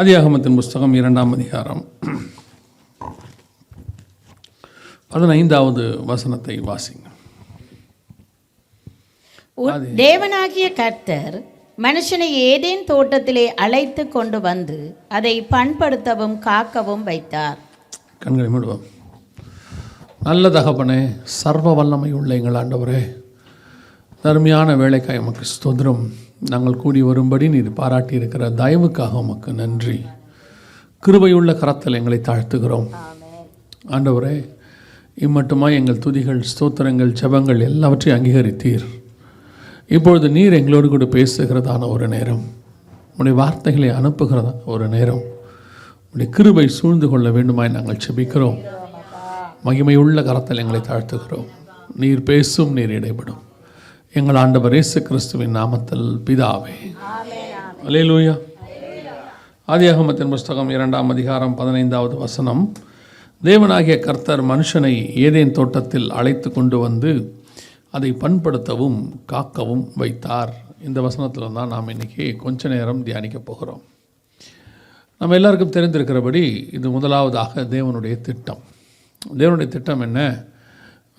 ஆதியாகமத்தின் புஸ்தகம் 2ஆம் அதிகாரம் 15வது வசனத்தை வாசிங்க. தேவனாகிய கர்த்தர் மனுஷனை ஏதேன் தோட்டத்திலே அழைத்து கொண்டு வந்து அதை பண்படுத்தவும் காக்கவும் வைத்தார். கண்களை மூடுவோம். நல்ல தகப்பனே, சர்வ வல்லமை உள்ள எங்கள் ஆண்டவரே, தருமையான வேலைக்காய் உமக்கு ஸ்தோத்திரம். நாங்கள் கூடி வரும்படி நீர் பாராட்டி இருக்கிற தயவுக்காக உமக்கு நன்றி. கிருபையுள்ள கரத்தில் எங்களை தாழ்த்துகிறோம் ஆண்டவரே. இம்மட்டுமாய் எங்கள் துதிகள், ஸ்தோத்திரங்கள், ஜெபங்கள் எல்லாவற்றையும் அங்கீகரித்தீர். இப்பொழுது நீர் எங்களோடு கூட பேசுகிறதான ஒரு நேரம், உடைய வார்த்தைகளை அனுப்புகிறதான ஒரு நேரம், உடைய கிருபை சூழ்ந்து கொள்ள வேண்டுமாய் நாங்கள் செபிக்கிறோம். மகிமையுள்ள கரத்தில் எங்களை தாழ்த்துகிறோம். நீர் பேசும், நீர் இடைப்படும். எங்கள் ஆண்டவர் இயேசு கிறிஸ்துவின் நாமத்தில் பிதாவே, அல்லேலூயா. ஆதியாகமத்தின் புஸ்தகம் 2ஆம் அதிகாரம் 15வது வசனம். தேவனாகிய கர்த்தர் மனுஷனை ஏதேன் தோட்டத்தில் அழைத்து கொண்டு வந்து அதை பண்படுத்தவும் காக்கவும் வைத்தார். இந்த வசனத்தில் தான் நாம் இன்றைக்கி கொஞ்ச நேரம் தியானிக்க போகிறோம். நம்ம எல்லாருக்கும் தெரிந்திருக்கிறபடி இது முதலாவதாக தேவனுடைய திட்டம். தேவனுடைய திட்டம் என்ன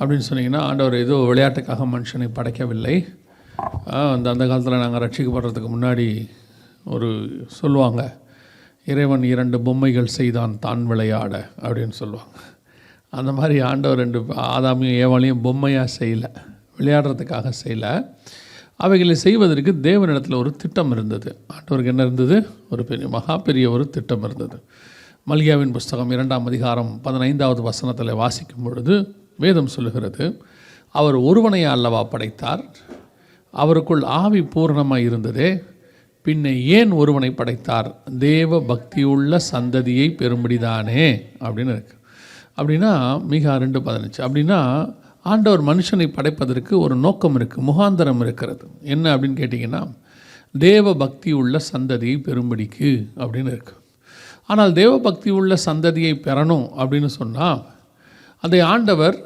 அப்படின்னு சொன்னீங்கன்னா, ஆண்டவர் ஏதோ விளையாட்டுக்காக மனுஷனை படைக்கவில்லை. அந்த காலத்தில் நாங்கள் ரட்சிக்கப்படுறதுக்கு முன்னாடி ஒரு சொல்லுவாங்க, இறைவன் 2 பொம்மைகள் செய்தான் தான் விளையாட அப்படின்னு சொல்லுவாங்க. அந்த மாதிரி ஆண்டவர் 2 ஆதாமையும் ஏவாளையும் பொம்மையாக செய்யலை, விளையாடுறதுக்காக செய்யலை. அவைகளை செய்வதற்கு தேவனிடத்தில் ஒரு திட்டம் இருந்தது. ஆண்டவருக்கு என்ன இருந்தது? ஒரு பெரிய ஒரு திட்டம் இருந்தது. மல்கியாவின் புஸ்தகம் 2ஆம் அதிகாரம் 15வது வசனத்தில் வாசிக்கும் பொழுது வேதம் சொல்லுகிறது, அவர் ஒருவனை அல்லவா படைத்தார், அவருக்குள் ஆவி பூரணமாக இருந்ததே, பின்ன ஏன் ஒருவனை படைத்தார், தேவ பக்தியுள்ள சந்ததியை பெறும்படிதானே அப்படின்னு இருக்கு. அப்படின்னா மிகா 2:15. அப்படின்னா ஆண்டவர் மனுஷனை படைப்பதற்கு ஒரு நோக்கம் இருக்குது, முகாந்தரம் இருக்கிறது. என்ன அப்படின்னு கேட்டிங்கன்னா, தேவ பக்தி உள்ள சந்ததியை பெறும்படிக்கு அப்படின்னு இருக்கு. ஆனால் தேவ பக்தி உள்ள சந்ததியை பெறணும் அப்படின்னு சொன்னால் அதை ஆண்டவர்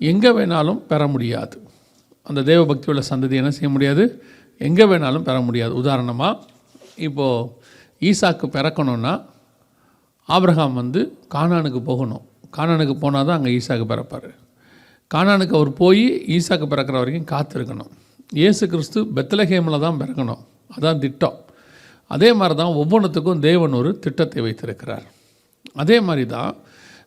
எங்கே வேணாலும் பெற முடியாது. அந்த தேவ பக்தி உள்ள சந்ததி என்ன செய்ய முடியாது? எங்கே வேணாலும் பெற முடியாது. உதாரணமாக, இப்போது ஈசாக்கு பிறக்கணுன்னா ஆபிரகாம் கானானுக்கு போகணும். கானானுக்கு போனால் தான் அங்கே ஈசாக்கு பிறப்பார். கானானுக்கு அவர் போய் ஈசாக்கு பிறக்கிற வரைக்கும் காத்திருக்கணும். இயேசு கிறிஸ்து பெத்லகேமில் தான் பிறக்கணும். அதான் திட்டம். அதே மாதிரி தான் ஒவ்வொன்றுத்துக்கும் தேவன் ஒரு திட்டத்தை வைத்திருக்கிறார். அதே மாதிரி தான்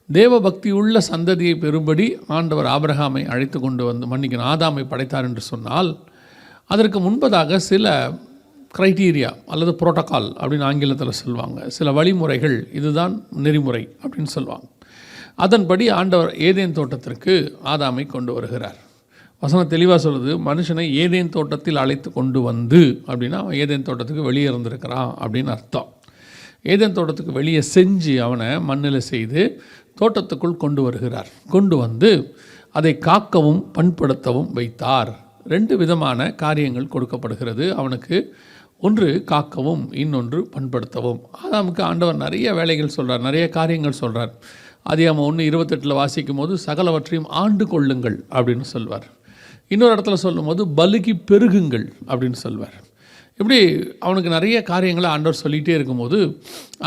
தேவ பக்தி உள்ள சந்ததியை பெறும்படி ஆண்டவர் ஆபிரகாமை அழைத்து கொண்டு வந்து ஆதாமை படைத்தார் என்று சொன்னால், அதற்கு முன்பதாக சில க்ரைட்டீரியா அல்லது புரோட்டோக்கால் அப்படின்னு ஆங்கிலத்தில் சொல்லுவாங்க, சில வழிமுறைகள், இதுதான் நெறிமுறை அப்படின்னு சொல்லுவாங்க. அதன்படி ஆண்டவர் ஏதேன் தோட்டத்திற்கு ஆதாமை கொண்டு வருகிறார். வசனம் தெளிவாக சொல்லுது, மனுஷனை ஏதேன் தோட்டத்தில் அழைத்து கொண்டு வந்து அப்படின்னா அவன் ஏதேன் தோட்டத்துக்கு வெளியே இருந்திருக்கிறான் அப்படின்னு அர்த்தம். ஏதேன் தோட்டத்துக்கு வெளியே செஞ்சு அவனை மண்ணில் செய்து தோட்டத்துக்குள் கொண்டு வருகிறார். கொண்டு வந்து அதை காக்கவும் பண்படுத்தவும் வைத்தார். 2 விதமான காரியங்கள் கொடுக்கப்படுகிறது அவனுக்கு. ஒன்று காக்கவும், இன்னொன்று பண்படுத்தவும். ஆதாமுக்கு ஆண்டவர் நிறைய வேலைகள் சொல்கிறார், நிறைய காரியங்கள் சொல்கிறார். ஆதியாகமம் 1:28 வாசிக்கும் போது சகலவற்றையும் ஆண்டு கொள்ளுங்கள் அப்படின்னு சொல்வார். இன்னொரு இடத்துல சொல்லும்போது பலுகி பெருகுங்கள் அப்படின்னு சொல்வார். இப்படி அவனுக்கு நிறைய காரியங்களை ஆண்டவர் சொல்லிகிட்டே இருக்கும்போது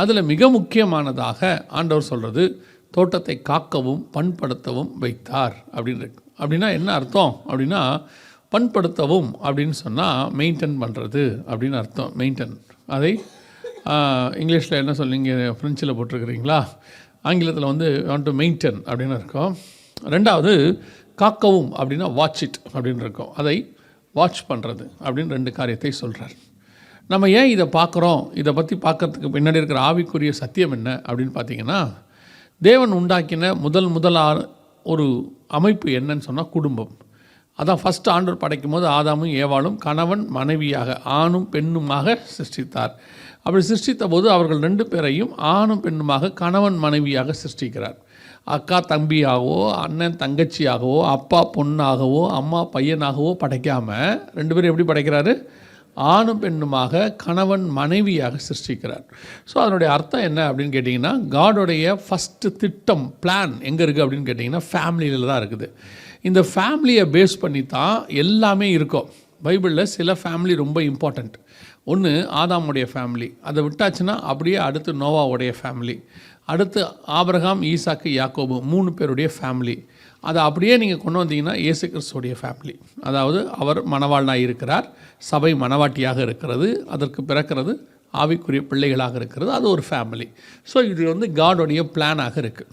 அதில் மிக முக்கியமானதாக ஆண்டவர் சொல்கிறது, தோட்டத்தை காக்கவும் பண்படுத்தவும் வைத்தார் அப்படின்னு இருக்கு. அப்படின்னா என்ன அர்த்தம் அப்படின்னா, பண்படுத்தவும் அப்படின்னு சொன்னால் மெயின்டைன் பண்ணுறது அப்படின்னு அர்த்தம். மெயின்டைன், அதை இங்கிலீஷில் என்ன சொல்லிங்க, ஃப்ரெஞ்சில் போட்டிருக்கிறீங்களா, ஆங்கிலத்தில் வாண்ட் டு மெயின்டைன் அப்படின்னு இருக்கும். 2வது காக்கவும் அப்படின்னா வாட்ச் இட் அப்படின்னு இருக்கும், அதை வாட்ச் பண்ணுறது அப்படின்னு 2 காரியத்தை சொல்கிறார். நம்ம ஏன் இதை பார்க்குறோம், இதை பற்றி பார்க்கறதுக்கு பின்னாடி இருக்கிற ஆவிக்குரிய சத்தியம் என்ன அப்படின்னு பார்த்தீங்கன்னா, தேவன் உண்டாக்கின முதலான ஒரு அமைப்பு என்னன்னு சொன்னால் குடும்பம். அதான் ஃபஸ்ட்டு ஆண்டவர் படைக்கும் போது ஆதாமும் ஏவாளும் கணவன் மனைவியாக ஆணும் பெண்ணுமாக சிருஷ்டித்தார். அப்படி சிருஷ்டித்த போது அவர்கள் 2 பேரையும் ஆணும் பெண்ணுமாக கணவன் மனைவியாக சிருஷ்டிக்கிறார். அக்கா தம்பியாகவோ, அண்ணன் தங்கச்சியாகவோ, அப்பா பொண்ணாகவோ, அம்மா பையனாகவோ படைக்காமல் 2 பேரும் எப்படி படைக்கிறாரு? ஆணும் பெண்ணுமாக கணவன் மனைவியாக சிருஷ்டிக்கிறார். ஸோ அதனுடைய அர்த்தம் என்ன அப்படின்னு கேட்டிங்கன்னா, காடோடைய ஃபஸ்ட்டு திட்டம், பிளான் எங்கே இருக்குது அப்படின்னு கேட்டிங்கன்னா ஃபேமிலியில் தான் இருக்குது. இந்த ஃபேமிலியை பேஸ் பண்ணி தான் எல்லாமே இருக்கும். பைபிளில் சில ஃபேமிலி ரொம்ப இம்பார்ட்டண்ட். ஒன்று ஆதாமுடைய ஃபேமிலி, அதை விட்டாச்சுன்னா அப்படியே அடுத்து நோவாவுடைய ஃபேமிலி, அடுத்து ஆபிரகாம், ஈசாக்கு, யாக்கோபு 3 பேருடைய ஃபேமிலி. அதை அப்படியே நீங்கள் கொண்டு வந்தீங்கன்னா இயேசு கிறிஸ்துவோடைய ஃபேமிலி. அதாவது அவர் மணவாளனாக இருக்கிறார், சபை மணவாட்டியாக இருக்கிறது, அதற்கு பிறக்கிறது ஆவிக்குரிய பிள்ளைகளாக இருக்கிறது, அது ஒரு ஃபேமிலி. ஸோ இது வந்து காடோடைய பிளானாக இருக்குது.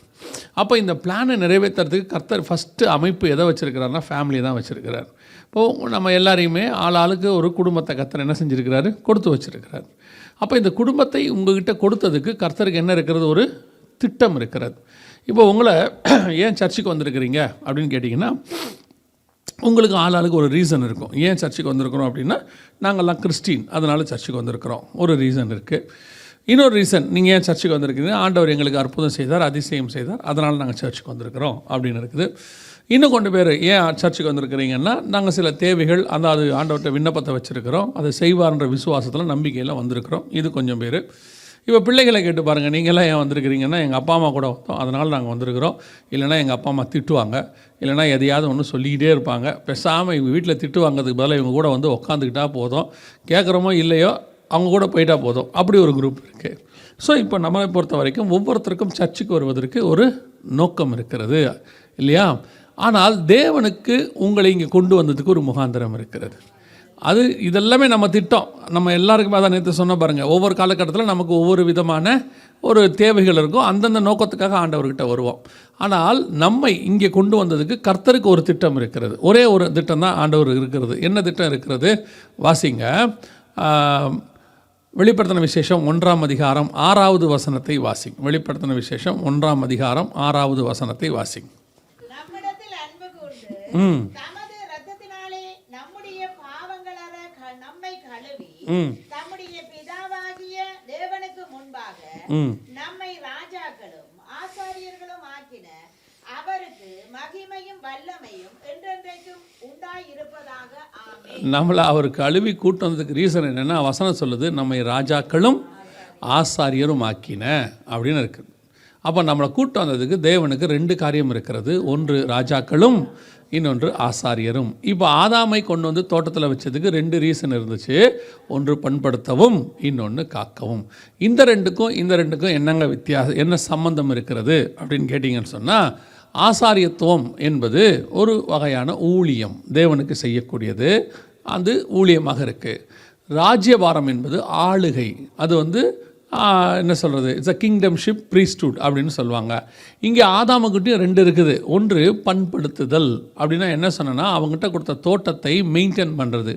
அப்போ இந்த பிளானை நிறைவேற்றுறதுக்கு கர்த்தர் ஃபஸ்ட்டு அமைப்பு எதை வச்சுருக்கிறாருன்னா ஃபேமிலி தான் வச்சுருக்கிறார். இப்போது நம்ம எல்லாரையுமே ஆளுக்கு ஒரு குடும்பத்தை கர்த்தர் என்ன செஞ்சுருக்கிறாரு, கொடுத்து வச்சுருக்கிறார். அப்போ இந்த குடும்பத்தை உங்கள்கிட்ட கொடுத்ததுக்கு கர்த்தருக்கு என்ன இருக்கிறது, ஒரு திட்டம் இருக்கிறது. இப்போ உங்களை ஏன் சர்ச்சுக்கு வந்திருக்கிறீங்க அப்படின்னு கேட்டிங்கன்னா, உங்களுக்கு ஆளுக்கு ஒரு ரீசன் இருக்கும். ஏன் சர்ச்சுக்கு வந்திருக்கிறோம் அப்படின்னா, நாங்கள்லாம் கிறிஸ்டின், அதனால் சர்ச்சுக்கு வந்திருக்கிறோம், ஒரு ரீசன் இருக்குது. இன்னொரு ரீசன், நீங்கள் ஏன் சர்ச்சுக்கு வந்திருக்கிறீங்க, ஆண்டவர் எங்களுக்கு அற்புதம் செய்தார், அதிசயம் செய்தார், அதனால் நாங்கள் சர்ச்சுக்கு வந்திருக்கிறோம் அப்படின்னு இருக்குது. இன்னும் கொண்டு பேர் ஏன் சர்ச்சுக்கு வந்திருக்கிறீங்கன்னா, நாங்கள் சில தேவைகள், அதாவது ஆண்டவர்கிட்ட விண்ணப்பத்தை வச்சுருக்கிறோம், அதை செய்வார்ன்ற விசுவாசத்தில் நம்பிக்கையில் வந்திருக்கிறோம், இது கொஞ்சம் பேர். இப்போ பிள்ளைகளை கேட்டு பாருங்கள், நீங்களாம் ஏன் வந்திருக்கிறீங்கன்னா, எங்கள் அப்பா அம்மா கூட வந்தோம், அதனால் நாங்கள் வந்திருக்கிறோம், இல்லைனா எங்கள் அப்பா அம்மா திட்டுவாங்க, இல்லைனா எதையாவது ஒன்று சொல்லிக்கிட்டே இருப்பாங்க, பேசாமல் இவங்க வீட்டில் திட்டு வாங்கிறதுக்கு பதிலாக இவங்க கூட வந்து உட்காந்துக்கிட்டால் போதும், கேட்குறோமோ இல்லையோ அவங்க கூட போயிட்டால் போதும், அப்படி ஒரு குரூப் இருக்குது. ஸோ இப்போ நம்மளை பொறுத்த வரைக்கும் ஒவ்வொருத்தருக்கும் சர்ச்சுக்கு வருவதற்கு ஒரு நோக்கம் இருக்கிறது இல்லையா? ஆனால் தேவனுக்கு உங்களை இங்கே கொண்டு வந்ததுக்கு ஒரு முகாந்திரம் இருக்கிறது. அது இதெல்லாமே நம்ம திட்டம், நம்ம எல்லாருக்குமே அதான் நேற்று சொன்ன பாருங்கள், ஒவ்வொரு காலகட்டத்தில் நமக்கு ஒவ்வொரு விதமான ஒரு தேவைகள் இருக்கும், அந்தந்த நோக்கத்துக்காக ஆண்டவர்கிட்ட வருவோம். ஆனால் நம்மை இங்கே கொண்டு வந்ததுக்கு கர்த்தருக்கு ஒரு திட்டம் இருக்கிறது. ஒரே ஒரு திட்டம் தான் ஆண்டவர் இருக்கிறது. என்ன திட்டம் இருக்கிறது? வாசிங்க, வெளிப்படுத்தின விசேஷம் 1ஆம் அதிகாரம் 6வது வசனத்தை வாசிங்க. வெளிப்படுத்தின விசேஷம் 1ஆம் அதிகாரம் 6வது வசனத்தை வாசிங்க. நம்மிடத்தில் அன்பு கூர்ந்து தமது இரத்தத்தினாலே நம்முடைய பாவங்களற நம்மை கழுவி தம்முடைய பிதாவாகிய தேவனுக்கு முன்பாக நம்மை ராஜாக்களும் ஆசாரியர்களும் ஆக்கின அவருக்கு மகிமையும் வல்லமையும் என்றென்றைக்கும் உண்டாயிருப்பதாக ஆமென். நம்மளை அவர் கழுவி கூட்டு வந்ததுக்கு ரீசன் என்னென்னா, வசனம் சொல்லுது, நம்மை ராஜாக்களும் ஆசாரியரும் ஆக்கின அப்படின்னு இருக்குது. அப்போ நம்மளை கூட்டு வந்ததுக்கு தேவனுக்கு 2 காரியம் இருக்கிறது. ஒன்று ராஜாக்களும், இன்னொன்று ஆசாரியரும். இப்போ ஆதாமை கொண்டு வந்து தோட்டத்தில் வச்சதுக்கு 2 ரீசன் இருந்துச்சு. ஒன்று பண்படுத்தவும், இன்னொன்று காக்கவும். இந்த ரெண்டுக்கும் என்னங்க வித்தியாசம், என்ன சம்பந்தம் இருக்கிறது அப்படின்னு கேட்டிங்கன்னு சொன்னால், ஆசாரியத்துவம் என்பது ஒரு வகையான ஊழியம், தேவனுக்கு செய்யக்கூடியது, அது ஊழியமாக இருக்குது. ராஜ்யபாரம் என்பது ஆளுகை, அது வந்து என்ன சொல்கிறது, இட்ஸ் அ கிங்டம்ஷிப் ப்ரீஸ்ட்ஹுட் அப்படின்னு சொல்லுவாங்க. இங்கே ஆதாமுக்கிட்டையும் 2 இருக்குது. ஒன்று பண்படுத்துதல் அப்படின்னா என்ன சொன்னேன்னா, அவங்ககிட்ட கொடுத்த தோட்டத்தை மெயின்டைன் பண்ணுறது.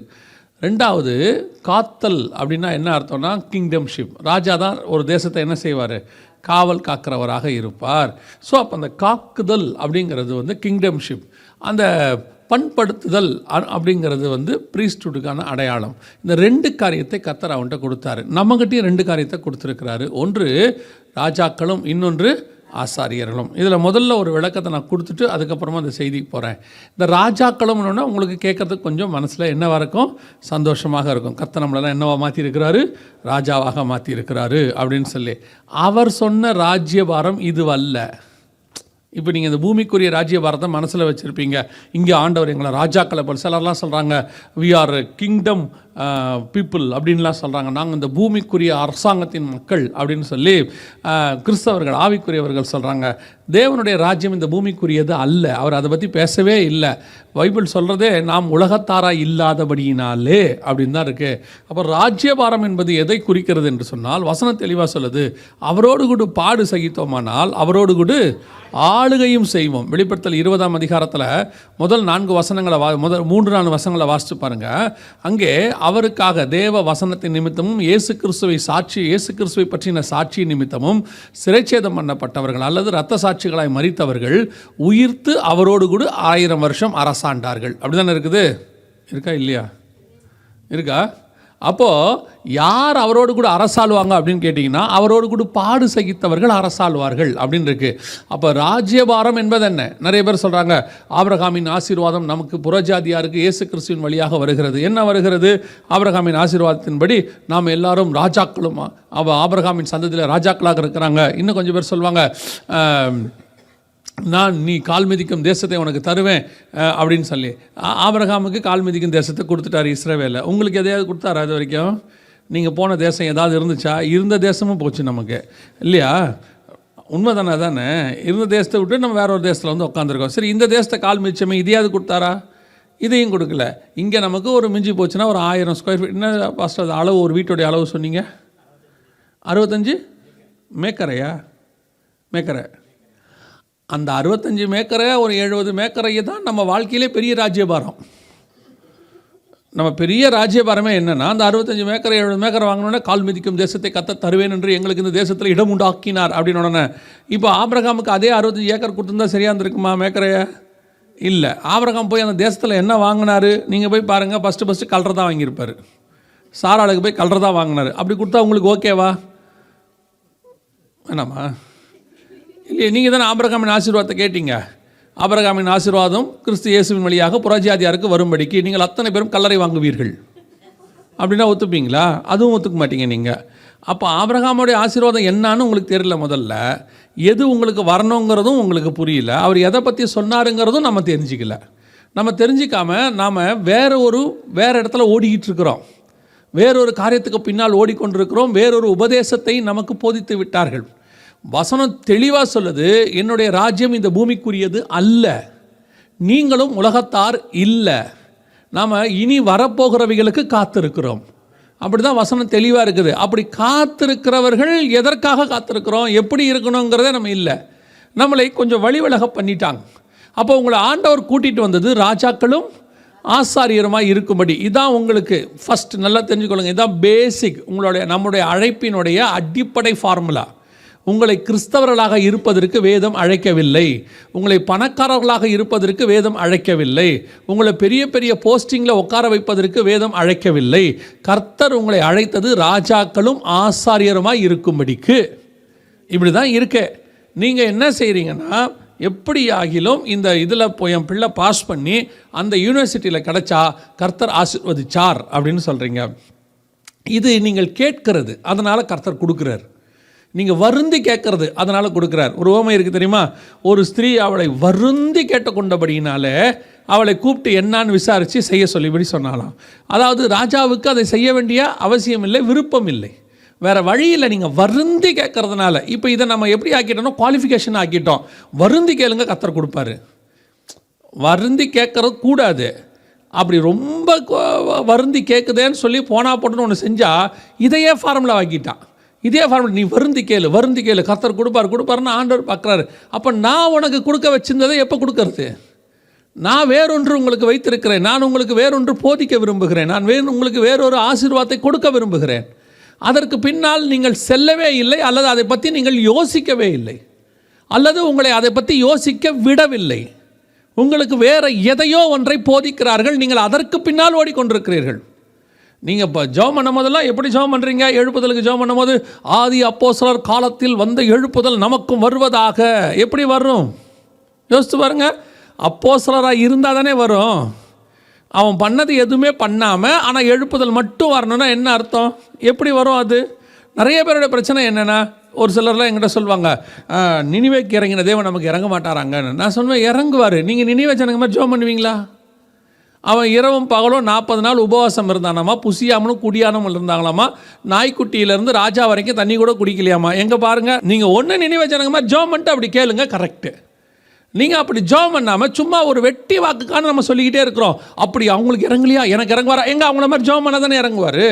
2வது காத்தல் அப்படின்னா என்ன அர்த்தம்னா, கிங்டம்ஷிப், ராஜா தான் ஒரு தேசத்தை என்ன செய்வார், காவல் காக்கிறவராக இருப்பார். ஸோ அப்போ அந்த காக்குதல் அப்படிங்கிறது வந்து கிங்டம்ஷிப், அந்த பண்படுத்துதல் அப்படிங்கிறது வந்து ப்ரீஸ்ட்ஹுட்டுக்கான அடையாளம். இந்த 2 காரியத்தை கர்த்தர் அவன்கிட்ட கொடுத்தாரு. நம்மகிட்டையும் 2 காரியத்தை கொடுத்துருக்கிறாரு. ஒன்று ராஜாக்களும், இன்னொன்று ஆசாரியர்களும். இதில் முதல்ல ஒரு விளக்கத்தை நான் கொடுத்துட்டு அதுக்கப்புறமா அந்த செய்திக்கு போகிறேன். இந்த ராஜாக்களும்னு உங்களுக்கு கேட்குறதுக்கு கொஞ்சம் மனசில் என்னவாக இருக்கும், சந்தோஷமாக இருக்கும். கர்த்தர் நம்மளெல்லாம் என்னவா மாற்றிருக்கிறாரு, ராஜாவாக மாற்றிருக்கிறாரு அப்படின்னு சொல்லி. அவர் சொன்ன ராஜ்யபாரம் இதுவல்ல. இப்போ நீங்கள் இந்த பூமிக்குரிய ராஜ்யபாரத்தை மனசில் வச்சுருப்பீங்க. இங்கே ஆண்டவர் எங்களை ராஜாக்களை போல், சிலர்லாம் சொல்கிறாங்க வி ஆர் கிங்டம் பீப்புள் அப்படின்லாம் சொல்கிறாங்க, நாங்கள் இந்த பூமிக்குரிய அரசாங்கத்தின் மக்கள் அப்படின்னு சொல்லி கிறிஸ்தவர்கள், ஆவிக்குரியவர்கள் சொல்கிறாங்க. தேவனுடைய ராஜ்யம் இந்த பூமிக்குரியது அல்ல, அவர் அதை பற்றி பேசவே இல்லை. பைபிள் சொல்கிறதே நாம் உலகத்தாராக இல்லாதபடியினாலே அப்படின்னு தான் இருக்குது. அப்போ ராஜ்யபாரம் என்பது எதை குறிக்கிறது என்று சொன்னால், வசனம் தெளிவாக சொல்லுது, அவரோடு கூட பாடு சகித்தோமானால் அவரோடு கூட ஆளுகையும் செய்வோம். வெளிப்படுத்தல் 20ஆம் அதிகாரத்தில் முதல் 4 வசனங்களை முதல் 3-4 வசனங்களை வாசித்து பாருங்கள். அங்கே அவருக்காக தேவ வசனத்தின் நிமித்தமும் இயேசு கிறிஸ்துவை பற்றின சாட்சி நிமித்தமும் சிறைச்சேதம் பண்ணப்பட்டவர்கள் அல்லது இரத்த சாட்சிகளாய் மரித்தவர்கள் உயிர்த்து அவரோடு கூட 1000 வருஷம் அரசாண்டார்கள். அப்படிதானே இருக்குது, இருக்கா இல்லையா, இருக்கா? அப்போது யார் அவரோடு கூட அரசாளுவாங்க அப்படின்னு கேட்டிங்கன்னா, அவரோடு கூட பாடு சகித்தவர்கள் அரசாளுவார்கள் அப்படின்னு இருக்குது. அப்போ ராஜ்யபாரம் என்பது என்ன? நிறைய பேர் சொல்கிறாங்க ஆபிரகாமின் ஆசீர்வாதம் நமக்கு புறஜாதியாருக்கு இயேசு கிறிஸ்துவின் வழியாக வருகிறது. என்ன வருகிறது? ஆபிரகாமின் ஆசீர்வாதத்தின்படி நாம் எல்லாரும் ராஜாக்களும், ஆபிரகாமின் சந்ததியில் ராஜாக்களாக இருக்கிறாங்க. இன்னும் கொஞ்சம் பேர் சொல்லுவாங்க, நீ கால் மிதிக்கும் தேசத்தை உனக்கு தருவேன் அப்படின்னு சொல்லி. ஆபிரகாமுக்கு கால் மிதிக்கும் தேசத்தை கொடுத்துட்டார் இஸ்ரவேலை. உங்களுக்கு எதையாவது கொடுத்தாரா அது வரைக்கும்? நீங்கள் போன தேசம் ஏதாவது இருந்துச்சா? இருந்த தேசமும் போச்சு நமக்கு, இல்லையா? உண்மை தானே? இருந்த தேசத்தை விட்டு நம்ம வேற ஒரு தேசத்தில் வந்து உட்காந்துருக்கோம். சரி, இந்த தேசத்தை கால் மிச்சமே இதையாவது கொடுத்தாரா? இதையும் கொடுக்கல. இங்கே நமக்கு ஒரு மிஞ்சி போச்சுன்னா ஒரு 1000 ஸ்கொயர் ஃபீட். என்ன ஃபஸ்ட்டு அது அளவு, ஒரு வீட்டுடைய அளவு சொன்னீங்க? 65 மேக்கரையா? மேக்கரை. அந்த 65 மேக்கரை, ஒரு 70 மேக்கரையை தான் நம்ம வாழ்க்கையிலே பெரிய ராஜ்யபாரம். நம்ம பெரிய ராஜ்யபாரமே என்னென்னா, அந்த 65 மேக்கரை 70 மேக்கரை வாங்கினோடனே கால் மிதிக்கும் தேசத்தை கர்த்தர் தருவேன் என்று எங்களுக்கு இந்த தேசத்தில் இடம் உண்டாக்கினார் அப்படின்னு உடனே. இப்போ ஆபிரகாமுக்கு அதே 65 ஏக்கர் கொடுத்துருந்தா சரியாக இருந்திருக்குமா மேக்கரையை? இல்லை. ஆபிரகாம் போய் அந்த தேசத்தில் என்ன வாங்கினார்? நீங்கள் போய் பாருங்கள். ஃபஸ்ட்டு கல்ற தான் வாங்கியிருப்பார். சாராளுக்கு போய் கல்ற தான் வாங்கினார். அப்படி கொடுத்தா உங்களுக்கு ஓகேவா? வேணாமா? இல்லையே, நீங்கள் தானே ஆபிரகாமின் ஆசீர்வாதத்தை கேட்டீங்க. ஆபிரகாமின் ஆசீர்வாதம் கிறிஸ்து இயேசுவின் வழியாக புறஜாதியாருக்கு வரும்படிக்கு நீங்கள் அத்தனை பேரும் கல்லறை வாங்குவீர்கள் அப்படின்னா ஒத்துப்பீங்களா? அதுவும் ஒத்துக்க மாட்டீங்க நீங்கள். அப்போ ஆபிரகாமுடைய ஆசீர்வாதம் என்னான்னு உங்களுக்கு தெரியல. முதல்ல எது உங்களுக்கு வரணுங்கிறதும் உங்களுக்கு புரியல. அவர் எதை பற்றி சொன்னாருங்கிறதும் நம்ம தெரிஞ்சிக்கல. நம்ம தெரிஞ்சிக்காமல் நாம் வேறு இடத்துல ஓடிக்கிட்டு இருக்கிறோம். வேறொரு காரியத்துக்கு பின்னால் ஓடிக்கொண்டிருக்கிறோம். வேறொரு உபதேசத்தை நமக்கு போதித்து விட்டார்கள். வசனம் தெளிவாக சொல்லுது, என்னுடைய ராஜ்யம் இந்த பூமிக்குரியது அல்ல, நீங்களும் உலகத்தார் இல்லை, நாம் இனி வரப்போகிறவைகளுக்கு காத்திருக்கிறோம். அப்படி தான் வசனம் தெளிவாக இருக்குது. அப்படி காத்திருக்கிறவர்கள் எதற்காக காத்திருக்கிறோம், எப்படி இருக்கணுங்கிறதே நம்ம இல்லை. நம்மளை கொஞ்சம் வழிவிலக பண்ணிட்டாங்க. அப்போ உங்களை ஆண்டவர் கூட்டிகிட்டு வந்தது ராஜாக்களும் ஆசாரியருமாக இருக்கும்படி. இதான் உங்களுக்கு ஃபஸ்ட் நல்லா தெரிஞ்சுக்கொள்ளுங்க. இதுதான் பேசிக். நம்முடைய அழைப்பினுடைய அடிப்படை ஃபார்முலா. உங்களை கிறிஸ்தவர்களாக இருப்பதற்கு வேதம் அழைக்கவில்லை. உங்களை பணக்காரர்களாக இருப்பதற்கு வேதம் அழைக்கவில்லை. உங்களை பெரிய பெரிய போஸ்டிங்கில் உட்கார வைப்பதற்கு வேதம் அழைக்கவில்லை. கர்த்தர் உங்களை அழைத்தது ராஜாக்களும் ஆசாரியருமாய் இருக்கும்படிக்கு. இப்படி தான் இருக்கு. நீங்கள் என்ன செய்கிறீங்கன்னா, எப்படி ஆகிலும் இந்த இதில் போய் என் பிள்ளை பாஸ் பண்ணி அந்த யூனிவர்சிட்டியில் கிடச்சா கர்த்தர் ஆசீர்வதிச்சார் அப்படின்னு சொல்கிறீங்க. இது நீங்கள் கேட்கிறது, அதனால் கர்த்தர் கொடுக்குறார். நீங்கள் வருந்தி கேட்கறது, அதனால் கொடுக்குறார். ஒரு உவமை இருக்குது தெரியுமா? ஒரு ஸ்திரீ அவளை வருந்தி கேட்டுக்கொண்டபடியினாலே அவளை கூப்பிட்டு என்னான்னு விசாரித்து செய்ய சொல்லிபடி சொன்னாலாம். அதாவது ராஜாவுக்கு அதை செய்ய வேண்டிய அவசியம் இல்லை, விருப்பம் இல்லை, வேறு வழியில் நீங்கள் வருந்தி கேட்கறதுனால. இப்போ இதை நம்ம எப்படி ஆக்கிட்டோம்னா குவாலிஃபிகேஷன் ஆக்கிட்டோம். வருந்தி கேளுங்க, கர்த்தர் கொடுப்பாரு. வருந்தி கேட்கறது கூடாது. அப்படி ரொம்ப வருந்தி கேட்குதேன்னு சொல்லி போனா போட்டுன்னு ஒன்று செஞ்சால் இதையே ஃபார்முலா ஆக்கிட்டான். இதே ஃபார்முலா, நீ வருந்தி கேளு, கர்த்தர் கொடுப்பாருன்னு ஆண்டவர் பார்க்குறாரு. அப்போ நான் உனக்கு கொடுக்க வச்சிருந்ததை எப்போ கொடுக்கறது? நான் வேறொன்று உங்களுக்கு வைத்திருக்கிறேன். நான் உங்களுக்கு வேறொன்று போதிக்க விரும்புகிறேன். நான் உங்களுக்கு வேறொரு ஆசீர்வாதத்தை கொடுக்க விரும்புகிறேன். அதற்கு பின்னால் நீங்கள் செல்லவே இல்லை, அல்லது அதை பற்றி நீங்கள் யோசிக்கவே இல்லை, அல்லது உங்களை அதை பற்றி யோசிக்க விடவில்லை. உங்களுக்கு வேறு எதையோ ஒன்றை போதிக்கிறார்கள், நீங்கள் அதற்கு பின்னால் ஓடிக்கொண்டிருக்கிறீர்கள். நீங்கள் இப்போ ஜெபம் பண்ணும் போதெல்லாம் எப்படி ஜெபம் பண்ணுறீங்க? எழுப்புதலுக்கு ஜெபம் பண்ணும் போது, ஆதி அப்போஸ்தலர் காலத்தில் வந்த எழுப்புதல் நமக்கும் வருவதாக. எப்படி வரும்? யோசித்து பாருங்க. அப்போஸ்தலராக இருந்தால் தானே வரும். அவன் பண்ணது எதுவுமே பண்ணாமல் ஆனால் எழுப்புதல் மட்டும் வரணும்னா என்ன அர்த்தம்? எப்படி வரும் அது? நிறைய பேருடைய பிரச்சனை என்னென்னா, ஒரு சிலர்லாம் என்கிட்ட சொல்லுவாங்க, நினிவேக்கு இறங்கின தேவன் நமக்கு இறங்க மாட்டாராங்கன்னு. நான் சொன்னேன், இறங்குவார். நீங்கள் நினிவே ஜனங்க மாதிரி ஜெபம் பண்ணுவீங்களா? அவன் இரவும் பகலும் 40 நாள் உபவாசம் இருந்தானாமா, புசியாமலும் குடியானமும் இருந்தாங்களாமா, நாய்க்குட்டியிலேருந்து ராஜா வரைக்கும் தண்ணி கூட குடிக்கலையாமா. எங்கே பாருங்கள், நீங்கள் ஒன்று நினைவு ஜனங்க மாதிரி ஜெபம் பண்ணிட்டு அப்படி கேளுங்க, கரெக்டு. நீங்கள் அப்படி ஜெபம் பண்ணாமல் சும்மா ஒரு வெட்டி வாக்குக்கான நம்ம சொல்லிக்கிட்டே இருக்கிறோம். அப்படி அவங்களுக்கு இறங்கலையா, எனக்கு இறங்குவாரா? எங்கே அவங்கள மாதிரி ஜெபம் பண்ண தானே இறங்குவார்.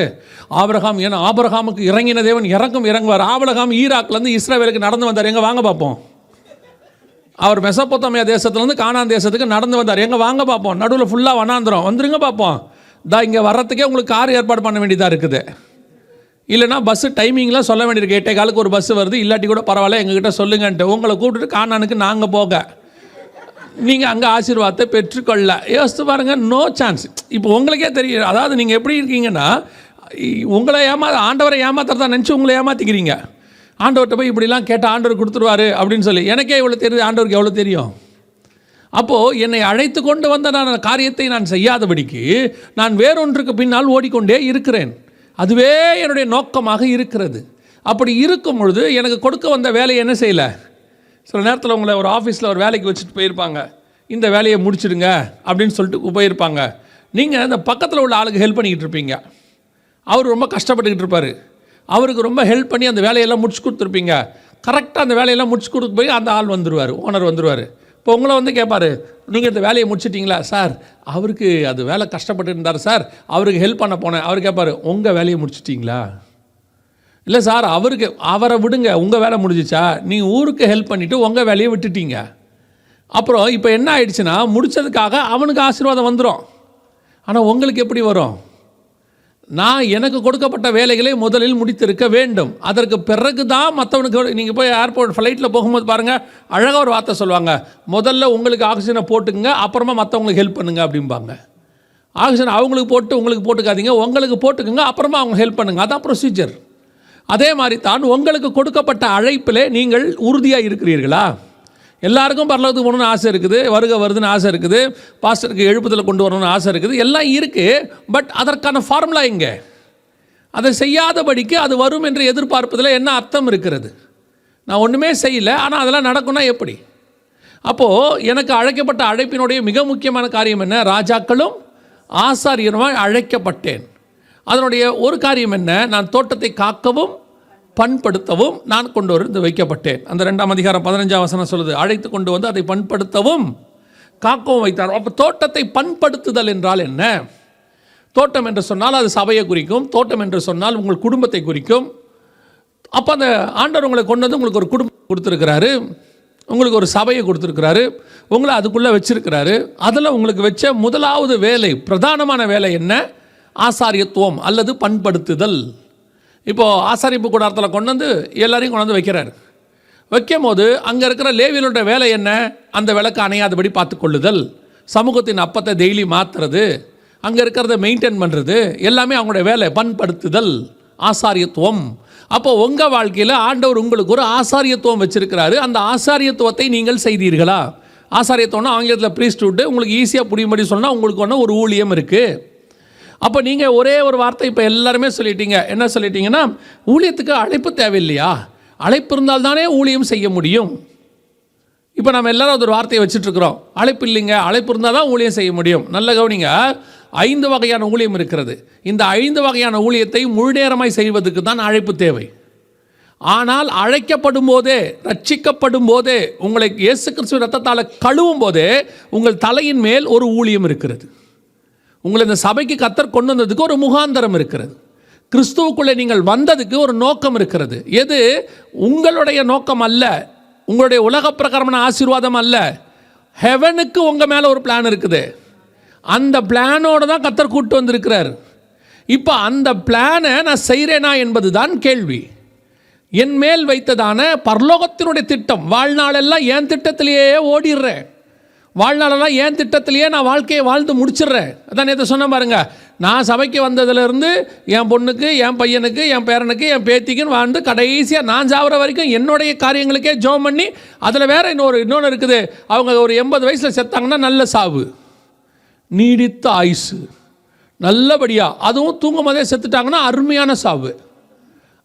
ஆபிரகாமுக்கு இறங்கின தேவன் இறங்குவார். ஆபிரகாம் ஈராக்லேருந்து இஸ்ரவேலுக்கு நடந்து வந்தார். எங்கே வாங்க பார்ப்போம். அவர் மெசொப்பொத்தாமியா தேசத்துலேருந்து கானான் தேசத்துக்கு நடந்து வந்தார். எங்கே வாங்க பார்ப்போம். நடுவில் ஃபுல்லாக வனாந்திரம், வந்துருங்க பார்ப்போம். இங்கே வர்றதுக்கே உங்களுக்கு கார் ஏற்பாடு பண்ண வேண்டியதாக இருக்குது. இல்லைனா பஸ்ஸு டைமிங்லாம் சொல்ல வேண்டியிருக்கு. 8:15 ஒரு பஸ்ஸு வருது, இல்லாட்டி கூட பரவாயில்ல எங்ககிட்ட சொல்லுங்கன்ட்டு உங்களை கூப்பிட்டுட்டு கானானுக்கு நாங்கள் போக, நீங்கள் அங்கே ஆசீர்வாதத்தை பெற்றுக்கொள்ள. யோசித்து பாருங்கள், நோ சான்ஸ். இப்போ உங்களுக்கே தெரியும். அதாவது நீங்கள் எப்படி இருக்கீங்கன்னா, உங்களை ஆண்டவரை ஏமாத்துறதா நினச்சி உங்களை ஏமாற்றிக்கிறீங்க. ஆண்டவர்கிட்ட போய் இப்படிலாம் கேட்டால் ஆண்டவர் கொடுத்துருவாரு அப்படின்னு சொல்லி. எனக்கே எவ்வளோ தெரியுது, ஆண்டவருக்கு எவ்வளோ தெரியும். அப்போது என்னை அழைத்து கொண்டு வந்த நான் காரியத்தை நான் செய்யாதபடிக்கு நான் வேறொன்றுக்கு பின்னால் ஓடிக்கொண்டே இருக்கிறேன். அதுவே என்னுடைய நோக்கமாக இருக்கிறது. அப்படி இருக்கும் பொழுது எனக்கு கொடுக்க வந்த வேலையை என்ன செய்யலை. சில நேரத்தில் உங்களை ஒரு ஆஃபீஸில் ஒரு வேலைக்கு வச்சுட்டு போயிருப்பாங்க, இந்த வேலையை முடிச்சிடுங்க அப்படின்னு சொல்லிட்டு போயிருப்பாங்க. நீங்கள் அந்த பக்கத்தில் உள்ள ஆளுக்கு ஹெல்ப் பண்ணிக்கிட்டு இருப்பீங்க. அவர் ரொம்ப கஷ்டப்பட்டுக்கிட்டு இருப்பார். அவருக்கு ரொம்ப ஹெல்ப் பண்ணி அந்த வேலையெல்லாம் முடிச்சு கொடுத்துருப்பீங்க. கரெக்டாக அந்த வேலையெல்லாம் முடிச்சு கொடுக்க போய் அந்த ஆள் வந்துடுவார், ஓனர் வந்துடுவார். இப்போ உங்களை வந்து கேட்பார், நீங்கள் இந்த வேலையை முடிச்சிட்டிங்களா? சார் அவருக்கு அது வேலை கஷ்டப்பட்டு இருந்தார் சார், அவருக்கு ஹெல்ப் பண்ண போனேன். அவர் கேட்பார், உங்கள் வேலையை முடிச்சிட்டிங்களா? இல்லை சார் அவரை விடுங்க, உங்கள் வேலை முடிஞ்சிச்சா? நீங்கள் ஊருக்கு ஹெல்ப் பண்ணிவிட்டு உங்கள் வேலையை விட்டுட்டீங்க. அப்புறம் இப்போ என்ன ஆயிடுச்சுன்னா, முடித்ததுக்காக அவனுக்கு ஆசீர்வாதம் வந்துடும். ஆனால் உங்களுக்கு எப்படி வரும்? நான் எனக்கு கொடுக்கப்பட்ட வேலைகளை முதலில் முடித்திருக்க வேண்டும், அதற்கு பிறகு தான் மற்றவனுக்கு. நீங்கள் போய் ஏர்போர்ட் ஃப்ளைட்டில் போகும்போது பாருங்கள், அழகாக ஒரு வார்த்தை சொல்லுவாங்க, முதல்ல உங்களுக்கு ஆக்சிஜனை போட்டுக்குங்க, அப்புறமா மற்றவங்களுக்கு ஹெல்ப் பண்ணுங்க அப்படிம்பாங்க. ஆக்சிஜன் அவங்களுக்கு போட்டு உங்களுக்கு போட்டுக்காதீங்க, உங்களுக்கு போட்டுக்குங்க, அப்புறமா அவங்க ஹெல்ப் பண்ணுங்க. அதான் ப்ரொசீஜர். அதே மாதிரி தான் உங்களுக்கு கொடுக்கப்பட்ட அழைப்பிலே நீங்கள் உறுதியாக இருக்கிறீர்களா? எல்லாருக்கும் பரலோகத்துக்கு போகணுன்னு ஆசை இருக்குது, வருதுன்னு ஆசை இருக்குது, பாஸ்டருக்கு எழுப்புதலை கொண்டு வரணும்னு ஆசை இருக்குது, எல்லாம் இருக்குது. பட் அதற்கான ஃபார்முலா எங்கே? அதை செய்யாதபடிக்கு அது வரும் என்று எதிர்பார்ப்பதில் என்ன அர்த்தம் இருக்கிறது? நான் ஒன்றுமே செய்யலை, ஆனால் அதெல்லாம் நடக்கும்னா எப்படி? அப்போது எனக்கு அழைக்கப்பட்ட அழைப்பினுடைய மிக முக்கியமான காரியம் என்ன? ராஜாக்களும் ஆசாரியருமாய் அழைக்கப்பட்டேன். அதனுடைய ஒரு காரியம் என்ன? நான் தோட்டத்தை காக்கவும் பண்படுத்தவும் நான் கொண்டு வந்து வைக்கப்பட்டேன். அந்த 2ஆம் அதிகாரம் 15ஆம் வசனம் சொல்லுது, அழைத்து கொண்டு வந்து அதை பண்படுத்தவும் காக்கவும் வைத்தார். அப்போ தோட்டத்தை பண்படுத்துதல் என்றால் என்ன? தோட்டம் என்று சொன்னால் அது சபையை குறிக்கும், தோட்டம் என்று சொன்னால் உங்கள் குடும்பத்தை குறிக்கும். அப்போ அந்த ஆண்டவர் உங்களை கொண்டு வந்து உங்களுக்கு ஒரு குடும்பம் கொடுத்துருக்கிறாரு, உங்களுக்கு ஒரு சபையை கொடுத்துருக்கிறாரு, உங்களை அதுக்குள்ளே வச்சிருக்கிறாரு. அதில் உங்களுக்கு வச்ச முதலாவது வேலை, பிரதானமான வேலை என்ன? ஆசாரியத்துவம் அல்லது பண்படுத்துதல். இப்போது ஆசாரிப்பு கூடாரத்தில் கொண்டு வந்து எல்லாரையும் கொண்டு வந்து வைக்கிறார். வைக்கும் போது அங்கே இருக்கிற லேவியலோட வேலை என்ன? அந்த விளக்கு அணையாதபடி பார்த்து கொள்ளுதல், சமூகத்தின் அப்பத்தை டெய்லி மாற்றுறது, அங்கே இருக்கிறத மெயின்டைன் பண்ணுறது, எல்லாமே அவங்களுடைய வேலை, பண்படுத்துதல், ஆசாரியத்துவம். அப்போ உங்கள் வாழ்க்கையில் ஆண்டவர் உங்களுக்கு ஒரு ஆசாரியத்துவம் வச்சிருக்கிறாரு. அந்த ஆசாரியத்துவத்தை நீங்கள் செய்தீர்களா? ஆசாரியத்துவம்னா ஆங்கிலத்தில் ப்ரீஸ்ட்ஹுட், உங்களுக்கு ஈஸியாக புரியும்படி சொன்னால் உங்களுக்கு ஒன்று ஒரு ஊழியம் இருக்குது. அப்போ நீங்கள் ஒரே ஒரு வார்த்தை இப்போ எல்லாருமே சொல்லிட்டீங்க. என்ன சொல்லிட்டீங்கன்னா, ஊழியத்துக்கு அழைப்பு தேவையில்லையா? அழைப்பு இருந்தால் தானே ஊழியம் செய்ய முடியும். இப்போ நம்ம எல்லாரும் ஒரு வார்த்தையை வச்சுட்ருக்குறோம், அழைப்பு இல்லைங்க, அழைப்பு இருந்தால் தான் ஊழியம் செய்ய முடியும். நல்ல கவனிங்க, 5 வகையான ஊழியம் இருக்கிறது. இந்த 5 வகையான ஊழியத்தை முழுநேரமாய் செய்வதற்கு தான் அழைப்பு தேவை. ஆனால் அழைக்கப்படும் போதே, ரட்சிக்கப்படும் போதே, உங்களை இயேசு கிறிஸ்துவின் இரத்தத்தால் கழுவும் போதே உங்கள் தலையின் மேல் ஒரு ஊழியம் இருக்கிறது. உங்களை இந்த சபைக்கு கர்த்தர் கொண்டு வந்ததுக்கு ஒரு முகாந்தரம் இருக்கிறது. கிறிஸ்துவுக்குள்ளே நீங்கள் வந்ததுக்கு ஒரு நோக்கம் இருக்கிறது. எது? உங்களுடைய நோக்கம் அல்ல, உங்களுடைய உலக பிரகாரமான ஆசீர்வாதம் அல்ல. ஹெவனுக்கு உங்கள் மேலே ஒரு பிளான் இருக்குது. அந்த பிளானோடு தான் கர்த்தர் கூப்பிட்டு வந்திருக்கிறார். இப்போ அந்த பிளானை நான் செய்கிறேனா என்பது தான் கேள்வி. என் மேல் வைத்ததான பரலோகத்தினுடைய திட்டம், வாழ்நாளெல்லாம் என் திட்டத்திலேயே ஓடிடுறேன், வாழ்நாளெல்லாம் என் திட்டத்திலேயே நான் வாழ்க்கையை வாழ்ந்து முடிச்சிடுறேன். அதான் நேற்று சொன்ன பாருங்க, நான் சபைக்கு வந்ததுலேருந்து என் பொண்ணுக்கு, என் பையனுக்கு, என் பேரனுக்கு, என் பேத்திக்குன்னு வாழ்ந்து கடைசியாக நான் சாவர வரைக்கும் என்னுடைய காரியங்களுக்கே ஜோம் பண்ணி, அதில் வேறு இன்னொன்று இருக்குது. அவங்க ஒரு 80 வயசில் செத்தாங்கன்னா நல்ல சாவு, நீடித்த ஆயுசு, நல்லபடியாக. அதுவும் தூங்கும் போதே செத்துட்டாங்கன்னா அருமையான சாவு.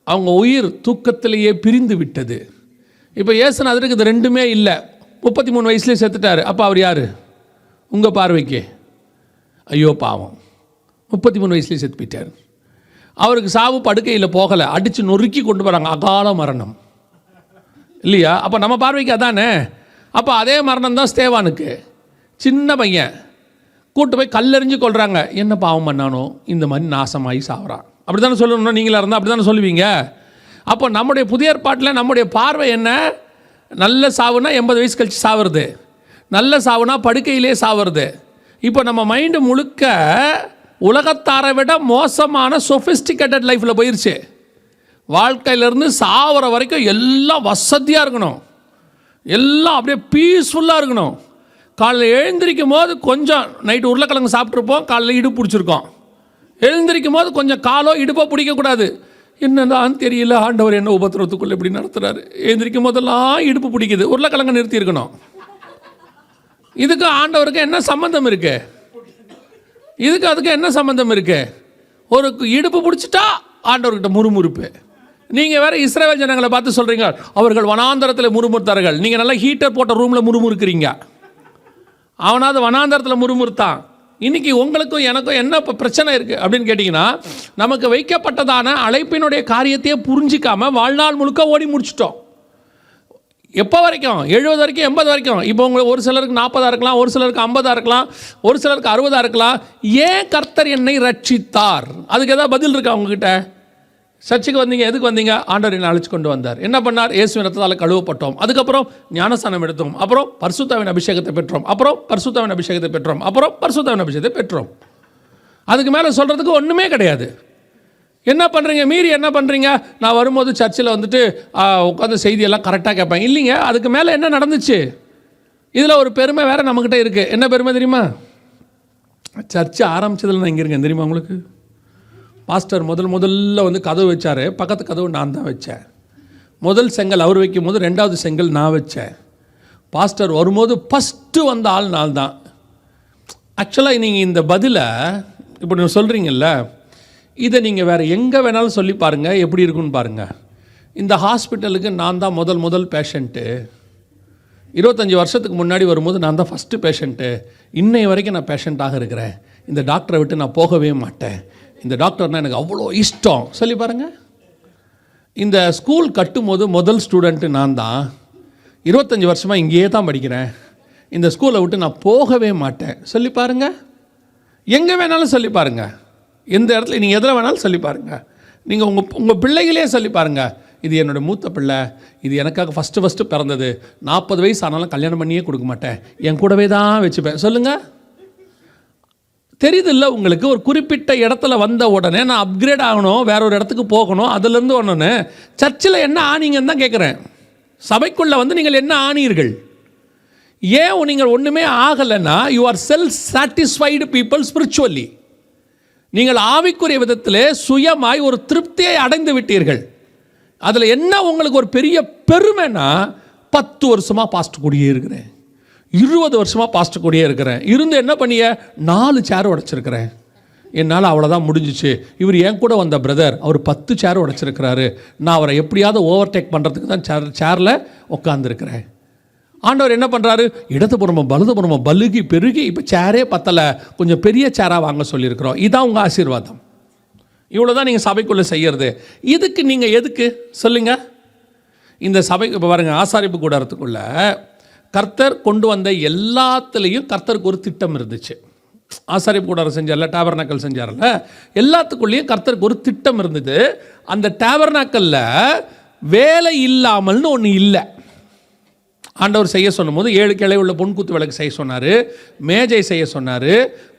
அவங்க உயிர் தூக்கத்திலேயே பிரிந்து விட்டது. இப்போ இயேசுநாதருக்கு இது ரெண்டுமே இல்லை. 33 வயசுலேயே செத்துட்டார். அப்போ அவர் யார் உங்கள் பார்வைக்கு? ஐயோ பாவம், 33 வயசுலேயே செத்து போயிட்டார். அவருக்கு சாவு படுக்கையில் போகலை, அடித்து நொறுக்கி கொண்டு போகிறாங்க, அகால மரணம் இல்லையா? அப்போ நம்ம பார்வைக்கு அதானே. அப்போ அதே மரணம் தான் ஸ்தேவானுக்கு. சின்ன பையன் கூட்டு போய் கல்லெறிஞ்சு கொள்கிறாங்க. என்ன பாவம் பண்ணானோ இந்த மாதிரி நாசமாகி சாவுறான். அப்படி தானே சொல்லணும்னா நீங்களாக இருந்தால் அப்படி தானே சொல்லுவீங்க. அப்போ நம்முடைய புதிய ஏற்பாட்டில் நம்முடைய பார்வை என்ன? நல்ல சாவுனா 80 வயசு கழிச்சு சாவுறது, நல்ல சாவுனா படுக்கையிலே சாவுறது. இப்போ நம்ம மைண்டு முழுக்க உலகத்தாரை விட மோசமான சொஃபிஸ்டிகேட்டட் லைஃப்பில் போயிடுச்சு. வாழ்க்கையிலேருந்து சாவர வரைக்கும் எல்லாம் வசதியாக இருக்கணும், எல்லாம் அப்படியே பீஸ்ஃபுல்லாக இருக்கணும். காலையில் எழுந்திரிக்கும் போது கொஞ்சம் நைட்டு உருளைக்கிழங்கு சாப்பிட்ருப்போம், காலையில் இடுப்பு பிடிச்சிருக்கோம். எழுந்திரிக்கும் போது கொஞ்சம் காலோ இடுப்போ பிடிக்கக்கூடாது. என்னதான் தெரியல, ஆண்டவர் என்ன உபத்திரவத்துக்குள்ளே இப்படி நடத்துகிறாரு. எழுந்திரிக்கும் போதெல்லாம் இடுப்பு பிடிக்குது, உருளைக்கிழங்கு நிறுத்தி இருக்கணும். இதுக்கு ஆண்டவருக்கு என்ன சம்பந்தம் இருக்கு? அதுக்கு என்ன சம்பந்தம் இருக்கு? ஒரு இடுப்பு பிடிச்சிட்டா ஆண்டவர்கிட்ட முறுமுறுப்பு. நீங்கள் வேற இஸ்ரவேல் ஜனங்களை பார்த்து சொல்கிறீங்க, அவர்கள் வனாந்தரத்தில் முறுமுறுத்தார்கள். நீங்கள் நல்லா ஹீட்டர் போட்ட ரூமில் முறுமுறுக்கிறீங்க. அவனாவது வனாந்தரத்தில் முறுமுறுத்தான், இன்றைக்கி உங்களுக்கும் எனக்கும் என்ன இப்போ பிரச்சனை இருக்குது அப்படின்னு கேட்டிங்கன்னா, நமக்கு வைக்கப்பட்டதான அழைப்பினுடைய காரியத்தையே புரிஞ்சிக்காமல் வாழ்நாள் முழுக்க ஓடி முடிச்சிட்டோம். எப்போ வரைக்கும்? 70 வரைக்கும், 80 வரைக்கும். இப்போ உங்களுக்கு ஒரு சிலருக்கு 40 இருக்கலாம், ஒரு சிலருக்கு 50 இருக்கலாம், ஒரு சிலருக்கு 60 இருக்கலாம். ஏன் கர்த்தர் என்னை ரட்சித்தார்? அதுக்கு ஏதாவது பதில் இருக்கா உங்ககிட்ட? சர்ச்சுக்கு வந்தீங்க, எதுக்கு வந்தீங்க? ஆண்டவர் என்னை அழைச்சி கொண்டு வந்தார். என்ன பண்ணார்? இயேசுவின் ரத்தத்தால் கழுவப்பட்டோம். அதுக்கப்புறம் ஞானஸ்நானம் எடுத்தோம். அப்புறம் பரிசுத்தாவின் அபிஷேகத்தை பெற்றோம். அப்புறம் பரிசுத்தாவின் அபிஷேகத்தை பெற்றோம். அப்புறம் பரிசுத்தாவின் அபிஷேகத்தை பெற்றோம். அதுக்கு மேலே சொல்கிறதுக்கு ஒன்றுமே கிடையாது. என்ன பண்ணுறீங்க? மீறி என்ன பண்ணுறீங்க? நான் வரும்போது சர்ச்சில் வந்துட்டு உட்காந்து செய்தியெல்லாம் கரெக்டாக கேட்பேன். இல்லைங்க, அதுக்கு மேலே என்ன நடந்துச்சு? இதில் ஒரு பெருமை வேறு நம்மக்கிட்ட இருக்குது. என்ன பெருமை தெரியுமா? சர்ச்சு ஆரம்பித்ததில் நான் இங்கே இருக்கேன் தெரியுமா உங்களுக்கு? பாஸ்டர் முதல்ல வந்து கதவு வச்சார். பக்கத்து கதவு நான் தான் வச்சேன். முதல் செங்கல் அவர் வைக்கும் போது 2வது செங்கல் நான் வச்சேன். பாஸ்டர் வரும்போது ஃபஸ்ட்டு வந்த ஆள் நான் தான். ஆக்சுவலாக நீங்கள் இந்த பதிலை இப்போ நீங்கள் சொல்கிறீங்கல்ல, இதை நீங்கள் வேறு எங்கே வேணாலும் சொல்லி பாருங்கள், எப்படி இருக்குன்னு பாருங்கள். இந்த ஹாஸ்பிட்டலுக்கு நான் தான் முதல் பேஷண்ட்டு. 25 வருஷத்துக்கு முன்னாடி வரும்போது நான் தான் ஃபஸ்ட்டு பேஷண்ட்டு. இன்னை வரைக்கும் நான் பேஷண்ட்டாக இருக்கிறேன். இந்த டாக்டரை விட்டு நான் போகவே மாட்டேன். இந்த டாக்டர்னால் எனக்கு அவ்வளோ இஷ்டம். சொல்லி பாருங்கள். இந்த ஸ்கூல் கட்டும்போது முதல் ஸ்டூடெண்ட்டு நான் தான். 25 வருஷமாக இங்கேயே தான் படிக்கிறேன். இந்த ஸ்கூலை விட்டு நான் போகவே மாட்டேன். சொல்லி பாருங்கள். எங்கே வேணாலும் சொல்லி பாருங்கள். எந்த இடத்துல நீங்கள் எதில் வேணாலும் சொல்லி பாருங்கள். நீங்கள் உங்கள் பிள்ளைகளே சொல்லி பாருங்கள். இது என்னோடய மூத்த பிள்ளை, இது எனக்காக ஃபஸ்ட்டு பிறந்தது. 40 வயசு ஆனாலும் கல்யாணம் பண்ணியே கொடுக்க மாட்டேன், என் கூடவே தான் வச்சுப்பேன். சொல்லுங்கள். தெரியுதில்ல உங்களுக்கு? ஒரு குறிப்பிட்ட இடத்துல வந்த உடனே நான் அப்கிரேட் ஆகணும், வேற ஒரு இடத்துக்கு போகணும். அதுலேருந்து ஒன்று சர்ச்சில் என்ன ஆனீங்கன்னு தான் கேட்குறேன். சபைக்குள்ளே வந்து நீங்கள் என்ன ஆனீர்கள்? ஏன் நீங்கள் ஒன்றுமே ஆகலைன்னா, you are self satisfied people spiritually. நீங்கள் ஆவிக்குரிய விதத்திலே சுயமாய் ஒரு திருப்தியை அடைந்து விட்டீர்கள். அதில் என்ன உங்களுக்கு ஒரு பெரிய பெருமைனா, 10 வருஷமாக பாஸ்டர் கூடயே இருக்கிறேன், 20 வருஷமாக பாஸ்டர் கூடயே இருக்கிறேன், இருந்து என்ன பண்ணிய 4 சேர் உடைச்சிருக்கிறேன், என்னால் அவ்வளோதான் முடிஞ்சிச்சு. இவர் என் கூட வந்த பிரதர், அவர் 10 சேர் உடைச்சிருக்கிறாரு, நான் அவரை எப்படியாவது ஓவர்டேக் பண்ணுறதுக்கு தான் சேரில் உட்காந்துருக்கிறேன். ஆண்டவர் என்ன பண்ணுறாரு? இடதுபுறமும் வலதுபுறமும் பலுகி பெருகி இப்போ சேரே பத்தலை, கொஞ்சம் பெரிய சேராக வாங்க சொல்லியிருக்கிறோம். இதான் உங்கள் ஆசீர்வாதம். இவ்வளோ தான் நீங்கள் சபைக்குள்ளே செய்கிறது. இதுக்கு நீங்கள் எதுக்கு சொல்லுங்கள்? இந்த சபைக்கு இப்போ பாருங்கள், ஆசாரிப்பு கூடாரத்துக்குள்ளே கர்த்தர் கொண்டு வந்த எல்லாத்துலேயும் கர்த்தருக்கு ஒரு திட்டம் இருந்துச்சு. ஆசாரிப்பு கூடாரம் செஞ்சார்ல, டேபர்நாக்கல் செஞ்சார்ல, எல்லாத்துக்குள்ளேயும் கர்த்தருக்கு ஒரு திட்டம் இருந்தது. அந்த டேபர்நாக்கல்ல வேலை இல்லாமல்னு ஒன்று இல்லை. ஆண்டவர் செய்ய சொன்னும் போது 7 கிளை உள்ள பொன்குத்து விளக்கு செய்ய சொன்னார், மேஜை செய்ய சொன்னார்,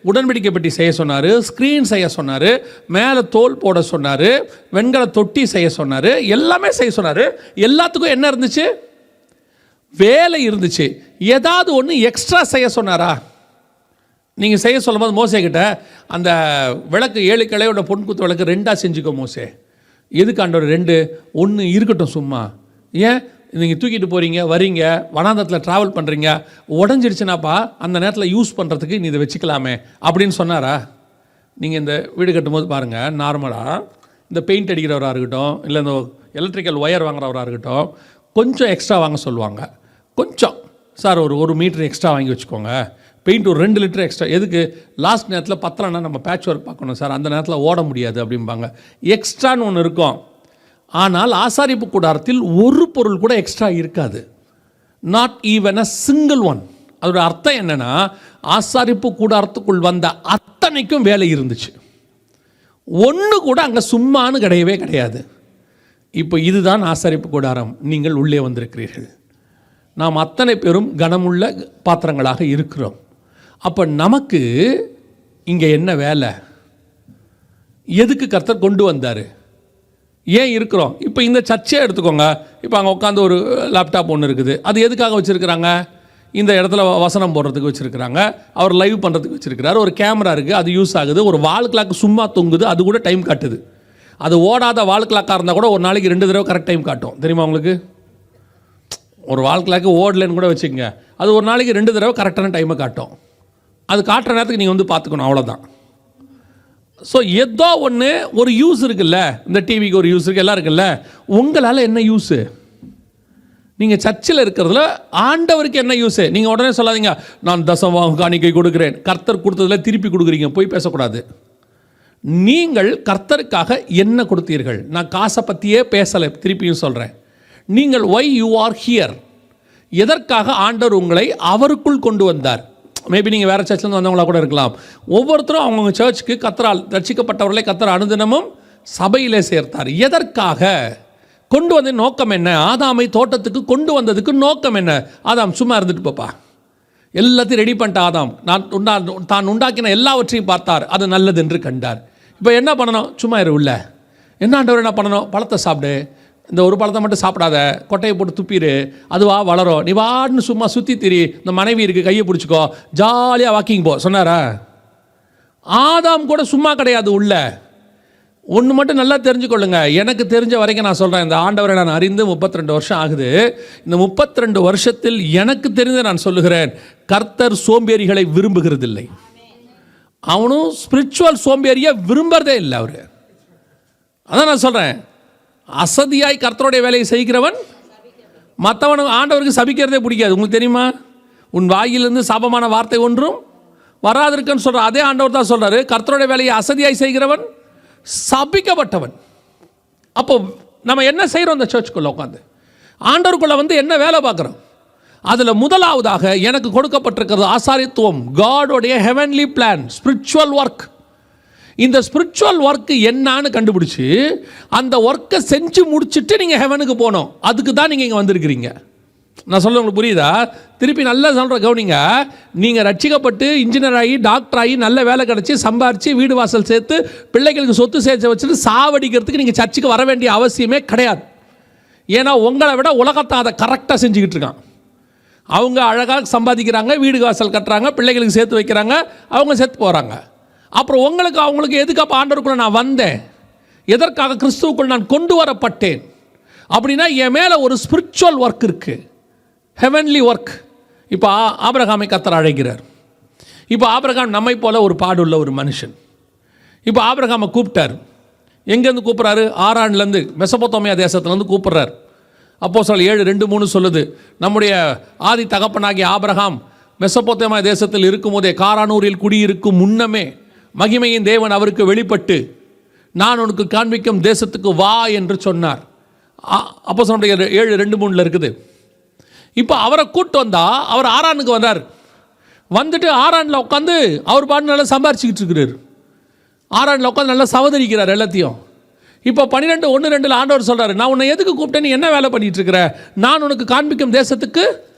உடன்படிக்கை பெட்டி செய்ய சொன்னார், ஸ்க்ரீன் செய்ய சொன்னார், மேலே தோல் போட சொன்னார், வெண்கல தொட்டி செய்ய சொன்னார், எல்லாமே செய்ய சொன்னார். எல்லாத்துக்கும் என்ன இருந்துச்சு? வேலை இருந்துச்சு. ஏதாவது ஒன்று எக்ஸ்ட்ரா செய்ய சொன்னாரா? நீங்கள் செய்ய சொல்லும் போது மோசே கிட்ட அந்த விளக்கு 7 கிளையோட பொன்குத்து விளக்கு 2ஆக செஞ்சுக்கோ மோசே. எதுக்கு ஆண்டவர் 2? 1 இருக்கட்டும் சும்மா. ஏன் நீங்கள் தூக்கிட்டு போகிறீங்க, வரீங்க, வனாந்தரத்தில் ட்ராவல் பண்ணுறீங்க, உடஞ்சிடுச்சுனாப்பா அந்த நேரத்தில் யூஸ் பண்ணுறதுக்கு நீ இதை வச்சுக்கலாமே அப்படின்னு சொன்னாரா? நீங்கள் இந்த வீடு கட்டும்போது பாருங்கள், நார்மலாக இந்த பெயிண்ட் அடிக்கிறவராக இருக்கட்டும், இல்லை இந்த எலக்ட்ரிக்கல் ஒயர் வாங்குறவராக இருக்கட்டும், கொஞ்சம் எக்ஸ்ட்ரா வாங்க சொல்லுவாங்க. கொஞ்சம் சார் ஒரு மீட்டர் எக்ஸ்ட்ரா வாங்கி வச்சுக்கோங்க, பெயிண்ட் ஒரு 2 லிட்டர் எக்ஸ்ட்ரா. எதுக்கு? லாஸ்ட் நேரத்தில் பத்தலைன்னா நம்ம பேட்ச் ஒர்க் பார்க்கணும் சார், அந்த நேரத்தில் ஓட முடியாது அப்படிம்பாங்க. எக்ஸ்ட்ரான்னு ஒன்று இருக்கும். ஆனால் ஆசாரிப்பு கூடாரத்தில் ஒரு பொருள் கூட எக்ஸ்ட்ரா இருக்காது. Not even a single one. அதோட அர்த்தம் என்னென்னா, ஆசாரிப்பு கூடாரத்துக்குள் வந்த அத்தனைக்கும் வேலை இருந்துச்சு. ஒன்று கூட அங்கே சும்மானு கிடையவே கிடையாது. இப்போ இதுதான் ஆசாரிப்பு கூடாரம். நீங்கள் உள்ளே வந்திருக்கிறீர்கள். நாம் அத்தனை பேரும் கனமுள்ள பாத்திரங்களாக இருக்கிறோம். அப்போ நமக்கு இங்கே என்ன வேலை? எதுக்கு கர்த்தர் கொண்டு வந்தார்? ஏன் இருக்கிறோம்? இப்போ இந்த சர்ச்சே எடுத்துக்கோங்க. இப்போ அங்கே உட்காந்து ஒரு லேப்டாப் ஒன்று இருக்குது. அது எதுக்காக வச்சுருக்கிறாங்க? இந்த இடத்துல வசனம் போடுறதுக்கு வச்சுருக்கிறாங்க, அவர் லைவ் பண்ணுறதுக்கு வச்சுருக்கிறாரு. ஒரு கேமரா இருக்குது, அது யூஸ் ஆகுது. ஒரு வால் கிளாக் சும்மா தொங்குது, அது கூட டைம் காட்டுது. அது ஓடாத வால் கிளாக்காக இருந்தால் கூட ஒரு நாளைக்கு 2 தடவை கரெக்ட் டைம் காட்டும். தெரியுமா உங்களுக்கு? ஒரு வால் கிளாக்கு ஓடலன்னு கூட வச்சுக்கோங்க, அது ஒரு நாளைக்கு 2 தடவை கரெக்டான டைமை காட்டும். அது காட்டுற நேரத்துக்கு நீங்கள் வந்து பார்த்துக்கணும், அவ்வளோதான். ஸோ ஏதோ ஒன்று ஒரு யூஸ் இருக்குல்ல. இந்த டிவிக்கு ஒரு யூஸ் இருக்குது, எல்லாம் இருக்குல்ல. உங்களால் என்ன யூஸு? நீங்கள் சர்ச்சில் இருக்கிறதுல ஆண்டவருக்கு என்ன யூஸு? நீங்கள் உடனே சொல்லாதீங்க நான் தசமபாகம் காணிக்கை கொடுக்குறேன், கர்த்தர் கொடுத்ததில் திருப்பி கொடுக்குறீங்க, போய் பேசக்கூடாது. நீங்கள் கர்த்தருக்காக என்ன கொடுத்தீர்கள்? நான் காசை பற்றியே பேசலை, திருப்பியும் சொல்கிறேன். நீங்கள் ஒய் யூ ஆர் ஹியர், எதற்காக ஆண்டவர் உங்களை அவருக்குள் கொண்டு வந்தார்? மேபி நீங்கள் வேறு சர்ச்சிலேருந்து வந்தவங்களா கூட இருக்கலாம். ஒவ்வொருத்தரும் அவங்கவுங்க சர்ச்சுக்கு கர்த்தரால் ரட்சிக்கப்பட்டவர்களை கர்த்தர் அனுதினமும் சபையிலே சேர்த்தார். எதற்காக கொண்டு வந்த நோக்கம் என்ன? ஆதாமை தோட்டத்துக்கு கொண்டு வந்ததுக்கு நோக்கம் என்ன? ஆதாம் சும்மா இருந்துட்டு போப்பா, எல்லாத்தையும் ரெடி பண்ணிட்ட ஆதாம். தான் உண்டாக்கின எல்லாவற்றையும் பார்த்தார், அது நல்லது என்று கண்டார். இப்போ என்ன பண்ணணும்? சும்மா இரு உள்ள. என்ன ஆண்டவர் என்ன பண்ணணும்? பழத்தை சாப்பிடு, இந்த ஒரு பழத்தை மட்டும் சாப்பிடாத, கொட்டையை போட்டு துப்பிடு, அதுவா வளரும், நீ வாடுன்னு சும்மா சுற்றி திரி, இந்த மனைவி இருக்குது கையை பிடிச்சிக்கோ, ஜாலியாக வாக்கிங் போ சொன்னாரா? ஆதாம் கூட சும்மா கிடையாது. உள்ள ஒன்று மட்டும் நல்லா தெரிஞ்சுக்கொள்ளுங்க, எனக்கு தெரிஞ்ச வரைக்கும் நான் சொல்கிறேன், இந்த ஆண்டவரை நான் அறிந்து 32 வருஷம் ஆகுது. இந்த 32 வருஷத்தில் எனக்கு தெரிந்து நான் சொல்லுகிறேன், கர்த்தர் சோம்பேறிகளை விரும்புகிறதில்லை. அவனும் ஸ்பிரிச்சுவல் சோம்பேறியை விரும்புறதே இல்லை அவர். அதான் நான் சொல்கிறேன், அசதியாய் கர்த்தருடைய வேலையை செய்கிறவன் மற்றவன் ஆண்டவருக்கு சபிக்கிறதே பிடிக்காது. உங்களுக்கு தெரியுமா? உன் வாயிலிருந்து சாபமான வார்த்தை ஒன்றும் வராதிருக்குன்னு சொல்கிற அதே ஆண்டவர் தான் சொல்கிறாரு, கர்த்தருடைய வேலையை அசதியாய் செய்கிறவன் சபிக்கப்பட்டவன். அப்போ நம்ம என்ன செய்கிறோம்? அந்த சர்ச்சுக்குள்ளே உட்காந்து ஆண்டவருக்குள்ளே வந்து என்ன வேலை பார்க்குறோம்? அதில் முதலாவதாக எனக்கு கொடுக்கப்பட்டிருக்கிறது ஆசாரித்துவம், காடோடைய ஹெவன்லி பிளான், ஸ்பிரிச்சுவல் ஒர்க். இந்த ஸ்பிரிச்சுவல் ஒர்க்கு என்னான்னு கண்டுபிடிச்சி அந்த ஒர்க்கை செஞ்சு முடிச்சுட்டு நீங்கள் ஹெவனுக்கு போகணும். அதுக்கு தான் நீங்கள் இங்கே வந்திருக்கிறீங்க. நான் சொல்ல உங்களுக்கு புரியுதா? திருப்பி நல்லா சொல்கிற கவனிங்க. நீங்கள் ரட்சிக்கப்பட்டு இன்ஜினியர் ஆகி டாக்டர் ஆகி நல்ல வேலை கிடச்சி சம்பாரித்து வீடு வாசல் சேர்த்து பிள்ளைகளுக்கு சொத்து சேர்த்து வச்சுட்டு சாவடிக்கிறதுக்கு நீங்கள் சர்ச்சுக்கு வர வேண்டிய அவசியமே கிடையாது. ஏன்னா உங்களை விட உலகத்தை அதை கரெக்டாக செஞ்சுக்கிட்டு இருக்கான். அவங்க அழகாக சம்பாதிக்கிறாங்க, வீடு வாசல் கட்டுறாங்க, பிள்ளைகளுக்கு சேர்த்து வைக்கிறாங்க, அவங்க சேர்த்து போகிறாங்க. அப்புறம் அவங்களுக்கு எதுக்கு ஆண்டவருக்குள்ள நான் வந்தேன்? எதற்காக கிறிஸ்துவுக்குள் நான் கொண்டு வரப்பட்டேன்? அப்படின்னா என் மேலே ஒரு ஸ்பிரிச்சுவல் ஒர்க் இருக்குது, ஹெவன்லி ஒர்க். இப்போ ஆபிரகாமை கர்த்தர் அழைக்கிறார். இப்போ ஆபிரகாம் நம்மை போல ஒரு பாடுள்ள ஒரு மனுஷன். இப்போ ஆபிரகாமை கூப்பிட்டார். எங்கேருந்து கூப்பிட்றாரு? ஆரான்லேருந்து, மெசபொத்தோமியா தேசத்துலேருந்து கூப்பிட்றார். அப்போஸ்தலர் 7:2-3 சொல்லுது, நம்முடைய ஆதி தகப்பனாகிய ஆபிரகாம் மெசபொத்தோமியா தேசத்தில் இருக்கும்போதே, காரானூரில் குடியிருக்கும் முன்னமே மகிமையின் தேவன் அவருக்கு வெளிப்பட்டு நான் உனக்கு காண்பிக்கும் தேசத்துக்கு வா என்று சொன்னார். அப்போஸ்தலர் 7:2-3 இருக்குது. இப்போ அவரை கூப்பிட்டு வந்தா அவர் ஆரானுக்கு வந்தார். வந்துட்டு ஆரானில் உட்காந்து அவர் பாட்டு நல்லா சம்பாரிச்சிக்கிட்டு இருக்கிறார். ஆரானில் உட்காந்து நல்லா சவதரிக்கிறார் எல்லாத்தையும். இப்போ 12:1-2 ஆண்டவர் சொல்கிறார், நான் உன்னை எதுக்கு கூப்பிட்டேன்? நீ என்ன வேலை பண்ணிகிட்டு இருக்கிற? நான் உனக்கு காண்பிக்கும் தேசத்துக்கு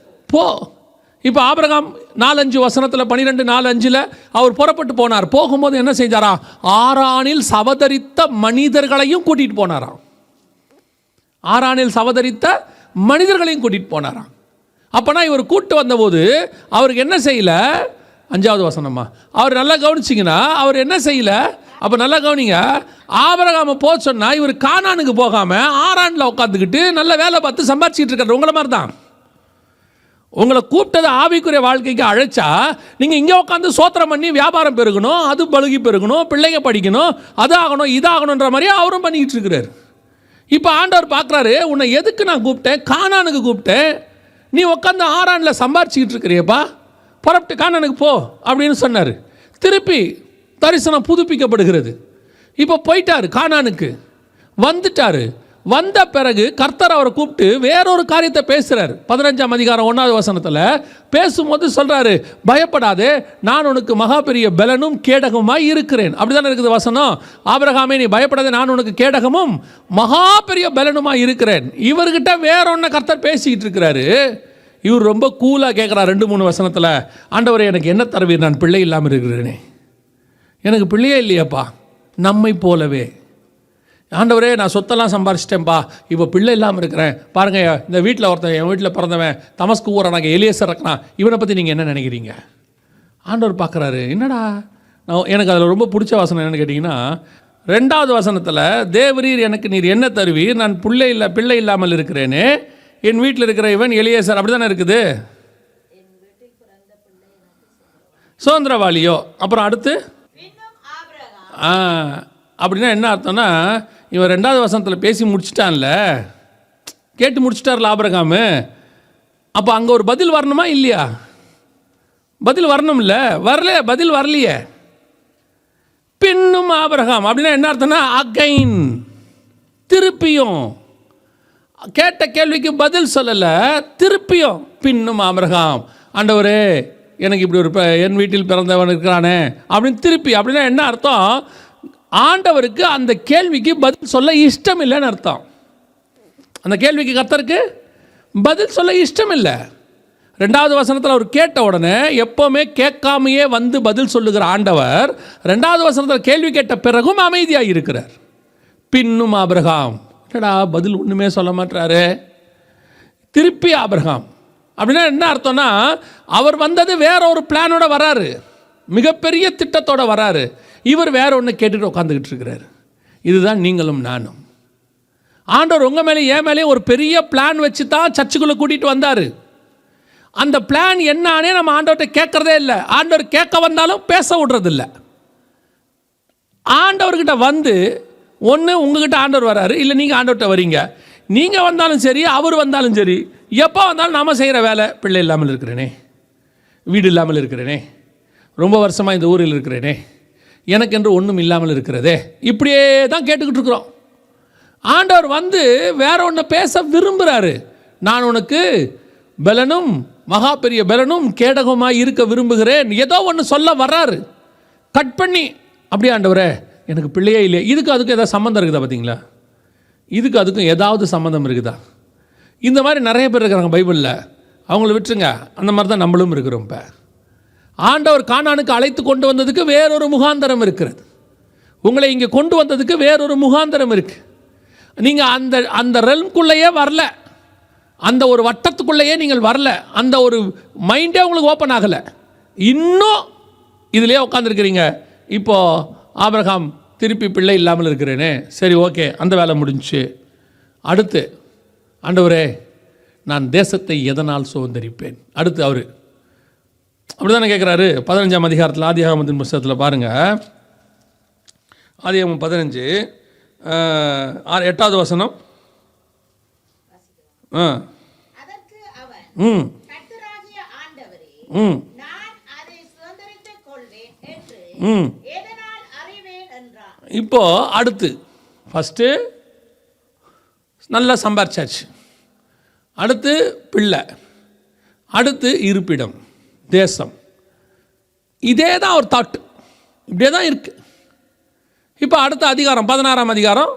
போ. இப்போ ஆபிரகாம் 4:5 வசனத்தில் 12:4-5 அவர் புறப்பட்டு போனார். போகும்போது என்ன செஞ்சாரா? ஆரானில் சவதரித்த மனிதர்களையும் கூட்டிகிட்டு போனாராம். ஆரானில் சவதரித்த மனிதர்களையும் கூட்டிகிட்டு போனாராம். அப்போனா இவர் கூட்டு வந்தபோது அவருக்கு என்ன செய்யல? 5வது வசனமா, அவர் நல்லா கவனிச்சிங்கன்னா அவர் என்ன செய்யல? அப்போ நல்லா கவனிங்க, ஆபிரகாமை போக சொன்னால் இவர் கானானுக்கு போகாமல் ஆரானில் உட்காந்துக்கிட்டு நல்ல வேலை பார்த்து சம்பாரிச்சிக்கிட்டு இருக்காரு. உங்களை மாதிரி தான். உங்களை கூப்பிட்டது ஆவிக்குரிய வாழ்க்கைக்கு அழைச்சா நீங்கள் இங்கே உட்காந்து சோத்திரம் பண்ணி வியாபாரம் பெருகணும், அது பழுகி பெருகணும், பிள்ளைங்க படிக்கணும், அது ஆகணும் இதாகணுன்ற மாதிரியே அவரும் பண்ணிக்கிட்டு இருக்கிறார். இப்போ ஆண்டவர் பார்க்குறாரு, உன்னை எதுக்கு நான் கூப்பிட்டேன்? கானானுக்கு கூப்பிட்டேன். நீ உட்காந்து ஆரானில் சம்பாரிச்சிக்கிட்டு இருக்கிறியப்பா, புறப்பட்டு கானானுக்கு போ அப்படின்னு சொன்னார். திருப்பி தரிசனம் புதுப்பிக்கப்படுகிறது. இப்போ போயிட்டார் கானானுக்கு, வந்துட்டார். வந்த பிறகு கர்த்தர் அவரை கூப்பிட்டு வேறொரு காரியத்தை பேசுகிறார். 15ஆம் அதிகாரம் 1வது வசனத்தில் பேசும்போது சொல்கிறாரு, பயப்படாதே, நான் உனக்கு மகா பெரிய பலனும் கேடகமாய் இருக்கிறேன். அப்படி தானே இருக்குது வசனம். ஆபிரகாமே நீ பயப்படாதே, நான் உனக்கு கேடகமும் மகா பெரிய பலனுமாய் இருக்கிறேன். இவர்கிட்ட வேற ஒன்றை கர்த்தர் பேசிக்கிட்டு இருக்கிறாரு. இவர் ரொம்ப கூலாக கேட்குறார். 2-3 வசனத்தில், ஆண்டவரே எனக்கு என்ன தருவீர்? நான் பிள்ளை இல்லாமல் இருக்கிறேனே, எனக்கு பிள்ளையே இல்லையாப்பா. நம்மை போலவே ஆண்டவரே நான் சொத்தெல்லாம் சம்பாரிச்சிட்டேன்ப்பா, இப்போ பிள்ளை இல்லாமல் இருக்கிறேன். பாருங்கள், இந்த வீட்டில் ஒருத்தன், என் வீட்டில் பிறந்தவன் தமஸ்கு ஊரனாக எலியேசர் இருக்கிறான், இவனை பற்றி நீங்கள் என்ன நினைக்கிறீங்க? ஆண்டவர் பார்க்குறாரு. என்னடா, எனக்கு அதில் ரொம்ப பிடிச்ச வசனம் என்னென்னு கேட்டிங்கன்னா, 2வது வசனத்தில், தேவரீர் எனக்கு நீர் என்ன தருவீர்? நான் பிள்ளை இல்லாமல் இருக்கிறேனே, என் வீட்டில் இருக்கிற இவன் எலியேசர். அப்படி தானே இருக்குது. சுதந்திரவாளியோ. அப்புறம் அடுத்து அப்படின்னா என்ன அர்த்தம்னா, இவன் 2வது வசனத்தில் பேசி முடிச்சிட்டான்ல, கேட்டு முடிச்சிட்டார்ல ஆபிரகாம். அப்போ அங்கே ஒரு பதில் வரணுமா இல்லையா? பதில் வரணும்ல, வரல, பதில் வரலையே. பின்னும் ஆபிரகாம் அப்படின்னா என்ன அர்த்தம்னா அகைன், திருப்பியும் கேட்ட கேள்விக்கு பதில் சொல்லலை, திருப்பியும் பின்னும் ஆபிரகாம், ஆண்டவரே எனக்கு இப்படி ஒரு என் வீட்டில் பிறந்தவன் இருக்கிறானே அப்படின்னு திருப்பி. அப்படின்னா என்ன அர்த்தம்? ஆண்டவருக்கு அந்த கேள்விக்கு பதில் சொல்ல இஷ்டம் இல்லைன்னு அர்த்தம். அந்த கேள்விக்கு கர்த்தருக்கு பதில் சொல்ல இஷ்டம் இல்லை. 2வது வசனத்தில் அவர் கேட்ட உடனே எப்போவுமே கேட்காமையே வந்து பதில் சொல்லுகிற ஆண்டவர் 2வது வசனத்தில் கேள்வி கேட்ட பிறகும் அமைதியாக இருக்கிறார். பின்னும் ஆபிரகாம், என்னடா பதில் ஒன்றுமே சொல்ல மாட்டாரு, திருப்பி ஆபிரகாம். அப்படின்னா என்ன அர்த்தம்னா அவர் வந்தது வேற ஒரு பிளானோட வராரு, மிகப்பெரிய திட்டத்தோட வராரு. இவர் வேற ஒன்று கேட்டுட்டு உட்காந்துக்கிட்டு இருக்கிறார். இதுதான் நீங்களும் நானும். ஆண்டவர் உங்கள் மேலே என் மேலே ஒரு பெரிய பிளான் வச்சு தான் சர்ச்சுக்குள்ளே கூட்டிகிட்டு வந்தார். அந்த பிளான் என்னானே நம்ம ஆண்டவர்கிட்ட கேட்குறதே இல்லை. ஆண்டவர் கேட்க வந்தாலும் பேச விடுறதில்ல. ஆண்டவர்கிட்ட வந்து ஒன்று உங்ககிட்ட ஆண்டவர் வராரு, இல்லை நீங்கள் ஆண்டவர்கிட்ட வரீங்க. நீங்கள் வந்தாலும் சரி, அவர் வந்தாலும் சரி, எப்போ வந்தாலும் நாம் செய்கிற வேலை, பிள்ளை இல்லாமல் இருக்கிறேனே, வீடு இல்லாமல் இருக்கிறேனே, ரொம்ப வருஷமாக இந்த ஊரில் இருக்கிறேனே, எனக்கென்று ஒன்றும் இல்லாமல் இருக்கிறதே, இப்படியே தான் கேட்டுக்கிட்டு இருக்கிறோம். ஆண்டவர் வந்து வேற ஒன்று பேச விரும்புகிறாரு. நான் உனக்கு பலனும் மகா பெரிய பலனும் கேடகமாக இருக்க விரும்புகிறேன், ஏதோ ஒன்று சொல்ல வர்றாரு. கட் பண்ணி அப்படியே ஆண்டவரே எனக்கு பிள்ளையே இல்லையே, இதுக்கு அதுக்கும் ஏதாவது சம்மந்தம் இருக்குதா? பார்த்தீங்களா, இதுக்கு அதுக்கும் ஏதாவது சம்மந்தம் இருக்குதா? இந்த மாதிரி நிறைய பேர் இருக்கிறாங்க பைபிளில். அவங்கள விட்டுருங்க, அந்த மாதிரி தான் நம்மளும் இருக்கிறோம். இப்போ ஆண்டவர் கானானுக்கு அழைத்து கொண்டு வந்ததுக்கு வேறொரு முகாந்தரம் இருக்கிறது. உங்களை இங்கே கொண்டு வந்ததுக்கு வேறொரு முகாந்தரம் இருக்குது. நீங்கள் அந்த ரெல்ம்குள்ளேயே வரல, அந்த ஒரு வட்டத்துக்குள்ளேயே நீங்கள் வரல, அந்த ஒரு மைண்டே உங்களுக்கு ஓப்பன் ஆகலை. இன்னும் இதிலே உட்காந்துருக்கிறீங்க. இப்போது ஆபிரகாம் திருப்பி பிள்ளை இல்லாமல் இருக்கிறேனே, சரி ஓகே, அந்த வேலை முடிஞ்சு. அடுத்து ஆண்டவரே நான் தேசத்தை எதனால் சுதந்தரிப்பேன்? அடுத்து அவர் அப்படி தானே கேட்குறாரு. 15ஆம் அதிகாரத்தில் ஆதியாகமத்தின் புத்தகத்தில் பாருங்கள், ஆதியாகமம் 15 8வது வசனம். அதற்கு அவன், கர்த்தராகிய ஆண்டவரே, நான் அதை சுதந்தரித்துக் கொள்வேன் என்று எதனால் அறிவேன் என்றான். இப்போ அடுத்து ஃபஸ்ட்டு நல்லா சம்பாரிச்சாச்சு, அடுத்து பிள்ளை, அடுத்து இருப்பிடம், தேசம். இதே தான் ஒரு தாட், இப்படியே தான் இருக்குது. இப்போ அடுத்த அதிகாரம் 16ஆம் அதிகாரம்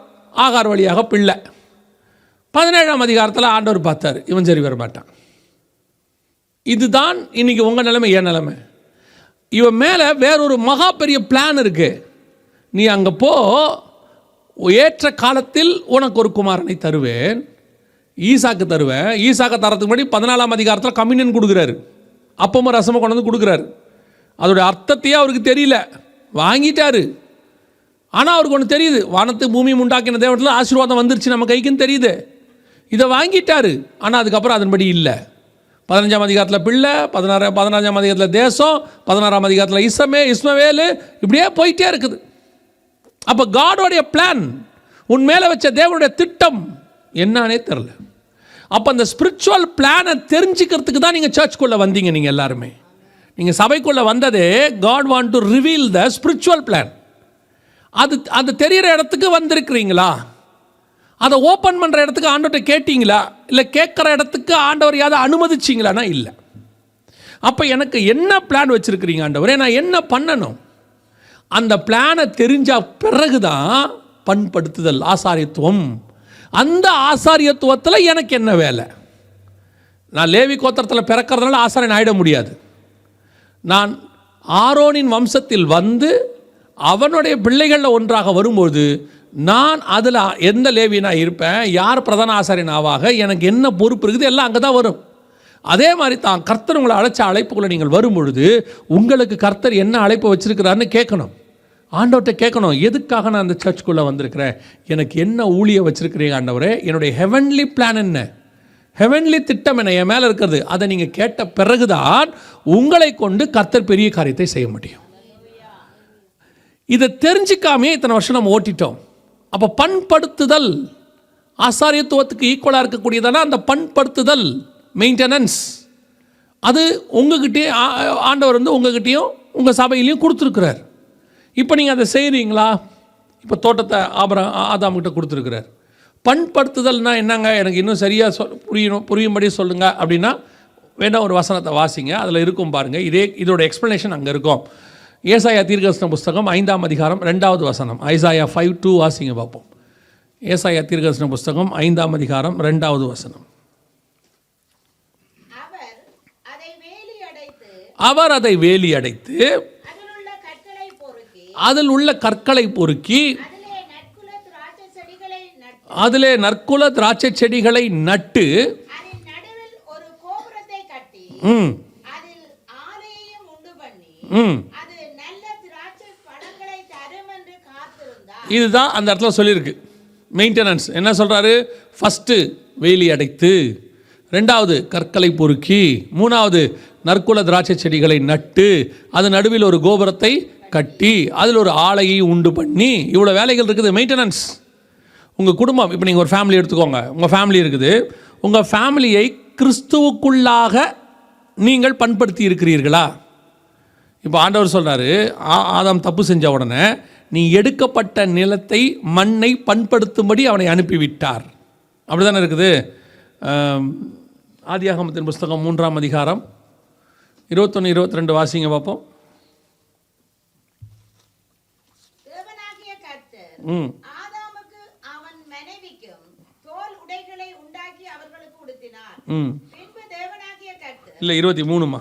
ஆகார் வழியாக பிள்ளை. 17ஆம் அதிகாரத்தில் ஆண்டவர் பார்த்தார், இவன் சரி வர மாட்டான். இதுதான் இன்னைக்கு உங்கள் நிலைமை, என் நிலைமை. இவன் மேலே வேறொரு மகா பெரிய பிளான் இருக்குது. நீ அங்கே போ, ஏற்ற காலத்தில் உனக்கு ஒரு குமாரனை தருவேன், ஈசாக்கு தருவேன். ஈசாக்கை தரத்துக்கு முன்னாடி 14ஆம் அதிகாரத்தில் கம்யூனியன் கொடுக்குறாரு, அப்பமும் ரசமும் கொண்டு வந்து கொடுக்குறாரு. அதோடைய அர்த்தத்தையே அவருக்கு தெரியல, வாங்கிட்டாரு. ஆனால் அவருக்கு ஒன்று தெரியுது, வானத்து பூமி உண்டாக்கின தேவத்தில் ஆசீர்வாதம் வந்துருச்சு நம்ம கைக்குன்னு தெரியுது. இதை வாங்கிட்டாரு. ஆனால் அதுக்கப்புறம் அதன்படி இல்லை. 15ஆம் அதிகாரத்தில் பிள்ளை, 15ஆம் அதிகாரத்தில் தேசம், 16ஆம் அதிகாரத்தில் இஸ்மவேலு, இப்படியே போயிட்டே இருக்குது. அப்போ காடோடைய பிளான், உன் மேலே வச்ச தேவனுடைய திட்டம் என்னன்னே தெரில. அப்போ அந்த ஸ்பிரிச்சுவல் பிளானை தெரிஞ்சுக்கிறதுக்கு தான் நீங்கள் சர்ச்சுக்குள்ளே வந்தீங்க. நீங்கள் எல்லாருமே நீங்கள் சபைக்குள்ளே வந்ததே God want to reveal the spiritual plan. அது தெரிகிற இடத்துக்கு வந்திருக்கிறீங்களா? அதை ஓப்பன் பண்ணுற இடத்துக்கு ஆண்டவர்கிட்ட கேட்டீங்களா? இல்லை கேட்குற இடத்துக்கு ஆண்டவர் யாவது அனுமதிச்சிங்களானா இல்லை. அப்போ எனக்கு என்ன பிளான் வச்சுருக்கிறீங்க ஆண்டவரே, நான் என்ன பண்ணணும்? அந்த பிளானை தெரிஞ்ச பிறகுதான் பண்படுத்துதல், ஆசாரியத்துவம். அந்த ஆசாரியத்துவத்தில் எனக்கு என்ன வேலை? நான் லேவி கோத்திரத்தில் பிறக்கிறதுனால ஆசாரியன் ஆகிட முடியாது. நான் ஆரோனின் வம்சத்தில் வந்து அவனுடைய பிள்ளைகளில் ஒன்றாக வரும்போது நான் அதில் எந்த லேவியனாக இருப்பேன், யார் பிரதான ஆசாரியன் ஆவாக, எனக்கு என்ன பொறுப்பு இருக்குது, எல்லாம் அங்கே தான் வரும். அதே மாதிரி தான் கர்த்தர் உங்களை அழைச்ச அழைப்புக்குள்ளே நீங்கள் வரும்பொழுது உங்களுக்கு கர்த்தர் என்ன அழைப்பு வச்சுருக்கிறாருன்னு கேட்கணும். ஆண்டவர்கிட்ட கேட்கணும், எதுக்காக நான் அந்த சர்ச்சுக்குள்ளே வந்திருக்கிறேன், எனக்கு என்ன ஊழியம் வச்சுருக்கிறீங்க ஆண்டவரே, என்னுடைய ஹெவன்லி பிளான் என்ன, ஹெவன்லி திட்டம் என்ன என் மேலே இருக்கிறது. அதை நீங்கள் கேட்ட பிறகுதான் உங்களை கொண்டு கர்த்தர் பெரிய காரியத்தை செய்ய முடியும். இதை தெரிஞ்சிக்காமே இத்தனை வருஷம் நம்ம ஓட்டிட்டோம். அப்போ பண்படுத்துதல், ஆசாரியத்துவத்துக்கு ஈக்குவலாக இருக்கக்கூடியதான அந்த பண்படுத்துதல், மெயின்டெனன்ஸ், அது உங்ககிட்டே ஆண்டவர் வந்து உங்ககிட்டையும் உங்கள் சபையிலையும் கொடுத்துருக்குறார். இப்போ நீங்கள் அதை செய்கிறீங்களா? இப்போ தோட்டத்தை ஆதாம்கிட்ட கொடுத்துருக்குறார். பண்படுத்துதல்னா என்னங்க, எனக்கு இன்னும் சரியாக புரியும்படி சொல்லுங்கள் அப்படின்னா வேண்டாம், ஒரு வசனத்தை வாசிங்க, அதில் இருக்கும் பாருங்கள். இதோட எக்ஸ்ப்ளனேஷன் அங்கே இருக்கும். ஏசாயா தீர்க்கதரிசன புஸ்தகம் 5ஆம் அதிகாரம் 2வது வசனம். ஐசாயா 5:2 வாசிங்க பார்ப்போம். ஏசாயா தீர்க்கதரிசன புஸ்தகம் 5ஆம் அதிகாரம் 2வது வசனம். அவர் அதை வேலி அடைத்து அதில் உள்ள கற்களை பொறுக்கி அதிலே நற்குல திராட்சை செடிகளை நட்டு இதுதான் அந்த இடத்துல சொல்லியிருக்கு. மெயின்டெனன்ஸ் என்ன சொல்றாரு? ஃபர்ஸ்ட் வேலி அடைத்து, 2வது கற்களை பொறுக்கி, 3வது நற்குல திராட்சை செடிகளை நட்டு, அது நடுவில் ஒரு கோபுரத்தை கட்டி, அதில் ஒரு ஆலையை உண்டு பண்ணி, இவ்வளோ வேலைகள் இருக்குது. மெயின்டெனன்ஸ். உங்கள் குடும்பம், இப்போ நீங்கள் ஒரு ஃபேமிலி எடுத்துக்கோங்க, உங்கள் ஃபேமிலி இருக்குது. உங்கள் ஃபேமிலியை கிறிஸ்துவுக்குள்ளாக நீங்கள் பண்படுத்தி இருக்கிறீர்களா? இப்போ ஆண்டவர் சொல்கிறாரு, ஆதாம் தப்பு செஞ்ச உடனே நீ எடுக்கப்பட்ட நிலத்தை, மண்ணை பண்படுத்தும்படி அவனை அனுப்பிவிட்டார். அப்படி தானே இருக்குது. ஆதியாகமத்தின் புஸ்தகம் 3ஆம் அதிகாரம் 21-22 வாசிங்க பார்ப்போம். இல்லை 23மா?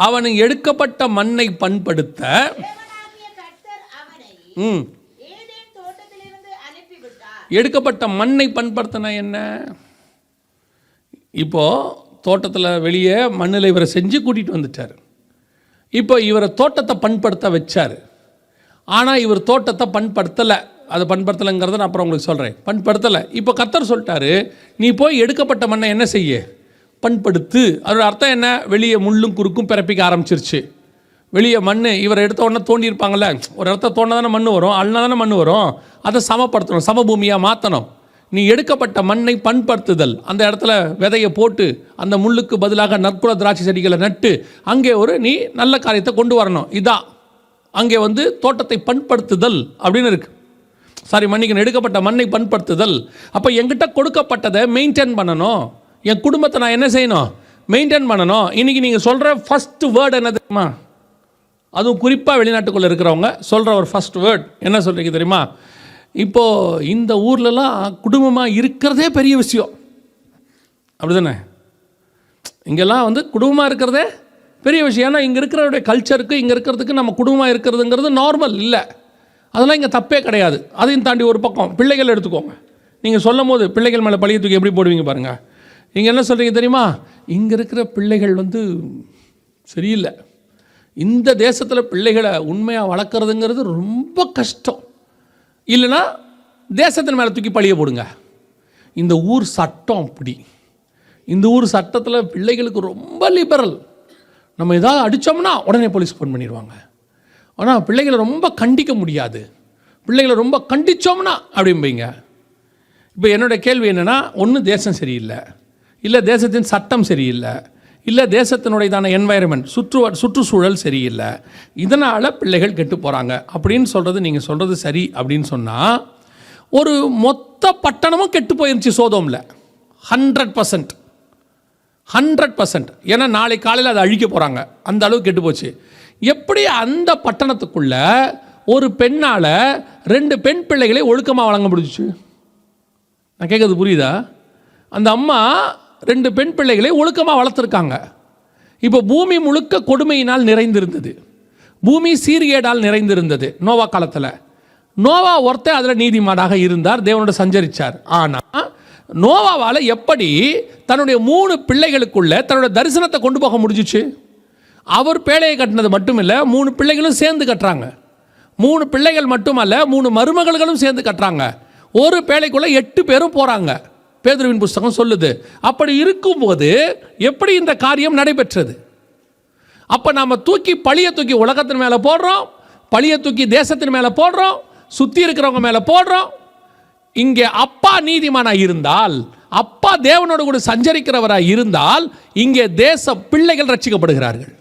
அவன் எடுக்கப்பட்ட மண்ணை பண்படுத்த எடுக்கப்பட்ட மண்ணை பண்படுத்தின என்ன? இப்போ தோட்டத்தில் வெளியே மண்ணில் இவரை செஞ்சு கூட்டிகிட்டு வந்துட்டார். இப்போ இவரை தோட்டத்தை பண்படுத்த வச்சார். ஆனால் இவர் தோட்டத்தை பண்படுத்தலை. அதை பண்படுத்தலைங்கிறத நான் அப்புறம் உங்களுக்கு சொல்கிறேன். பண்படுத்தலை. இப்போ கர்த்தர் சொல்லிட்டாரு, நீ போய் எடுக்கப்பட்ட மண்ணை என்ன செய்ய? பண்படுத்து. அதோட அர்த்தம் என்ன? வெளியே முள்ளும் குறுக்கும் பிறப்பிக்க ஆரம்பிச்சிருச்சு. வெளியே மண் இவரை எடுத்த உடனே தோண்டியிருப்பாங்கள்ல, ஒரு இடத்த தோண்ட தானே மண் வரும், அள்ளனா தானே மண் வரும். அதை சமப்படுத்தணும், சமபூமியாக மாற்றணும். நீ எடுக்கப்பட்ட மண்ணை பண்படுத்துதல். அந்த இடத்துல விதையை போட்டு அந்த முள்ளுக்கு பதிலாக நற்குல திராட்சை செடிகளை நட்டு அங்கே நீ நல்ல காரியத்தை கொண்டு வரணும். இதான் அங்கே தோட்டத்தை பண்படுத்துதல் அப்படின்னு இருக்கு. சாரி, மன்னிக்கணும், எடுக்கப்பட்ட மண்ணை பண்படுத்துதல். அப்போ என்கிட்ட கொடுக்கப்பட்டதை மெயின்டைன் பண்ணணும். என் குடும்பத்தை நான் என்ன செய்யணும்? மெயின்டைன் பண்ணணும். இன்றைக்கி நீங்கள் சொல்கிற ஃபஸ்ட் வேர்டு என்ன தெரியுமா? அதுவும் குறிப்பாக வெளிநாட்டுக்குள்ளே இருக்கிறவங்க சொல்கிற ஒரு ஃபஸ்ட் வேர்ட் என்ன சொல்கிறீங்க தெரியுமா? இப்போது இந்த ஊர்லலாம் குடும்பமாக இருக்கிறதே பெரிய விஷயம். அப்படி தானே? இங்கெல்லாம் குடும்பமாக இருக்கிறதே பெரிய விஷயம். ஏன்னா இங்கே இருக்கிறவருடைய கல்ச்சருக்கு, இங்கே இருக்கிறதுக்கு நம்ம குடும்பமாக இருக்கிறதுங்கிறது நார்மல் இல்லை. அதெல்லாம் இங்கே தப்பே கிடையாது. அதையும் தாண்டி ஒரு பக்கம் பிள்ளைகள் எடுத்துக்கோங்க. நீங்கள் சொல்லும் போது பிள்ளைகள் மேலே பழிய தூக்கி எப்படி போடுவீங்க பாருங்கள். நீங்கள் என்ன சொல்கிறீங்க தெரியுமா? இங்கே இருக்கிற பிள்ளைகள் சரியில்லை. இந்த தேசத்தில் பிள்ளைகளை உண்மையாக வளர்க்குறதுங்கிறது ரொம்ப கஷ்டம். இல்லைன்னா தேசத்தின் மேலே தூக்கி பழிய போடுங்க. இந்த ஊர் சட்டம் அப்படி. இந்த ஊர் சட்டத்தில் பிள்ளைகளுக்கு ரொம்ப லிபரல். நம்ம ஏதாவது அடித்தோம்னா உடனே போலீஸ் ஃபோன் பண்ணிடுவாங்க. ஆனால் பிள்ளைகளை ரொம்ப கண்டிக்க முடியாது. பிள்ளைகளை ரொம்ப கண்டித்தோம்னா அப்படிம்பீங்க. இப்போ என்னோடய கேள்வி என்னென்னா, ஒன்று தேசம் சரியில்லை, இல்லை தேசத்தின் சட்டம் சரியில்லை, இல்லை தேசத்தினுடையதான என்வாயர்மெண்ட், சுற்றுச்சூழல் சரியில்லை, இதனால் பிள்ளைகள் கெட்டு போகிறாங்க அப்படின்னு சொல்கிறது. நீங்கள் சொல்கிறது சரி அப்படின்னு சொன்னால் ஒரு மொத்த பட்டணமும் கெட்டு போயிருந்துச்சு சோதோமில். 100%. ஏன்னா நாளை காலையில் அதை அழிக்க போகிறாங்க. அந்த அளவுக்கு கெட்டு போச்சு. எப்படி அந்த பட்டணத்துக்குள்ள ஒரு பெண்ணால் 2 பெண் பிள்ளைகளை ஒழுக்கமாக வழங்க முடிஞ்சிச்சு? நான் கேட்குறது புரியுதா? அந்த அம்மா 2 பெண் பிள்ளைகளை ஒழுக்கமாக வளர்த்துருக்காங்க. இப்போ பூமி முழுக்க கொடுமையினால் நிறைந்திருந்தது. பூமி சீர்கேடால் நிறைந்திருந்தது நோவா காலத்தில். நோவா ஒருத்தர் அதில் நீதிமானாக இருந்தார், தேவனோட சஞ்சரித்தார். ஆனால் நோவாவால் எப்படி தன்னுடைய 3 பிள்ளைகளுக்குள்ள தன்னுடைய தரிசனத்தை கொண்டு போக முடிஞ்சிச்சு? அவர் பேழையை கட்டினது மட்டும் இல்லை, 3 பிள்ளைகளும் சேர்ந்து கட்டுறாங்க. 3 பிள்ளைகள் மட்டுமல்ல, 3 மருமகள்களும் சேர்ந்து கட்டுறாங்க. ஒரு பேழைக்குள்ளே 8 பேரும் போகிறாங்க. பேதுருவின் புஸ்தகம் சொல்லுது. அப்படி இருக்கும்போது எப்படி இந்த காரியம் நடைபெற்றது? அப்போ நாம் பழியை தூக்கி உலகத்தின் மேலே போடுறோம், பழியை தூக்கி தேசத்தின் மேலே போடுறோம், சுற்றி இருக்கிறவங்க மேலே போடுறோம். இங்கே அப்பா நீதிமானாக இருந்தால், அப்பா தேவனோடு கூட சஞ்சரிக்கிறவராக இருந்தால், இங்கே தேச பிள்ளைகள் ரட்சிக்கப்படுகிறார்கள்.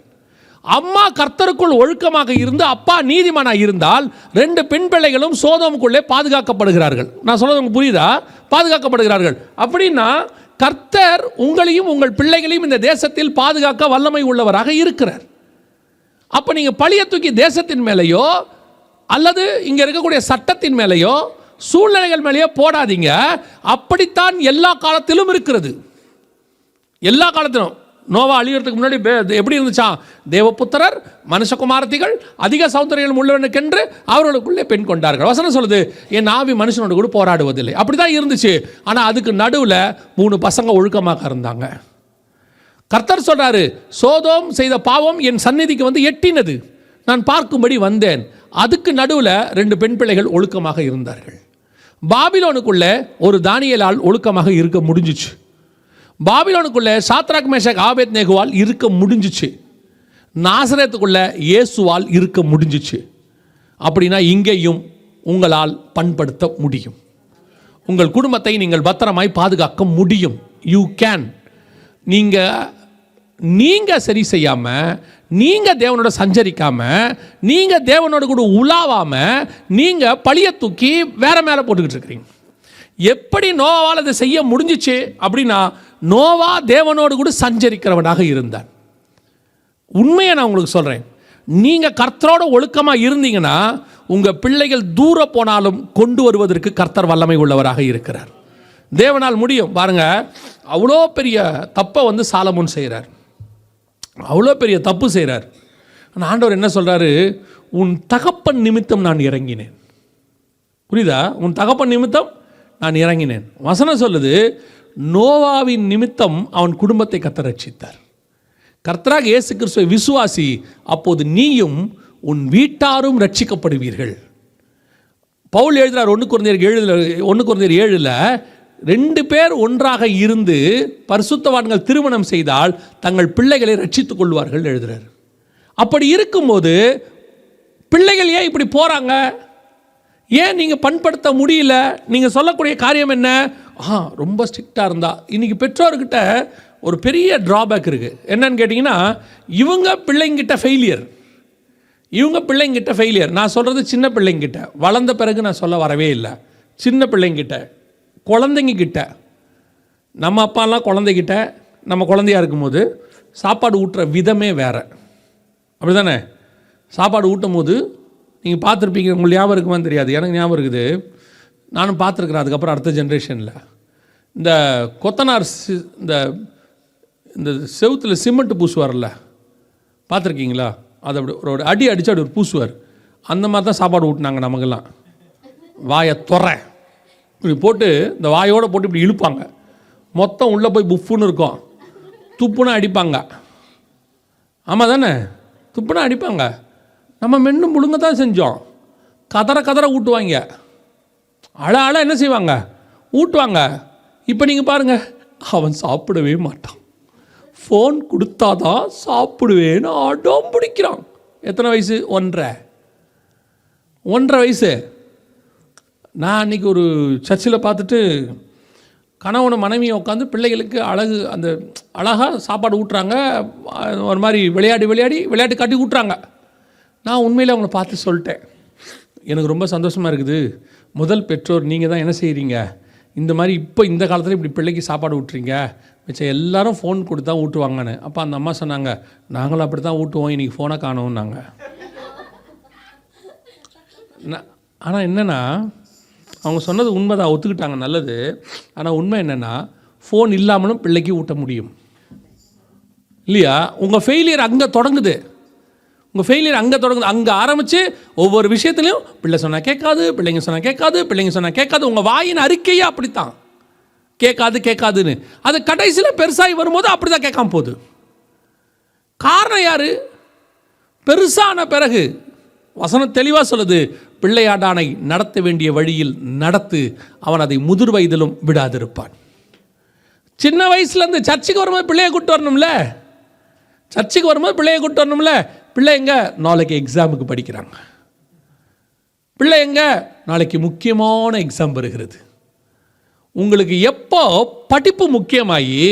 அம்மா கர்த்தருக்குள் ஒழுக்கமாக இருந்து அப்பா நீதிமானாக இருந்தால் 2 பெண் பிள்ளைகளும் சோதோமுக்குள்ளே பாதுகாக்கப்படுகிறார்கள். நான் சொல்றது உங்களுக்கு புரியுதா? பாதுகாக்கப்படுகிறார்கள். அப்படின்னா கர்த்தர் உங்களையும் உங்கள் பிள்ளைகளையும் இந்த தேசத்தில் பாதுகாக்க வல்லமை உள்ளவராக இருக்கிறார். அப்போ நீங்கள் பழிய தூக்கி தேசத்தின் மேலேயோ அல்லது இங்கே இருக்கக்கூடிய சட்டத்தின் மேலேயோ சூழ்நிலைகள் மேலேயோ போடாதீங்க. அப்படித்தான் எல்லா காலத்திலும் இருக்கிறது. எல்லா காலத்திலும் நோவா அழிகிறதுக்கு முன்னாடி எப்படி இருந்துச்சான்? தேவபுத்திரர் மனுஷகுமாரத்திகள் அதிக சௌந்தரியம் உள்ளவனுக்கென்று அவர்களுக்குள்ளே பெண் கொண்டார்கள். வசனம் சொல்லுது, என் ஆவி மனுஷனோடு கூட போராடுவதில்லை. அப்படி தான் இருந்துச்சு. ஆனால் அதுக்கு நடுவில் 3 பசங்க ஒழுக்கமாக இருந்தாங்க. கர்த்தர் சொல்றாரு, சோதோம் செய்த பாவம் என் சந்நிதிக்கு வந்து எட்டினது, நான் பார்க்கும்படி வந்தேன். அதுக்கு நடுவில் 2 பெண் பிள்ளைகள் ஒழுக்கமாக இருந்தார்கள். பாபிலோனுக்குள்ள ஒரு தானியேலால் ஒழுக்கமாக இருக்க முடிஞ்சிச்சு. பாபிலோனுக்குள்ள சாத்ராக் மேஷாக் ஆபேத்நேகோவால் இருக்க முடிஞ்சிச்சு. நாசரேத்துக்குள்ள இயேசுவால் இருக்க முடிஞ்சிச்சு. அப்படின்னா இங்கேயும் உங்களால் பண்படுத்த முடியும். உங்கள் குடும்பத்தை நீங்கள் பத்திரமாய் பாதுகாக்க முடியும். You can. நீங்கள் சரி செய்யாமல், நீங்கள் தேவனோட சஞ்சரிக்காமல், நீங்கள் தேவனோட கூட உலாவாமல், நீங்கள் பழிய தூக்கி வேற மேலே போட்டுக்கிட்டு இருக்கிறீங்க. எப்படி நோவாவால் அதை செய்ய முடிஞ்சிச்சு அப்படின்னா, நோவா தேவனோடு கூட சஞ்சரிக்கிறவனாக இருந்தான். உண்மையை நான் உங்களுக்கு சொல்கிறேன். நீங்கள் கர்த்தரோட ஒழுக்கமாக இருந்தீங்கன்னா உங்கள் பிள்ளைகள் தூர போனாலும் கொண்டு வருவதற்கு கர்த்தர் வல்லமை உள்ளவராக இருக்கிறார். தேவனால் முடியும். பாருங்க, அவ்வளோ பெரிய தப்பை வந்து சாலமோன் செய்கிறார். அவ்வளோ பெரிய தப்பு செய்கிறார். ஆனால் ஆண்டவர் என்ன சொல்கிறாரு? உன் தகப்பன் நிமித்தம் நான் இறங்கினேன். புரியுதா? உன் தகப்பன் நிமித்தம் நான் இறங்கினேன். வசனம் சொல்லுது, நோவாவின் நிமித்தம் அவன் குடும்பத்தை கர்த்தர் ரட்சித்தார். கர்த்தராக இயேசு கிறிஸ்துவை விசுவாசி, அப்போது நீயும் உன் வீட்டாரும் ரட்சிக்கப்படுவீர்கள். பவுல் எழுதுகிறார் 1 கொரிந்தியர் 7 2 பேர் ஒன்றாக இருந்து பரிசுத்தவான்கள் திருமணம் செய்தால் தங்கள் பிள்ளைகளை ரட்சித்துக் கொள்வார்கள் எழுதுகிறார். அப்படி இருக்கும்போது பிள்ளைகள் ஏன் இப்படி போகிறாங்க? ஏன் நீங்கள் பண்படுத்த முடியல? நீங்கள் சொல்லக்கூடிய காரியம் என்ன? ரொம்ப ஸ்ட்ரிக்டாக இருந்தா. இன்றைக்கி பெற்றோர்கிட்ட ஒரு பெரிய ட்ராபேக் இருக்குது. என்னன்னு கேட்டிங்கன்னா, இவங்க பிள்ளைங்கிட்ட ஃபெயிலியர். நான் சொல்கிறது சின்ன பிள்ளைங்கிட்ட. வளர்ந்த பிறகு நான் சொல்ல வரவே இல்லை. சின்ன பிள்ளைங்கிட்ட, குழந்தைங்கிட்ட. நம்ம அப்பாலாம் குழந்தைகிட்ட, நம்ம குழந்தையாக இருக்கும்போது சாப்பாடு ஊட்டுற விதமே வேறு. அப்படி தானே? சாப்பாடு ஊட்டும் போது நீங்கள் பார்த்துருப்பீங்க. உங்களுக்கு ஞாபகம் இருக்குமான்னு தெரியாது, எனக்கு ஞாபகம் இருக்குது. நானும் பார்த்துருக்குறேன். அதுக்கப்புறம் அடுத்த ஜென்ரேஷனில் இந்த கொத்தனார் இந்த செவுத்தில் சிமெண்ட் பூசுவார்ல, பார்த்துருக்கீங்களா? அதை அப்படி ஒரு அடி அடித்து அப்படி ஒரு பூசுவார். அந்த மாதிரி தான் சாப்பாடு ஊட்டினாங்க நமக்கெல்லாம். வாயை இப்படி போட்டு இந்த வாயோடு போட்டு இப்படி இழுப்பாங்க. மொத்தம் உள்ளே போய் புஃப்புன்னு இருக்கும். துப்புனா அடிப்பாங்க. ஆமாம் தானே? துப்புனா அடிப்பாங்க. நம்ம மென்னு முழுங்க தான் செஞ்சோம். கதற ஊட்டுவாங்க. அழ என்ன செய்வாங்க? ஊட்டுவாங்க. இப்போ நீங்கள் பாருங்கள், அவன் சாப்பிடவே மாட்டான். ஃபோன் கொடுத்தாதான் சாப்பிடுவேன்னு அடம் பிடிக்கிறான். எத்தனை வயசு? 1.5 வயசு. நான் அன்றைக்கி ஒரு சர்ச்சில் பார்த்துட்டு கணவனை மனைவியை உட்காந்து பிள்ளைகளுக்கு அழகாக சாப்பாடு ஊட்டுறாங்க. ஒரு மாதிரி விளையாட்டு காட்டி ஊட்டுறாங்க. நான் உண்மையில் அவங்கள பார்த்து சொல்லிட்டேன், எனக்கு ரொம்ப சந்தோஷமாக இருக்குது. முதல் பெற்றோர் நீங்கள் தான். என்ன செய்கிறீங்க? இந்த மாதிரி இப்போ இந்த காலத்தில் இப்படி பிள்ளைக்கு சாப்பாடு ஊட்டுறீங்க. மிச்சம் எல்லாரும் ஃபோன் கொடுத்து தான் ஊட்டுவாங்கன்னு. அப்போ அந்த அம்மா சொன்னாங்க, நாங்களும் அப்படி தான் ஊட்டுவோம், இன்றைக்கி ஃபோனை காணோம்னாங்க. ஆனால் என்னென்னா, அவங்க சொன்னது உண்மை தான், ஒத்துக்கிட்டாங்க, நல்லது. ஆனால் உண்மை என்னென்னா, ஃபோன் இல்லாமலும் பிள்ளைக்கு ஊட்ட முடியும் இல்லையா? உங்கள் ஃபெயிலியர் அங்கே தொடங்குது. அங்கே ஆரம்பித்து ஒவ்வொரு விஷயத்துலையும் பிள்ளை சொன்னால் கேட்காது, பிள்ளைங்க சொன்னால் கேட்காது. உங்கள் வாயின் அறிக்கையே அப்படித்தான், கேட்காதுன்னு. அது கடைசியில் பெருசாகி வரும்போது அப்படி தான் கேட்காம போகுது. காரணம் யார்? பெருசான பிறகு வசனம் தெளிவாக சொல்லுது, பிள்ளையாடானை நடத்த வேண்டிய வழியில் நடத்து, அவன் அதை முதிர் வயதிலும் விடாதிருப்பான். சின்ன வயசுலேருந்து சர்ச்சுக்கு வரும்போது பிள்ளையை கூப்பிட்டு வரணும்ல. பிள்ளை எங்கே? நாளைக்கு எக்ஸாமுக்கு படிக்கிறாங்க. பிள்ளை எங்க? நாளைக்கு முக்கியமான எக்ஸாம் வருகிறது. உங்களுக்கு எப்போ படிப்பு முக்கியமாகி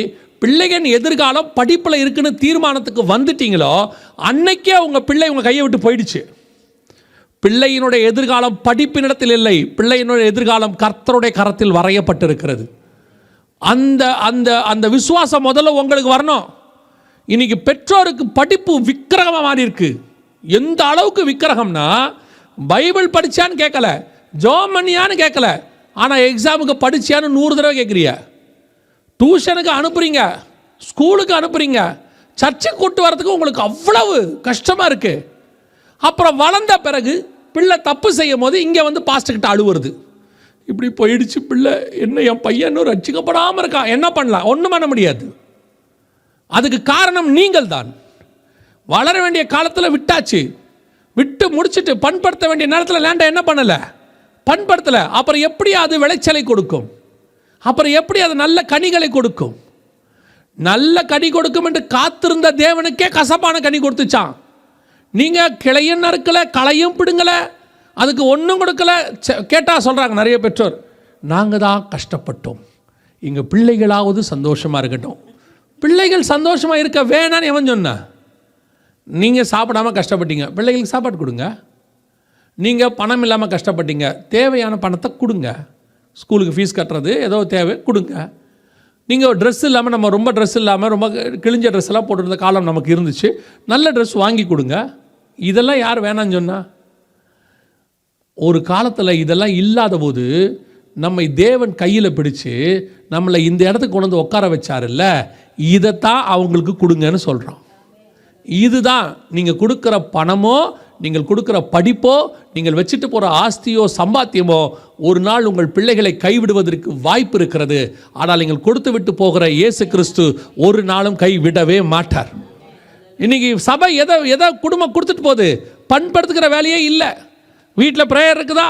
பிள்ளைகள் எதிர்காலம் படிப்பில் இருக்குன்னு தீர்மானத்துக்கு வந்துட்டீங்களோ அன்னைக்கே உங்கள் பிள்ளை உங்கள் கையை விட்டு போயிடுச்சு. பிள்ளையினுடைய எதிர்காலம் படிப்பினிடத்தில் இல்லை, பிள்ளையினுடைய எதிர்காலம் கர்த்தருடைய கரத்தில் வரையப்பட்டிருக்கிறது. அந்த அந்த அந்த விசுவாசம் முதல்ல உங்களுக்கு வரணும். இன்னைக்கு பெற்றோருக்கு படிப்பு விக்கிரகமாக மாறி இருக்கு. எந்த அளவுக்கு விக்கிரகம்னா, பைபிள் படிச்சான்னு கேட்கல, ஜோம் பண்ணியான்னு கேட்கல, ஆனால் எக்ஸாமுக்கு படிச்சியான்னு 100 தடவை கேட்குறிய. டியூஷனுக்கு அனுப்புறீங்க, ஸ்கூலுக்கு அனுப்புறீங்க, சர்ச்சுக்கு கூட்டு வரதுக்கு உங்களுக்கு அவ்வளவு கஷ்டமாக இருக்குது. அப்புறம் வளர்ந்த பிறகு பிள்ளை தப்பு செய்யும் போது இங்கே வந்து பாஸ்டர்கிட்ட அழுவுறது. இப்படி போயிடுச்சு பிள்ளை, என்ன என் பையன் இன்னும் ரட்சிக்கப்படாமல் இருக்கான், என்ன பண்ணலாம்? ஒன்றும் பண்ண முடியாது. அதுக்கு காரணம் நீங்கள் தான். வளர வேண்டிய காலத்தில் விட்டாச்சு, விட்டு முடிச்சுட்டு பண்படுத்த வேண்டிய நேரத்தில் லேண்டை என்ன பண்ணலை, பண்படுத்தலை. அப்புறம் எப்படி அது விளைச்சலை கொடுக்கும்? அப்புறம் எப்படி அது நல்ல கனிகளை கொடுக்கும்? நல்ல கனி கொடுக்கும் என்று காத்திருந்த தேவனுக்கே கசப்பான கனி கொடுத்துச்சான். நீங்கள் கிளையும் நறுக்கலை, களையும் பிடுங்கலை, அதுக்கு ஒன்றும் கொடுக்கல. கேட்டால் சொல்கிறாங்க நிறைய பெற்றோர், நாங்கள் தான் கஷ்டப்பட்டோம், எங்கள் பிள்ளைகளாவது சந்தோஷமாக இருக்கட்டும். பிள்ளைகள் சந்தோஷமாக இருக்க வேணான்னு எவன் சொன்ன? நீங்கள் சாப்பிடாமல் கஷ்டப்பட்டீங்க, பிள்ளைகளுக்கு சாப்பாடு கொடுங்க. நீங்கள் பணம் இல்லாமல் கஷ்டப்பட்டீங்க, தேவையான பணத்தை கொடுங்க. ஸ்கூலுக்கு ஃபீஸ் கட்டுறது ஏதோ தேவை கொடுங்க. நீங்கள் ட்ரெஸ் இல்லாமல், நம்ம ரொம்ப ட்ரெஸ் இல்லாமல் ரொம்ப கிழிஞ்ச ட்ரெஸ் எல்லாம் போட்டிருந்த காலம் நமக்கு இருந்துச்சு, நல்ல ட்ரெஸ் வாங்கி கொடுங்க. இதெல்லாம் யார் வேணான்னு சொன்னா? ஒரு காலத்தில் இதெல்லாம் இல்லாத போது நம்மை தேவன் கையில் பிடிச்சு நம்மளை இந்த இடத்துக்கு கொண்டு வந்து உட்கார வச்சாருல்ல, இதைத்தான் அவங்களுக்கு கொடுங்கன்னு சொல்கிறோம். இதுதான் நீங்கள் கொடுக்குற பணமோ, நீங்கள் கொடுக்குற படிப்போ, நீங்கள் வச்சுட்டு போகிற ஆஸ்தியோ சம்பாத்தியமோ ஒரு நாள் உங்கள் பிள்ளைகளை கைவிடுவதற்கு வாய்ப்பு இருக்கிறது. ஆனால் நீங்கள் கொடுத்து விட்டு போகிற இயேசு கிறிஸ்து ஒரு நாளும் கைவிடவே மாட்டார். இன்றைக்கி சபை எதை குடும்பம் கொடுத்துட்டு போகுது? பண்படுத்துக்கிற வேலையே இல்லை. வீட்டில் ப்ரேயர் இருக்குதா?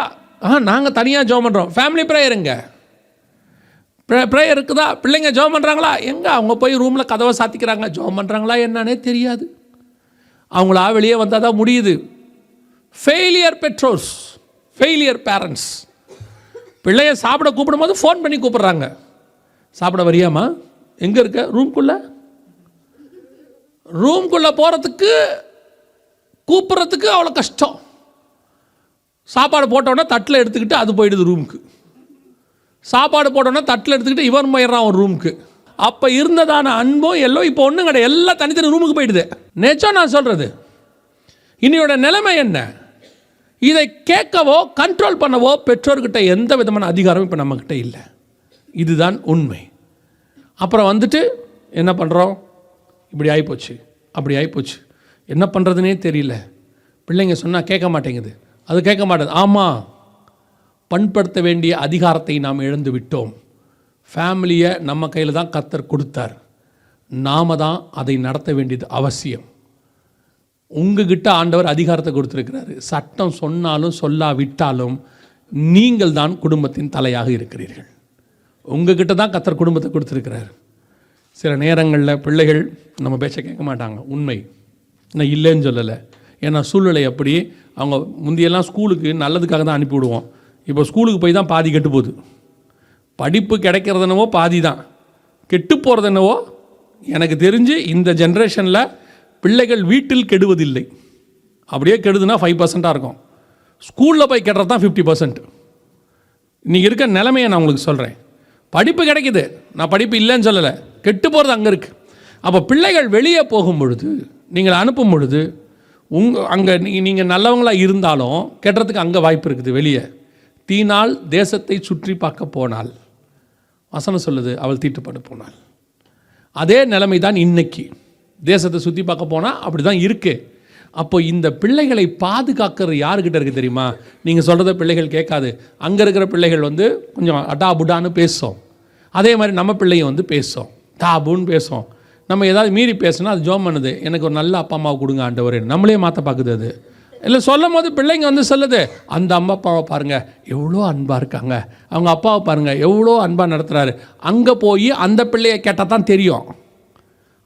நாங்கள் தனியாக ஜெபம் பண்ணுறோம். ஃபேமிலி ப்ரேயருங்க, ப்ரேயர் இருக்குதா? பிள்ளைங்க ஜெபம் பண்ணுறாங்களா? எங்கே? அவங்க போய் ரூமில் கதவை சாத்திக்கிறாங்க. ஜெபம் பண்ணுறாங்களா என்னன்னே தெரியாது. அவங்களா வெளியே வந்தால் தான் முடியுது. ஃபெயிலியர் பெற்றோர்ஸ், ஃபெயிலியர் பேரண்ட்ஸ். பிள்ளைய சாப்பிட கூப்பிடும்போது ஃபோன் பண்ணி கூப்பிட்றாங்க. சாப்பிட வரியாமா? எங்கே இருக்க? ரூம்குள்ளே போகிறதுக்கு கூப்பிட்றதுக்கு அவ்வளோ கஷ்டம். சாப்பாடு போட்டோன்னா தட்டில் எடுத்துக்கிட்டு அது போயிடுது ரூமுக்கு. சாப்பாடு போட்டோன்னா தட்டில் எடுத்துக்கிட்டு இவன் போயிடுறான் ஒரு ரூமுக்கு. அப்போ இருந்ததான அன்பும் எல்லாம் இப்போ ஒன்றும் கிடையாது, எல்லாம் தனித்தனி ரூமுக்கு போயிடுது. நிச்சயம் நான் சொல்கிறது. இனியோட நிலைமை என்ன? இதை கேட்கவோ கண்ட்ரோல் பண்ணவோ பெற்றோர்கிட்ட எந்த விதமான அதிகாரமும் இப்போ நம்மக்கிட்ட இல்லை. இதுதான் உண்மை. அப்புறம் வந்துட்டு என்ன பண்ணுறோம்? இப்படி ஆகிப்போச்சு, அப்படி ஆகிப்போச்சு, என்ன பண்ணுறதுனே தெரியல. பிள்ளைங்க சொன்னால் கேட்க மாட்டேங்குது, அது கேட்க மாட்டேது. ஆமாம், பண்படுத்த வேண்டிய அதிகாரத்தை நாம் இழந்து விட்டோம். ஃபேமிலியை நம்ம கையில் தான் கர்த்தர் கொடுத்தார், நாம் தான் அதை நடத்த வேண்டியது அவசியம். உங்ககிட்ட ஆண்டவர் அதிகாரத்தை கொடுத்துருக்கிறாரு. சட்டம் சொன்னாலும் சொல்லாவிட்டாலும் நீங்கள் தான் குடும்பத்தின் தலையாக இருக்கிறீர்கள். உங்ககிட்ட தான் கர்த்தர் குடும்பத்தை கொடுத்துருக்கிறாரு. சில நேரங்களில் பிள்ளைகள் நம்ம பேச்சை கேட்க மாட்டாங்க, உண்மை, நான் இல்லைன்னு சொல்லலை. ஏன்னா சூழ்நிலை அப்படி. அவங்க முந்தியெல்லாம் ஸ்கூலுக்கு நல்லதுக்காக தான் அனுப்பிவிடுவோம். இப்போ ஸ்கூலுக்கு போய் தான் பாதி கெட்டு போகுது. படிப்பு கிடைக்கிறது என்னவோ பாதி தான், கெட்டு போகிறது என்னவோ. எனக்கு தெரிஞ்சு இந்த ஜென்ரேஷனில் பிள்ளைகள் வீட்டில் கெடுவதில்லை. அப்படியே கெடுதுன்னா 5% இருக்கும். ஸ்கூலில் போய் கெடுறது தான் 50%. இன்றைக்கி இருக்க நிலைமையை நான் உங்களுக்கு சொல்கிறேன். படிப்பு கிடைக்குது, நான் படிப்பு இல்லைன்னு சொல்லலை, கெட்டு போகிறது அங்கே இருக்குது. அப்போ பிள்ளைகள் வெளியே போகும் பொழுது, நீங்கள் அனுப்பும் பொழுது, அங்கே நீங்கள் நல்லவங்களாக இருந்தாலும் கெட்டுறதுக்கு அங்கே வாய்ப்பு இருக்குது. வெளியே தீனால் தேசத்தை சுற்றி பார்க்க போனால், வசனம் சொல்லுது, அவள் தீட்டுப்பட்டு போனாள். அதே நிலைமை தான் இன்னைக்கு. தேசத்தை சுற்றி பார்க்க போனால் அப்படி தான் இருக்குது. அப்போ இந்த பிள்ளைகளை பாதுகாக்கிறது யாருக்கிட்ட இருக்குது தெரியுமா? நீங்கள் சொல்கிறத பிள்ளைகள் கேட்காது. அங்கே இருக்கிற பிள்ளைகள் கொஞ்சம் அடா புடான்னு பேசும். அதே மாதிரி நம்ம பிள்ளையும் பேசும், தாபுன்னு பேசும். நம்ம ஏதாவது மீறி பேசுனா அது ஜோம் பண்ணுது, எனக்கு ஒரு நல்ல அப்பா அம்மாவை கொடுங்க ஆண்டவரே, நம்மளே மாற்ற பார்க்குது. அது இல்லை சொல்லும் போது பிள்ளைங்க சொல்லுது, அந்த அம்மா அப்பாவை பாருங்கள் எவ்வளோ அன்பாக இருக்காங்க, அவங்க அப்பாவை பாருங்கள் எவ்வளோ அன்பாக நடத்துகிறாரு. அங்கே போய் அந்த பிள்ளையை கேட்டால் தான் தெரியும்.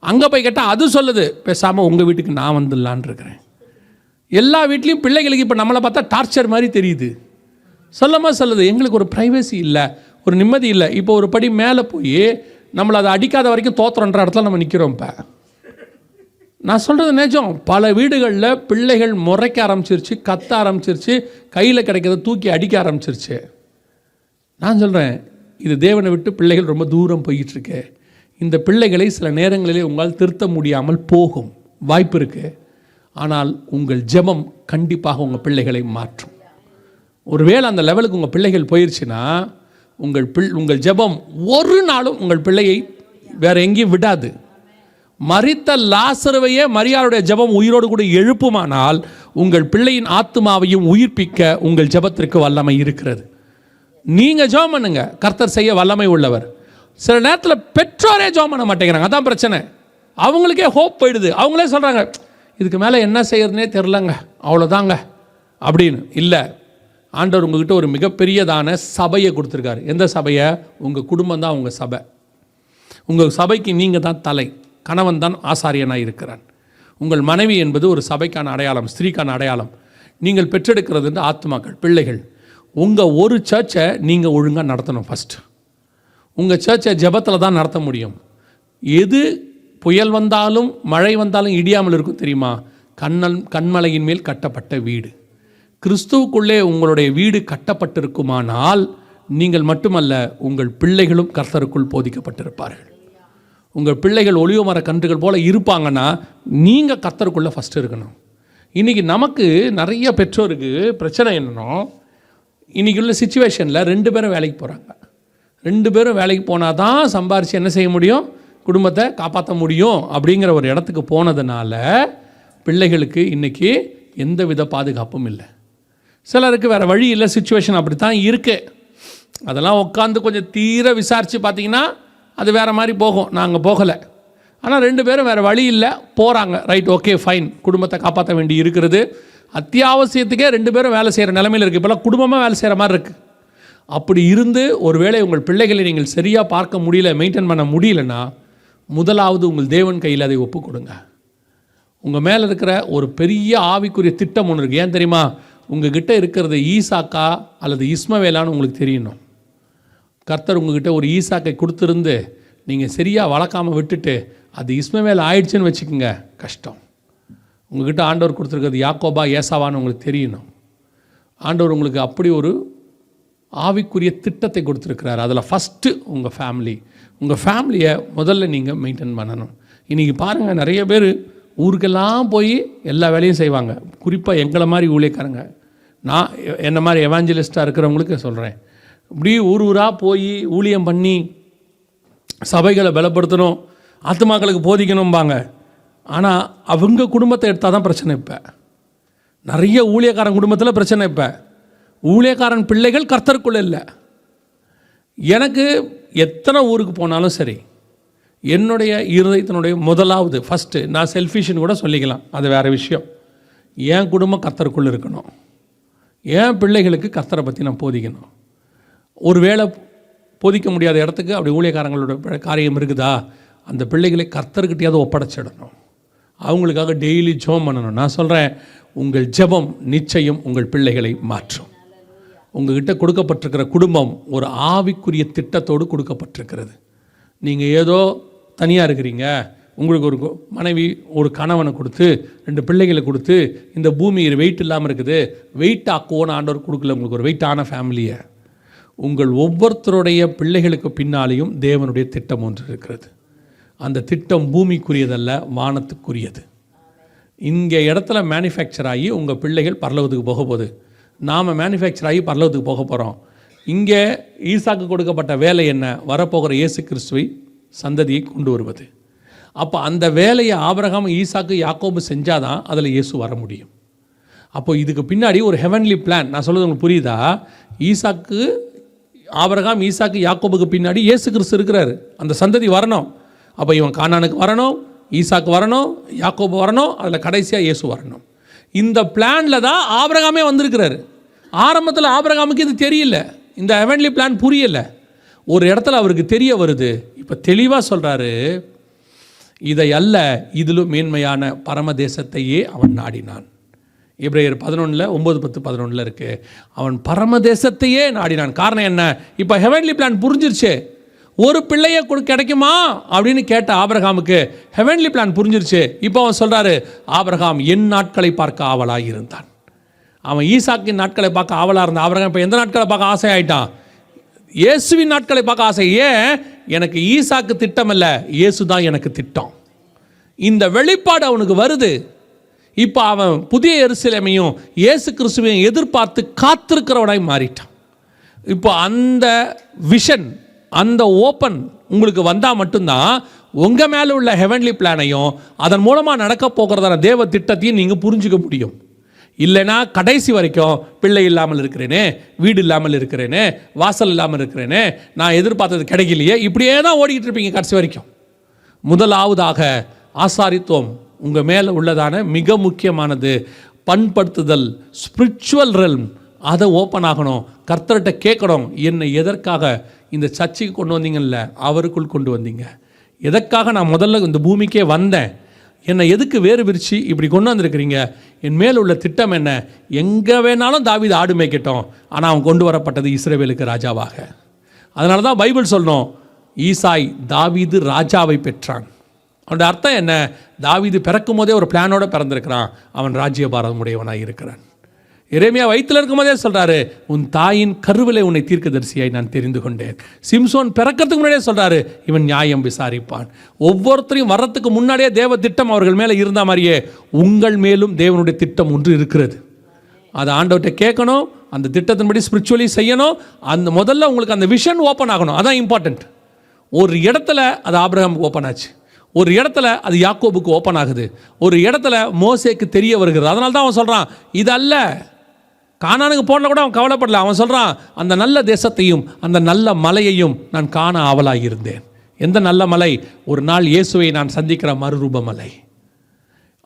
அங்கே போய் கேட்டால் அது சொல்லுது, பேசாமல் உங்கள் வீட்டுக்கு நான் வந்துடலான் இருக்கிறேன். எல்லா வீட்லேயும் பிள்ளைகளுக்கு இப்போ நம்மளை பார்த்தா டார்ச்சர் மாதிரி தெரியுது. சொல்லுது, எங்களுக்கு ஒரு ப்ரைவசி இல்லை, ஒரு நிம்மதி இல்லை. இப்போ ஒரு படி மேலே போய் நம்மளை அதை அடிக்காத வரைக்கும் தோத்துறன்ற இடத்துல நம்ம நிற்கிறோம். இப்போ நான் சொல்கிறது நிஜம். பல வீடுகளில் பிள்ளைகள் முறைக்க ஆரம்பிச்சிருச்சு, கத்த ஆரம்பிச்சிருச்சு, கையில் கிடைக்கிறத தூக்கி அடிக்க ஆரம்பிச்சிருச்சு. நான் சொல்கிறேன், இது தேவனை விட்டு பிள்ளைகள் ரொம்ப தூரம் போயிட்டுருக்கு. இந்த பிள்ளைகளை சில நேரங்களிலே உங்களால் திருத்த முடியாமல் போகும் வாய்ப்பு இருக்குது. ஆனால் உங்கள் ஜெபம் கண்டிப்பாக உங்கள் பிள்ளைகளை மாற்றும். ஒருவேளை அந்த லெவலுக்கு உங்கள் பிள்ளைகள் போயிடுச்சுன்னா உங்கள் ஜெபம் ஒரு நாளும் உங்கள் பிள்ளையை வேற எங்கேயும் விடாது. மரித்த லாசருவையே மரியாளுடைய ஜெபம் உயிரோடு கூட எழுப்புமானால் உங்கள் பிள்ளையின் ஆத்மாவையும் உயிர்ப்பிக்க உங்கள் ஜெபத்திற்கு வல்லமை இருக்கிறது. நீங்கள் ஜெபம் பண்ணுங்க, கர்த்தர் செய்ய வல்லமை உள்ளவர். சில நேரத்தில் பெற்றோரே ஜெபம் பண்ண மாட்டேங்கிறாங்க, அதான் பிரச்சனை. அவங்களுக்கே ஹோப் போயிடுது. அவங்களே சொல்கிறாங்க, இதுக்கு மேலே என்ன செய்யறதுனே தெரிலங்க, அவ்வளோதாங்க அப்படின்னு. இல்லை, ஆண்டவர் உங்ககிட்ட ஒரு மிகப்பெரியதான சபையை கொடுத்துருக்காரு. எந்த சபையை? உங்கள் குடும்பம் தான் உங்கள் சபை. உங்கள் சபைக்கு நீங்கள் தான் தலை, கணவன் தான் ஆசாரியனாக இருக்கிறான். உங்கள் மனைவி என்பது ஒரு சபைக்கான அடையாளம், ஸ்திரீக்கான அடையாளம். நீங்கள் பெற்றெடுக்கிறது ஆத்மாக்கள், பிள்ளைகள். உங்கள் ஒரு சர்ச்சை நீங்கள் ஒழுங்காக நடத்தணும். ஃபஸ்ட்டு உங்கள் சர்ச்சை ஜெபத்தில் தான் நடத்த முடியும். எது புயல் வந்தாலும் மழை வந்தாலும் இடியாமல் இருக்கும் தெரியுமா? கண்மலையின் மேல் கட்டப்பட்ட வீடு. கிறிஸ்துவுக்குள்ளே உங்களுடைய வீடு கட்டப்பட்டிருக்குமானால் நீங்கள் மட்டுமல்ல, உங்கள் பிள்ளைகளும் கர்த்தருக்குள் போதிக்கப்பட்டிருப்பார்கள். உங்கள் பிள்ளைகள் ஒளிவு மர கன்றுகள் போல் இருப்பாங்கன்னா நீங்கள் கர்த்தருக்குள்ளே ஃபஸ்ட்டு இருக்கணும். இன்றைக்கி நமக்கு நிறைய பெற்றோருக்கு பிரச்சனை என்னன்னா, இன்றைக்கி உள்ள சிச்சுவேஷனில் 2 பேரும் வேலைக்கு போகிறாங்க. 2 பேரும் வேலைக்கு போனால் தான் சம்பாரித்து என்ன செய்ய முடியும், குடும்பத்தை காப்பாற்ற முடியும் அப்படிங்கிற ஒரு இடத்துக்கு போனதுனால பிள்ளைகளுக்கு இன்றைக்கி எந்த வித பாதுகாப்பும் இல்லை. சிலருக்கு வேறு வழி இல்லை, சுச்சுவேஷன் அப்படி தான் இருக்குது. அதெல்லாம் உட்காந்து கொஞ்சம் தீர விசாரித்து பார்த்தீங்கன்னா அது வேறு மாதிரி போகும். நாங்கள் போகலை, ஆனால் 2 பேரும் வேறு வழி இல்லை, போகிறாங்க. Right, okay, fine. குடும்பத்தை காப்பாற்ற வேண்டி இருக்கிறது. அத்தியாவசியத்துக்கே 2 பேரும் வேலை செய்கிற நிலைமையில் இருக்குது. இப்போலாம் குடும்பமாக வேலை செய்கிற மாதிரி இருக்குது. அப்படி இருந்து ஒருவேளை உங்கள் பிள்ளைகளை நீங்கள் சரியாக பார்க்க முடியல, மெயின்டைன் பண்ண முடியலன்னா, முதலாவது உங்கள் தேவன் கையில் அதை ஒப்பு கொடுங்க. உங்கள் மேலே இருக்கிற ஒரு பெரிய ஆவிக்குரிய திட்டம் ஒன்று இருக்குது. ஏன் தெரியுமா? உங்ககிட்ட இருக்கிறது ஈசாக்கா அல்லது இஸ்மவேலான்னு உங்களுக்கு தெரியணும். கர்த்தர் உங்ககிட்ட ஒரு ஈசாக்கை கொடுத்துருந்து நீங்கள் சரியாக வளர்க்காமல் விட்டுட்டு அது இஸ்மவேல் ஆயிடுச்சுன்னு வச்சுக்கோங்க, கஷ்டம். உங்ககிட்ட ஆண்டவர் கொடுத்துருக்கிறது யாக்கோபா ஏசாவான்னு உங்களுக்கு தெரியணும். ஆண்டவர் உங்களுக்கு அப்படி ஒரு ஆவிக்குரிய திட்டத்தை கொடுத்துருக்கிறார். அதில் ஃபஸ்ட்டு உங்கள் ஃபேமிலி. உங்கள் ஃபேமிலியை முதல்ல நீங்கள் மெயின்டைன் பண்ணணும். இன்றைக்கி பாருங்கள், நிறைய பேர் ஊருக்கெல்லாம் போய் எல்லா வேலையும் செய்வாங்க. குறிப்பாக எங்களை மாதிரி ஊழியக்காரங்க, நான் என்ன மாதிரி எவாஞ்சலிஸ்ட்டாக இருக்கிறவங்களுக்கு சொல்கிறேன். இப்படி ஊர் ஊராக போய் ஊழியம் பண்ணி சபைகளை பலப்படுத்தணும், ஆத்துமாக்களுக்கு போதிக்கணும்பாங்க. ஆனால் அவங்க குடும்பத்தை எடுத்தால் தான் பிரச்சனை. இப்போ நிறைய ஊழியக்காரன் குடும்பத்தில் பிரச்சனை. இப்போ ஊழியக்காரன் பிள்ளைகள் கர்த்தருக்குள்ளே இல்லை. எனக்கு எத்தனை ஊருக்கு போனாலும் சரி, என்னுடைய இருதயத்தினுடைய முதலாவது ஃபஸ்ட்டு, நான் செல்ஃபிஷ்னு கூட சொல்லிக்கலாம், அது வேறு விஷயம். என் குடும்பம் கர்த்தருக்குள்ளே இருக்கணும். என் பிள்ளைகளுக்கு கர்த்தரை பற்றி நான் போதிக்கணும். ஒரு வேளை போதிக்க முடியாத இடத்துக்கு அப்படி ஊழியக்காரங்களோட காரியம் இருக்குதா, அந்த பிள்ளைகளை கர்த்தர்கிட்டையாவது ஒப்படைச்சிடணும். அவங்களுக்காக டெய்லி ஜெபம் பண்ணணும். நான் சொல்கிறேன், உங்கள் ஜெபம் நிச்சயம் உங்கள் பிள்ளைகளை மாற்றும். உங்கள்கிட்ட கொடுக்கப்பட்டிருக்கிற குடும்பம் ஒரு ஆவிக்குரிய திட்டத்தோடு கொடுக்கப்பட்டிருக்கிறது. நீங்கள் ஏதோ தனியாக இருக்கிறீங்க, உங்களுக்கு ஒரு மனைவி ஒரு கணவனை கொடுத்து 2 பிள்ளைகளை கொடுத்து இந்த பூமி வெயிட் இல்லாமல் இருக்குது, வெயிட் ஆக்குவோன்னு ஆண்டவர் கொடுக்கல. உங்களுக்கு ஒரு வெயிட்டான ஃபேமிலியை. உங்கள் ஒவ்வொருத்தருடைய பிள்ளைகளுக்கு பின்னாலேயும் தேவனுடைய திட்டம் ஒன்று இருக்கிறது. அந்த திட்டம் பூமிக்குரியதல்ல, வானத்துக்குரியது. இங்கே இடத்துல மேனுஃபேக்சர் ஆகி உங்கள் பிள்ளைகள் பரலோகத்துக்கு போக போகுது. நாம் மேனுஃபேக்சர் ஆகி பரலோகத்துக்கு போக போகிறோம். இங்கே ஈசாக்கு கொடுக்கப்பட்ட வேலை என்ன? வரப்போகிற இயேசு கிறிஸ்துவை சந்ததியை கொண்டு வருவது. அப்போ அந்த வேலையை ஆபிரகாம், ஈசாக்கு, யாக்கோபு செஞ்சாதான் அதில் இயேசு வர முடியும். அப்போ இதுக்கு பின்னாடி ஒரு ஹெவன்லி பிளான். நான் சொல்கிறது உங்களுக்கு புரியுதா? ஆபிரகாம், ஈசாக்கு, யாக்கோபுக்கு பின்னாடி இயேசு கிறிஸ்து இருக்கிறாரு. அந்த சந்ததி வரணும். அப்போ இவன் கானானுக்கு வரணும், ஈசாக்கு வரணும், யாக்கோபு வரணும், அதில் கடைசியாக இயேசு வரணும். இந்த பிளானில் தான் ஆபிரகாமே வந்திருக்கிறாரு. ஆரம்பத்தில் ஆபிரகாமுக்கு இது தெரியல, இந்த ஹெவன்லி பிளான் புரியலை. ஒரு இடத்துல அவருக்கு தெரிய வருது. இப்போ தெளிவாக சொல்கிறாரு, இதை அல்ல, இதிலும் மேன்மையான பரமதேசத்தையே அவன் நாடினான். எபிரேயர் 11 9 10 11 இருக்கு. அவன் பரமதேசத்தையே நாடினான். காரணம் என்ன? இப்போ ஹெவன்லி பிளான் புரிஞ்சிருச்சு. ஒரு பிள்ளையை கிடைக்குமா அப்படின்னு கேட்ட ஆபிரகாமுக்கு ஹெவன்லி பிளான் புரிஞ்சிருச்சு. இப்போ அவன் சொல்றாரு, ஆபிரகாம் என் நாட்களை பார்க்க ஆவலாக இருந்தான். அவன் ஈசாக்கின் நாட்களை பார்க்க ஆவலாக இருந்தான். ஆபிரகாம் இப்போ எந்த நாட்களை பார்க்க ஆசை ஆயிட்டான்? இயேசுவின் நாட்களை பார்க்க ஆசை. ஏன்? எனக்கு ஈசாக்கு திட்டம் இல்லை, இயேசு தான் எனக்கு திட்டம். இந்த வெளிப்பாடு அவனுக்கு வருது. இப்போ அவன் புதிய எருசலேமையும் இயேசு கிறிஸ்துவையும் எதிர்பார்த்து காத்திருக்கிறவனாய் மாறிட்டான். இப்போ அந்த விஷன், அந்த ஓப்பன் உங்களுக்கு வந்தால் மட்டும்தான் உங்கள் மேலே உள்ள ஹெவன்லி பிளானையும் அதன் மூலமாக நடக்க போகிறதான தேவ திட்டத்தையும் நீங்கள் புரிஞ்சுக்க முடியும். இல்லைனா கடைசி வரைக்கும் பிள்ளை இல்லாமல் இருக்கிறேனே, வீடு இல்லாமல் இருக்கிறேனே, வாசல் இல்லாமல் இருக்கிறேனே, நான் எதிர்பார்த்தது கிடைக்கலையே, இப்படியே தான் ஓடிக்கிட்டு இருப்பீங்க கடைசி வரைக்கும். முதலாவதாக ஆசாரித்துவம் உங்கள் மேலே உள்ளதான மிக முக்கியமானது பண்படுத்துதல், ஸ்பிரிச்சுவல் ரெல்ம். அதை ஓப்பன் ஆகணும். கர்த்தர்கிட்ட கேட்கணும், என்னை எதற்காக இந்த சர்ச்சைக்கு கொண்டு வந்தீங்கல்ல, அவருக்குள் கொண்டு வந்தீங்க. எதற்காக நான் முதல்ல இந்த பூமிக்கே வந்தேன், என்னை எதுக்கு வேறு விரிச்சு இப்படி கொண்டு வந்திருக்கிறீங்க, என் மேல் உள்ள திட்டம் என்ன? எங்கே வேணாலும் தாவீது ஆடு மேய்க்கட்டும், ஆனால் அவன் கொண்டு வரப்பட்டது இஸ்ரவேலுக்கு ராஜாவாக. அதனால தான் பைபிள் சொல்லணும், ஈசாய் தாவீது ராஜாவை பெற்றான். அவனுடைய அர்த்தம் என்ன? தாவீது பிறக்கும் போதே ஒரு பிளானோட பிறந்திருக்கிறான், அவன் ராஜ்யபாரம் உடையவனாக இருக்கிறான். எரேமியா வயிற்றில் இருக்கும் போதே சொல்கிறாரு, உன் தாயின் கருவிலை உன்னை தீர்க்கதரிசியாய் நான் தெரிந்து கொண்டேன். சிம்சோன் பிறக்கிறதுக்கு முன்னாடியே சொல்கிறாரு, இவன் நியாயம் விசாரிப்பான். ஒவ்வொருத்தரையும் வர்றதுக்கு முன்னாடியே தேவ திட்டம் அவர்கள் மேலே இருந்த மாதிரியே உங்கள் மேலும் தேவனுடைய திட்டம் ஒன்று இருக்கிறது. அதை ஆண்டவர்கிட்ட கேட்கணும், அந்த திட்டத்தின்படி ஸ்பிரிச்சுவலி செய்யணும். அந்த முதல்ல உங்களுக்கு அந்த விஷன் ஓப்பன் ஆகணும். அதான் இம்பார்ட்டண்ட். ஒரு இடத்துல அது ஆபிரகாமுக்கு ஓப்பன் ஆச்சு, ஒரு இடத்துல அது யாக்கோபுக்கு ஓப்பன் ஆகுது, ஒரு இடத்துல மோசேக்கு தெரிய வருகிறது. அதனால தான் அவன் சொல்கிறான், இதல்ல கானானுக்கு போன கூட அவன் கவலைப்படல. அவன் சொல்கிறான், அந்த நல்ல தேசத்தையும் அந்த நல்ல மலையையும் நான் காண ஆவலாக இருந்தேன். எந்த நல்ல மலை? ஒரு நாள் இயேசுவை நான் சந்திக்கிற மறுரூப மலை.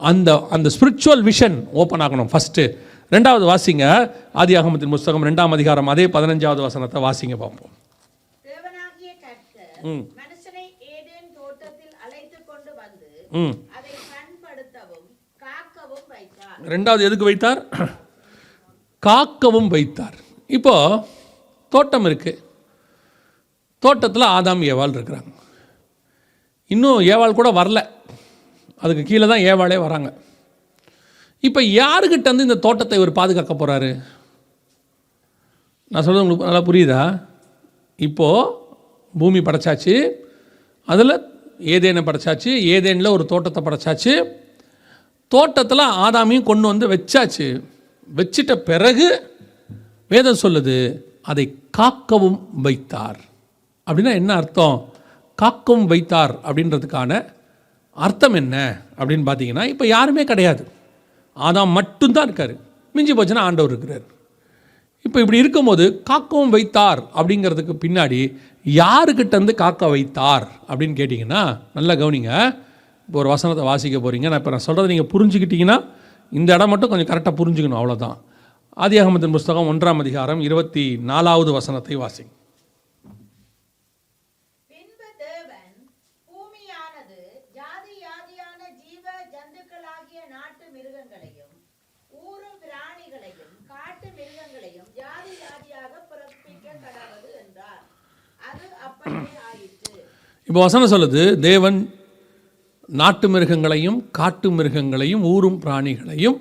அந்த அந்த ஸ்பிரிச்சுவல் விஷன் ஓப்பன் ஆகணும் ஃபஸ்ட்டு. ரெண்டாவது வாசிங்க, ஆதியாகமத்தின் புஸ்தகம் 2ஆம் அதிகாரம் அதே 15வது வசனத்தை வாசிங்க பார்ப்போம். தேவனாகிய கர்த்தர் மனுஷனை ஏதேன் தோட்டத்தில் அழைத்துக் கொண்டு வந்து அதை பண்படுத்தவும் காக்கவும் வைத்தார். ரெண்டாவது எதுக்கு வைத்தார்? காக்கவும் வைத்தார். இப்போ தோட்டம் இருக்கு, தோட்டத்தில் ஆதாம் ஏவாள் இருக்கிறாங்க. இன்னும் ஏவாள் கூட வரல, அதுக்கு கீழே தான் ஏவாளே வராங்க. இப்போ யாருக்கிட்ட வந்து இந்த தோட்டத்தை இவர் பாதுகாக்க போகிறாரு? நான் சொல்கிறது உங்களுக்கு நல்லா புரியுதா? இப்போது பூமி படைச்சாச்சு, அதில் ஏதேனை படைச்சாச்சு, ஏதேனில் ஒரு தோட்டத்தை படைச்சாச்சு, தோட்டத்தில் ஆதாமையும் கொண்டு வந்து வச்சாச்சு. வச்சிட்ட பிறகு வேதம் சொல்லுது, அதை காக்கவும் வைத்தார். அப்படின்னா என்ன அர்த்தம்? காக்கவும் வைத்தார் அப்படின்றதுக்கான அர்த்தம் என்ன அப்படின்னு பார்த்தீங்கன்னா, இப்போ யாருமே கிடையாது, ஆதாம் மட்டும்தான் இருக்கார். மிஞ்சி போச்சுன்னா ஆண்டவர் இருக்கிறார். இப்போ இப்படி இருக்கும்போது காக்கவும் வைத்தார் அப்படிங்கிறதுக்கு பின்னாடி யாருக்கிட்ட இருந்து காக்க வைத்தார் அப்படின்னு கேட்டிங்கன்னா, நல்லா கவனிங்க. இப்போ ஒரு வசனத்தை வாசிக்க போகிறீங்க. நான் சொல்கிறத நீங்கள் புரிஞ்சுக்கிட்டீங்கன்னா, இந்த இடம் மட்டும் கொஞ்சம் கரெக்டாக புரிஞ்சுக்கணும், அவ்வளோதான். ஆதியாகமத்தின் புஸ்தகம் 1ஆம் அதிகாரம் 24வது வசனத்தை வாசிங்க. பின்பு தேவன் பூமியானது ஜாதி ஜாதியான ஜீவ ஜந்துக்களாகிய நாட்டு மிருகங்களையும் ஊரும் பிராணிகளையும் காட்டு மிருகங்களையும் ஜாதி ஜாதியாக பிறப்பிக்க கடவது என்றார். அது அப்படியே ஆயிற்று. இப்போ வசனம் சொல்லுது, தேவன் நாட்டு மிருகங்களையும் காட்டு மிருகங்களையும் ஊரும் பிராணிகளையும்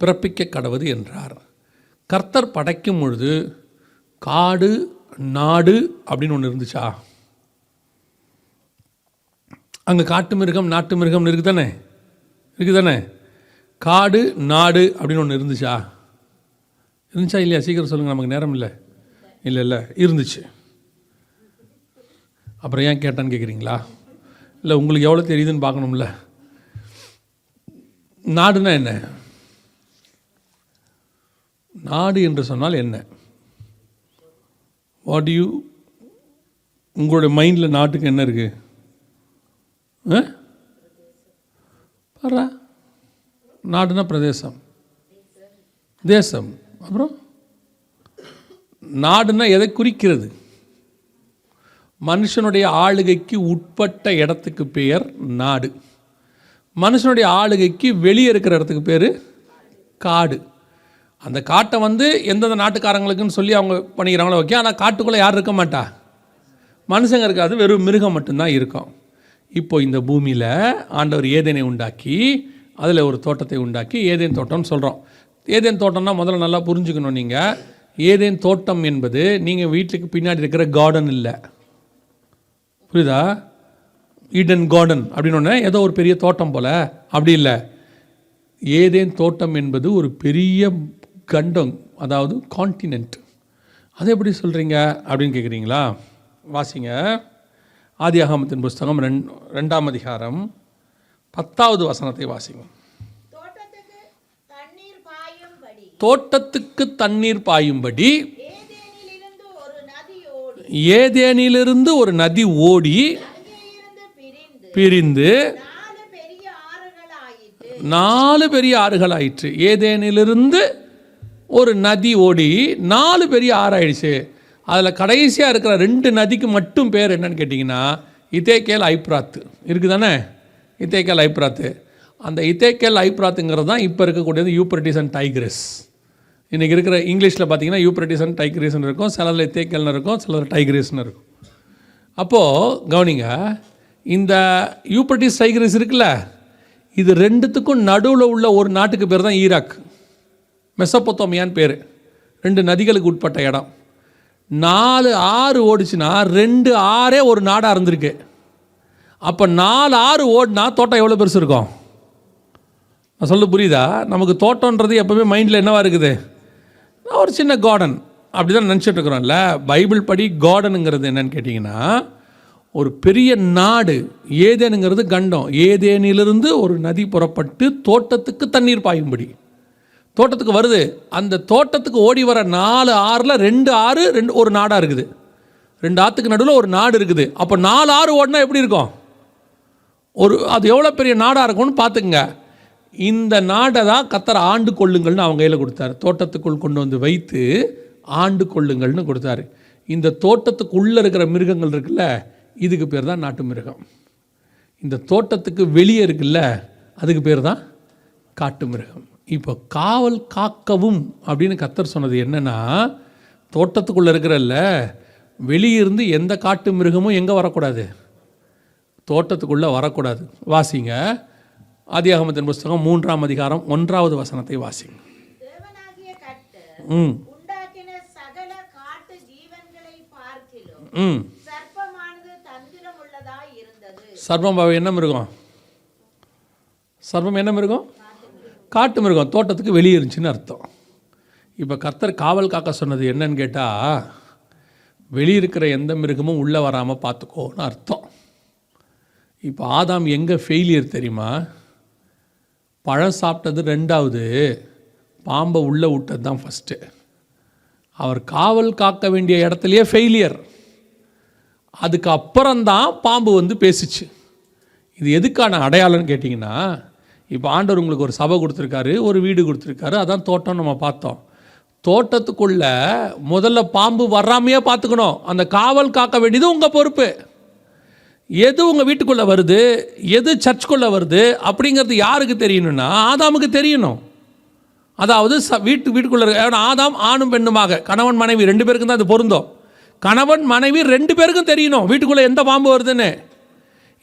பிறப்பிக்க கடவது என்றார். கர்த்தர் படைக்கும் பொழுது காடு நாடு அப்படின்னு ஒன்று இருந்துச்சா? அங்கே காட்டு மிருகம் நாட்டு மிருகம் இருக்குதானே? காடு நாடு அப்படின்னு ஒன்று இருந்துச்சா? இருந்துச்சா இல்லையா? சீக்கிரம் சொல்லுங்கள், நமக்கு நேரம் இல்லை. இல்லை இருந்துச்சு. அப்புறம் ஏன் கேட்டான்னு கேட்குறீங்களா? இல்லை, உங்களுக்கு எவ்வளோ தெரியுதுன்னு பார்க்கணும்ல. நாடுனா என்ன? நாடு என்று சொன்னால் என்ன? வாட் யூ, உங்களுடைய மைண்டில் நாட்டுக்கு என்ன இருக்குது? பாரா, நாடுனா பிரதேசம், தேசம். அப்புறம் நாடுனா எதை குறிக்கிறது? மனுஷனுடைய ஆளுகைக்கு உட்பட்ட இடத்துக்கு பெயர் நாடு. மனுஷனுடைய ஆளுகைக்கு வெளியே இருக்கிற இடத்துக்கு பேர் காடு. அந்த காட்டை வந்து எந்தெந்த நாட்டுக்காரங்களுக்குன்னு சொல்லி அவங்க பண்ணிக்கிறாங்களோ ஓகே. ஆனால் காட்டுக்குள்ளே யார் இருக்க மாட்டா? மனுஷங்க இருக்காது, வெறும் மிருகம் மட்டும்தான் இருக்கும். இப்போ இந்த பூமியில் ஆண்டவர் ஏதேனை உண்டாக்கி அதில் ஒரு தோட்டத்தை உண்டாக்கி ஏதேன் தோட்டம்னு சொல்கிறோம். ஏதேன் தோட்டம்னா முதல்ல நல்லா புரிஞ்சுக்கணும். நீங்கள் ஏதேன் தோட்டம் என்பது நீங்கள் வீட்டுக்கு பின்னாடி இருக்கிற கார்டன் இல்லை, புரியுதா? ஈடன் கார்டன் அப்படின்னு ஒன்று ஏதோ ஒரு பெரிய தோட்டம் போல் அப்படி இல்லை. ஏதேன் தோட்டம் என்பது ஒரு பெரிய கண்டம், அதாவது கான்டினென்ட். அது எப்படி சொல்கிறீங்க அப்படின்னு கேட்குறீங்களா? வாசிங்க ஆதியாகமத்தின் புஸ்தகம் 2ஆம் அதிகாரம் 10வது வசனத்தை வாசிங்க. தோட்டத்துக்கு தண்ணீர் பாயும்படி ஏதேனிலிருந்து ஒரு நதி ஓடி பிரிந்து 4 பெரிய ஆறுகள் ஆயிற்று. ஏதேனிலிருந்து ஒரு நதி ஓடி 4 பெரிய ஆறு ஆயிடுச்சு. அதில் கடைசியாக இருக்கிற 2 நதிக்கு மட்டும் பேர் என்னன்னு கேட்டிங்கன்னா இதேக்கேல் ஐப்ராத்து இருக்குது தானே. இதேக்கேல் ஐப்ராத்து, அந்த இதேக்கேல் ஐப்ராத்துங்கிறது தான் இப்போ இருக்கக்கூடியது யூப்ரட்டிஸ் அண்ட் டைக்ரிஸ். இன்றைக்கி இருக்கிற இங்கிலீஷில் பார்த்தீங்கன்னா யூப்ரட்டிஸ் அண்ட் டைக்ரிஸ்ன்னு இருக்கும், சிலதில் இதேக்கேல்னு இருக்கும், சிலதில் டைக்ரிஸ்ன்னு இருக்கும். அப்போது கவனிங்க, இந்த யூப்ரட்டிஸ் டைக்ரிஸ் இருக்குல்ல, இது 2த்துக்கும் நடுவில் உள்ள ஒரு நாட்டுக்கு பேர் தான் ஈராக், மெசொப்பொத்தோமியான்னு பேர். 2 நதிகளுக்கு உட்பட்ட இடம். 4 ஆறு ஓடிச்சுன்னா 2 ஆறே ஒரு நாடாக இருந்திருக்கு. அப்போ 4 ஆறு ஓடினா தோட்டம் எவ்வளோ பெருசு இருக்கும்? நான் சொல்ல புரியுதா? நமக்கு தோட்டம்ன்றது எப்போவுமே மைண்டில் என்னவா இருக்குது? ஒரு சின்ன கார்டன் அப்படி தான் நினச்சிட்டு இருக்கிறோம்ல. பைபிள் படி கார்டனுங்கிறது என்னன்னு கேட்டிங்கன்னா ஒரு பெரிய நாடு. ஏதேனுங்கிறது கண்டம். ஏதேனிலிருந்து ஒரு நதி புறப்பட்டு தோட்டத்துக்கு தண்ணீர் பாயும்படி தோட்டத்துக்கு வருது. அந்த தோட்டத்துக்கு ஓடி வர 4 ஆறில் 2 ஆறு ஒரு நாடாக இருக்குது. 2 ஆற்றுக்கு நடுவில் ஒரு நாடு இருக்குது. அப்போ 4 ஆறு ஓடினா எப்படி இருக்கும்? அது எவ்வளோ பெரிய நாடாக இருக்கும்னு பார்த்துக்குங்க. இந்த நாடை தான் கர்த்தர் ஆண்டு கொள்ளுங்கள்னு அவங்க கையில் கொடுத்தாரு. தோட்டத்துக்குள் கொண்டு வந்து வைத்து ஆண்டு கொள்ளுங்கள்னு கொடுத்தாரு. இந்த தோட்டத்துக்குள்ளே இருக்கிற மிருகங்கள் இருக்குல்ல, இதுக்கு பேர் தான் நாட்டு மிருகம். இந்த தோட்டத்துக்கு வெளியே இருக்குல்ல, அதுக்கு பேர் தான் காட்டு மிருகம். இப்போ காவல் காக்கவும் அப்படின்னு கர்த்தர் சொன்னது என்னென்னா, தோட்டத்துக்குள்ளே இருக்கிறல்ல, வெளியிருந்து எந்த காட்டு மிருகமும் எங்கே வரக்கூடாது? தோட்டத்துக்குள்ளே வரக்கூடாது. வாசிங்க ஆதியாகமத்தின் புஸ்தகம் 3ஆம் அதிகாரம் 1வது வசனத்தை வாசிங்க. சர்ப்பம் என்ன மிருகம்? சர்ப்பம் என்ன மிருகம்? காட்டு மிருகம். தோட்டத்துக்கு வெளியே இருந்துச்சுன்னு அர்த்தம். இப்போ கர்த்தர் காவல் காக்க சொன்னது என்னன்னு கேட்டால், வெளியிருக்கிற எந்த மிருகமும் உள்ளே வராமல் பார்த்துக்கோன்னு அர்த்தம். இப்போ ஆதாம் எங்கே ஃபெயிலியர் தெரியுமா? பழம் சாப்பிட்டது 2வது, பாம்பை உள்ளே விட்டது தான் ஃபஸ்ட்டு. அவர் காவல் காக்க வேண்டிய இடத்துலையே ஃபெயிலியர். அதுக்கு அப்புறம்தான் பாம்பு வந்து பேசிச்சு. இது எதுக்கான அடையாளம்னு கேட்டிங்கன்னா, இப்போ ஆண்டவர் உங்களுக்கு ஒரு சபை கொடுத்துருக்காரு, ஒரு வீடு கொடுத்துருக்காரு, அதான் தோட்டம் நம்ம பார்த்தோம். தோட்டத்துக்குள்ள முதல்ல பாம்பு வராமையே பார்த்துக்கணும். அந்த காவல் காக்க வேண்டியது உங்கள் பொறுப்பு. எது உங்கள் வீட்டுக்குள்ளே வருது, எது சர்ச்சுக்குள்ளே வருது அப்படிங்கிறது யாருக்கு தெரியணும்னா ஆதாமுக்கு தெரியணும். அதாவது வீட்டுக்குள்ளே ஆதாம் ஆணும் பெண்ணுமாக, கணவன் மனைவி 2 பேருக்கும் தான் அது பொருந்தும். கணவன் மனைவி 2 பேருக்கும் தெரியணும் வீட்டுக்குள்ளே எந்த பாம்பு வருதுன்னு.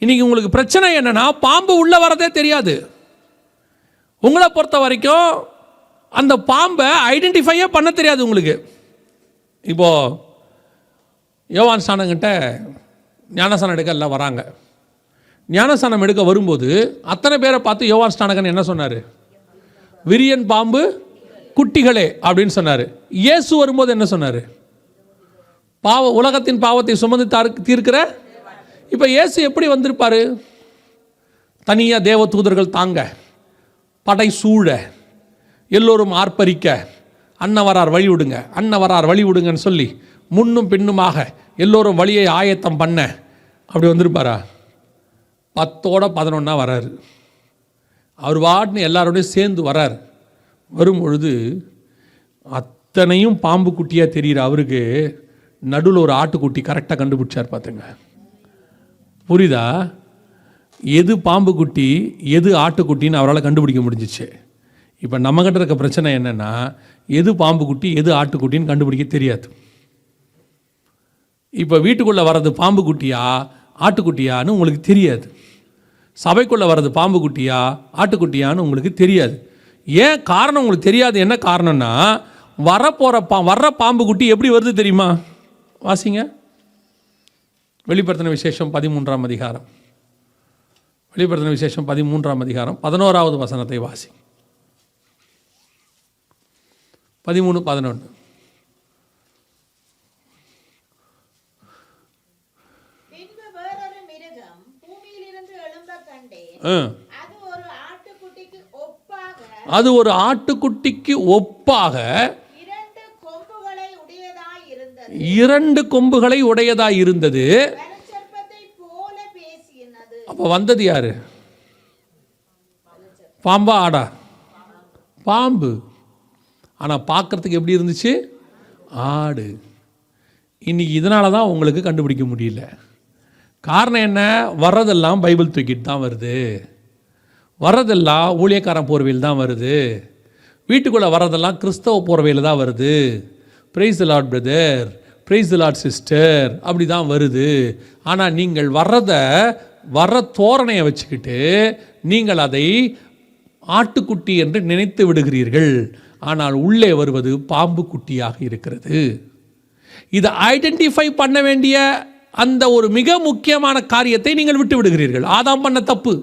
இன்றைக்கி உங்களுக்கு பிரச்சனை என்னென்னா, பாம்பு உள்ளே வரதே தெரியாது. உங்களை பொறுத்த வரைக்கும் அந்த பாம்பை ஐடென்டிஃபையே பண்ண தெரியாது உங்களுக்கு. இப்போது யோவான் ஸ்நானங்கிட்ட ஞானஸ்நானம் எடுக்க எல்லாம் வராங்க. ஞானஸ்நானம் எடுக்க வரும்போது அத்தனை பேரை பார்த்து யோவான் ஸ்நானகன் என்ன சொன்னார்? விரியன் பாம்பு குட்டிகளே அப்படின்னு சொன்னார். இயேசு வரும்போது என்ன சொன்னார்? உலகத்தின் பாவத்தை சுமந்து தீர்க்கிற. இப்போ இயேசு எப்படி வந்திருப்பார்? தனியாக தேவ தூதர்கள் தாங்க, படை சூழ, எல்லோரும் ஆர்ப்பரிக்க, அண்ணன் வரார் வழி விடுங்க, அண்ணன் வரார் வழி விடுங்கன்னு சொல்லி முன்னும் பின்னுமாக எல்லோரும் வழியை ஆயத்தம் பண்ண அப்படி வந்திருப்பாரா? 10ஓட 11 வராரு. அவர் வாட்னு எல்லாரோடையும் சேர்ந்து வரார். வரும்பொழுது அத்தனையும் பாம்பு குட்டியாக தெரிகிற அவருக்கு நடுவில் ஒரு ஆட்டுக்குட்டி கரெக்டாக கண்டுபிடிச்சார். பார்த்துங்க, புரியுதா? எது பாம்பு குட்டி எது ஆட்டுக்குட்டின்னு அவரால் கண்டுபிடிக்க முடிஞ்சிச்சு. இப்போ நம்மகிட்ட இருக்க பிரச்சனை என்னென்னா, எது பாம்பு குட்டி எது ஆட்டுக்குட்டின்னு கண்டுபிடிக்க தெரியாது. இப்போ வீட்டுக்குள்ளே வர்றது பாம்பு குட்டியா ஆட்டுக்குட்டியான்னு உங்களுக்கு தெரியாது. சபைக்குள்ளே வர்றது பாம்பு குட்டியா ஆட்டுக்குட்டியான்னு உங்களுக்கு தெரியாது. ஏன் காரணம் உங்களுக்கு தெரியாது? என்ன காரணம்னா, வர்ற பாம்பு குட்டி எப்படி வருது தெரியுமா? வாசிங்க, வெளிப்படுத்தின விசேஷம் 13ஆம் அதிகாரம். வெளிப்படுத்தின விசேஷம் 13ஆம் அதிகாரம் 11வது வசனத்தை வாசி. 13, 11. அது ஒரு ஆட்டுக்குட்டிக்கு ஒப்பாக 2 கொம்புகளை உடையதாய் இருந்தது. அப்போ வந்தது யாரு? பாம்பா ஆடா? பாம்பு. ஆனால் பார்க்கறதுக்கு எப்படி இருந்துச்சு? ஆடு. இன்னைக்கு இதனால தான் உங்களுக்கு கண்டுபிடிக்க முடியல. காரணம் என்ன? வர்றதெல்லாம் பைபிள் தூக்கிட்டு தான் வருது. வர்றதெல்லாம் ஊழியக்காரன் போர்வையில் தான் வருது. வீட்டுக்குள்ளே வர்றதெல்லாம் கிறிஸ்தவ போர்வையில் தான் வருது. Praise the Lord brother, praise the Lord sister, அப்படி தான் வருது. ஆனால் நீங்கள் வர்ற தோரணையை வச்சுக்கிட்டு நீங்கள் அதை ஆட்டுக்குட்டி என்று நினைத்து விடுகிறீர்கள். ஆனால் உள்ளே வருவது பாம்பு குட்டியாக இருக்கிறது. இதை ஐடென்டிஃபை பண்ண வேண்டிய அந்த ஒரு மிக முக்கியமான காரியத்தை நீங்கள் விட்டு விடுகிறீர்கள். ஆதாம் பண்ண தப்பு.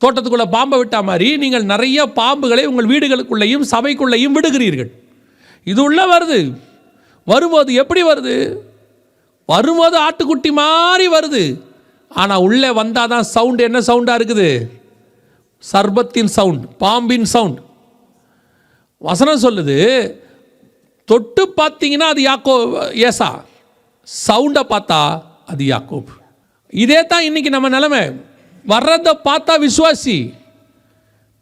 தோட்டத்துக்குள்ளே பாம்பை விட்டா மாதிரி நீங்கள் நிறைய பாம்புகளை உங்கள் வீடுகளுக்குள்ளேயும் சபைக்குள்ளேயும் விடுகிறீர்கள். இது உள்ள வரும்போது எப்படி வருது? வரும்போது ஆட்டுக்குட்டி மாதிரி வருது. ஆனால் உள்ளே வந்தால் தான் சவுண்டு என்ன சவுண்டாக இருக்குது? சர்பத்தின் சவுண்ட், பாம்பின் சவுண்ட். வசனம் சொல்லுது, தொட்டு பார்த்தீங்கன்னா அது ஏசா, சவுண்டை பார்த்தா அது யாக்கோப். இதே தான் இன்னைக்கு நம்ம நிலைமை. வர்றதை பார்த்தா விசுவாசி.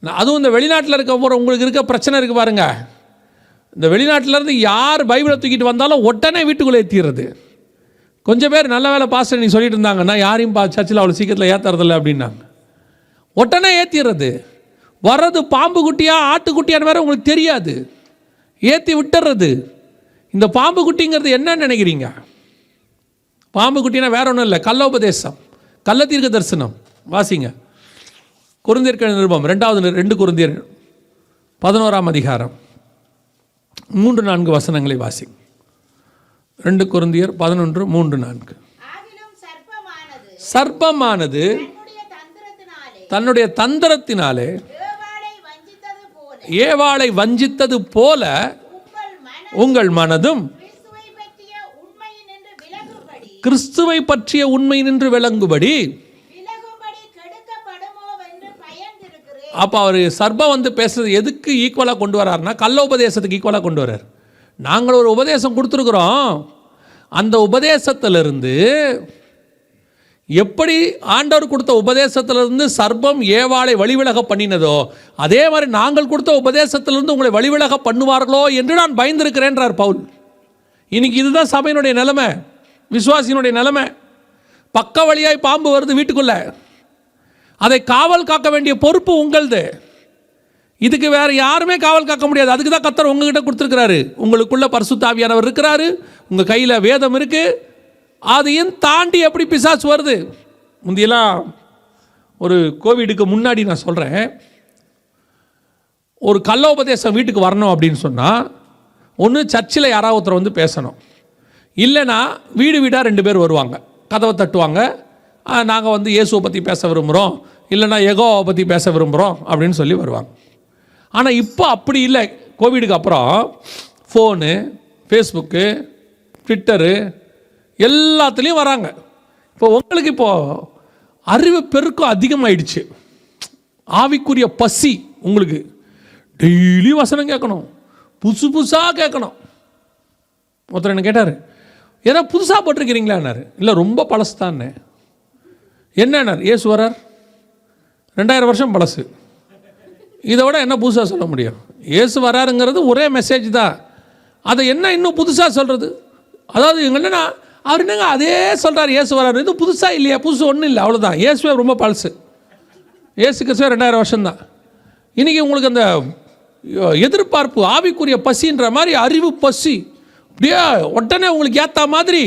அதுவும் இந்த வெளிநாட்டில் இருக்க போகிற உங்களுக்கு இருக்க பிரச்சனை இருக்குது பாருங்க. இந்த வெளிநாட்டிலேருந்து யார் பைபிளை தூக்கிட்டு வந்தாலும் உடனே வீட்டுக்குள்ளே ஏற்றிடுறது. கொஞ்சம் பேர் நல்ல வேலை பாஸ்டர் நீ சொல்லிட்டு இருந்தாங்கன்னா யாரையும் சர்ச்சில் அவ்வளோ சீக்கிரத்தில் ஏற்றுறதில்ல அப்படின்னாங்க. உடனே ஏற்றிடுறது. வர்றது பாம்பு குட்டியா ஆட்டுக்குட்டியான்னு வேறு உங்களுக்கு தெரியாது, ஏற்றி விட்டுறது. இந்த பாம்பு குட்டிங்கிறது என்னன்னு நினைக்கிறீங்க? பாம்பு குட்டினா வேற ஒன்றும் இல்லை, கள்ளோபதேசம், கள்ளத்தீர்க்க தரிசனம். வாசிங்க, கொரிந்தியர் நிருபம் 2 கொரிந்தியர் 11ஆம் அதிகாரம் 3-4 வசனங்களை வாசிங்க. 2 கொரிந்தியர் 11, 3-4. சர்ப்பமானது தன்னுடைய தந்திரத்தினாலே ஏவாளை வஞ்சித்தது போல உங்கள் மனதும் கிறிஸ்துவை பற்றிய உண்மை நின்று விளங்குபடி. அப்போ அவர் சர்ப்பம் பேசுறது எதுக்கு ஈக்குவலாக கொண்டு வர்றாருன்னா, கள்ள உபதேசத்துக்கு ஈக்குவலாக கொண்டு வர்றார். நாங்கள் ஒரு உபதேசம் கொடுத்துருக்குறோம். அந்த உபதேசத்திலிருந்து எப்படி ஆண்டவர் கொடுத்த உபதேசத்திலிருந்து சர்ப்பம் ஏவாளை வழிவிலக பண்ணினதோ, அதே மாதிரி நாங்கள் கொடுத்த உபதேசத்திலிருந்து உங்களை வழிவிலக பண்ணுவார்களோ என்று நான் பயந்திருக்கிறேன்றார் பவுல். இன்னைக்கு இதுதான் சபையினுடைய நிலைமை, விசுவாசியினுடைய நிலைமை. பக்க வழியாய் பாம்பு வருது வீட்டுக்குள்ள, அதை காவல் காக்க வேண்டிய பொறுப்பு உங்களது. இதுக்கு வேற யாருமே காவல் காக்க முடியாது. அதுக்கு தான் கர்த்தர் உங்ககிட்ட கொடுத்துருக்கிறாரு. உங்களுக்குள்ள பரிசுத்த ஆவியானவர் இருக்கிறாரு, உங்க கையில் வேதம் இருக்கு. அதையும் தாண்டி எப்படி பிசாசு வருது? முந்தியெல்லாம் ஒரு கோவிடுக்கு முன்னாடி நான் சொல்கிறேன், ஒரு கள்ள உபதேசம் வீட்டுக்கு வரணும் அப்படின்னு சொன்னால் ஒன்று சர்ச்சில் யாராவது ஒருத்தர் பேசணும், இல்லைன்னா வீடு வீடாக 2 பேர் வருவாங்க, கதவை தட்டுவாங்க. நாங்கள் இயேசுவை பற்றி பேச விரும்புகிறோம், இல்லைன்னா யெகோவாவை பற்றி பேச விரும்புகிறோம் அப்படின்னு சொல்லி வருவாங்க. ஆனால் இப்போ அப்படி இல்லை. கோவிடுக்கு அப்புறம் ஃபோனு, ஃபேஸ்புக்கு, ட்விட்டரு எல்லாத்துலேயும் வராங்க. இப்போ உங்களுக்கு அறிவு பெருக்கம் அதிகமாகிடுச்சு, ஆவிக்குரிய பசி உங்களுக்கு. டெய்லி வசனம் கேட்கணும், புதுசாக கேட்கணும். ஒருத்தர் என்ன கேட்டார், ஏன்னா புதுசாக போட்டிருக்கிறீங்களான்னாரு. இல்லை ரொம்ப பழசு தானே. என்னன்னார்? இயேசு வரார், 2000 வருஷம் பழசு, இதை விட என்ன புதுசாக சொல்ல முடியும்? இயேசு வராருங்கிறது ஒரே மெசேஜ் தான், அதை என்ன இன்னும் புதுசாக சொல்கிறது? அதாவது என்னென்னா அவர் என்னங்க அதே சொல்கிறார், இயேசு வராரு, இது புதுசாக இல்லையா? புதுசு ஒன்றும் இல்லை, அவ்வளோதான். இயேசுவே ரொம்ப பழசு, இயேசு கிறிஸ்துவே 2000 வருஷம்தான். இன்றைக்கி உங்களுக்கு அந்த எதிர்பார்ப்பு, ஆவிக்குரிய பசின்ற மாதிரி அறிவு பசி. அப்படியே உடனே உங்களுக்கு ஏற்ற மாதிரி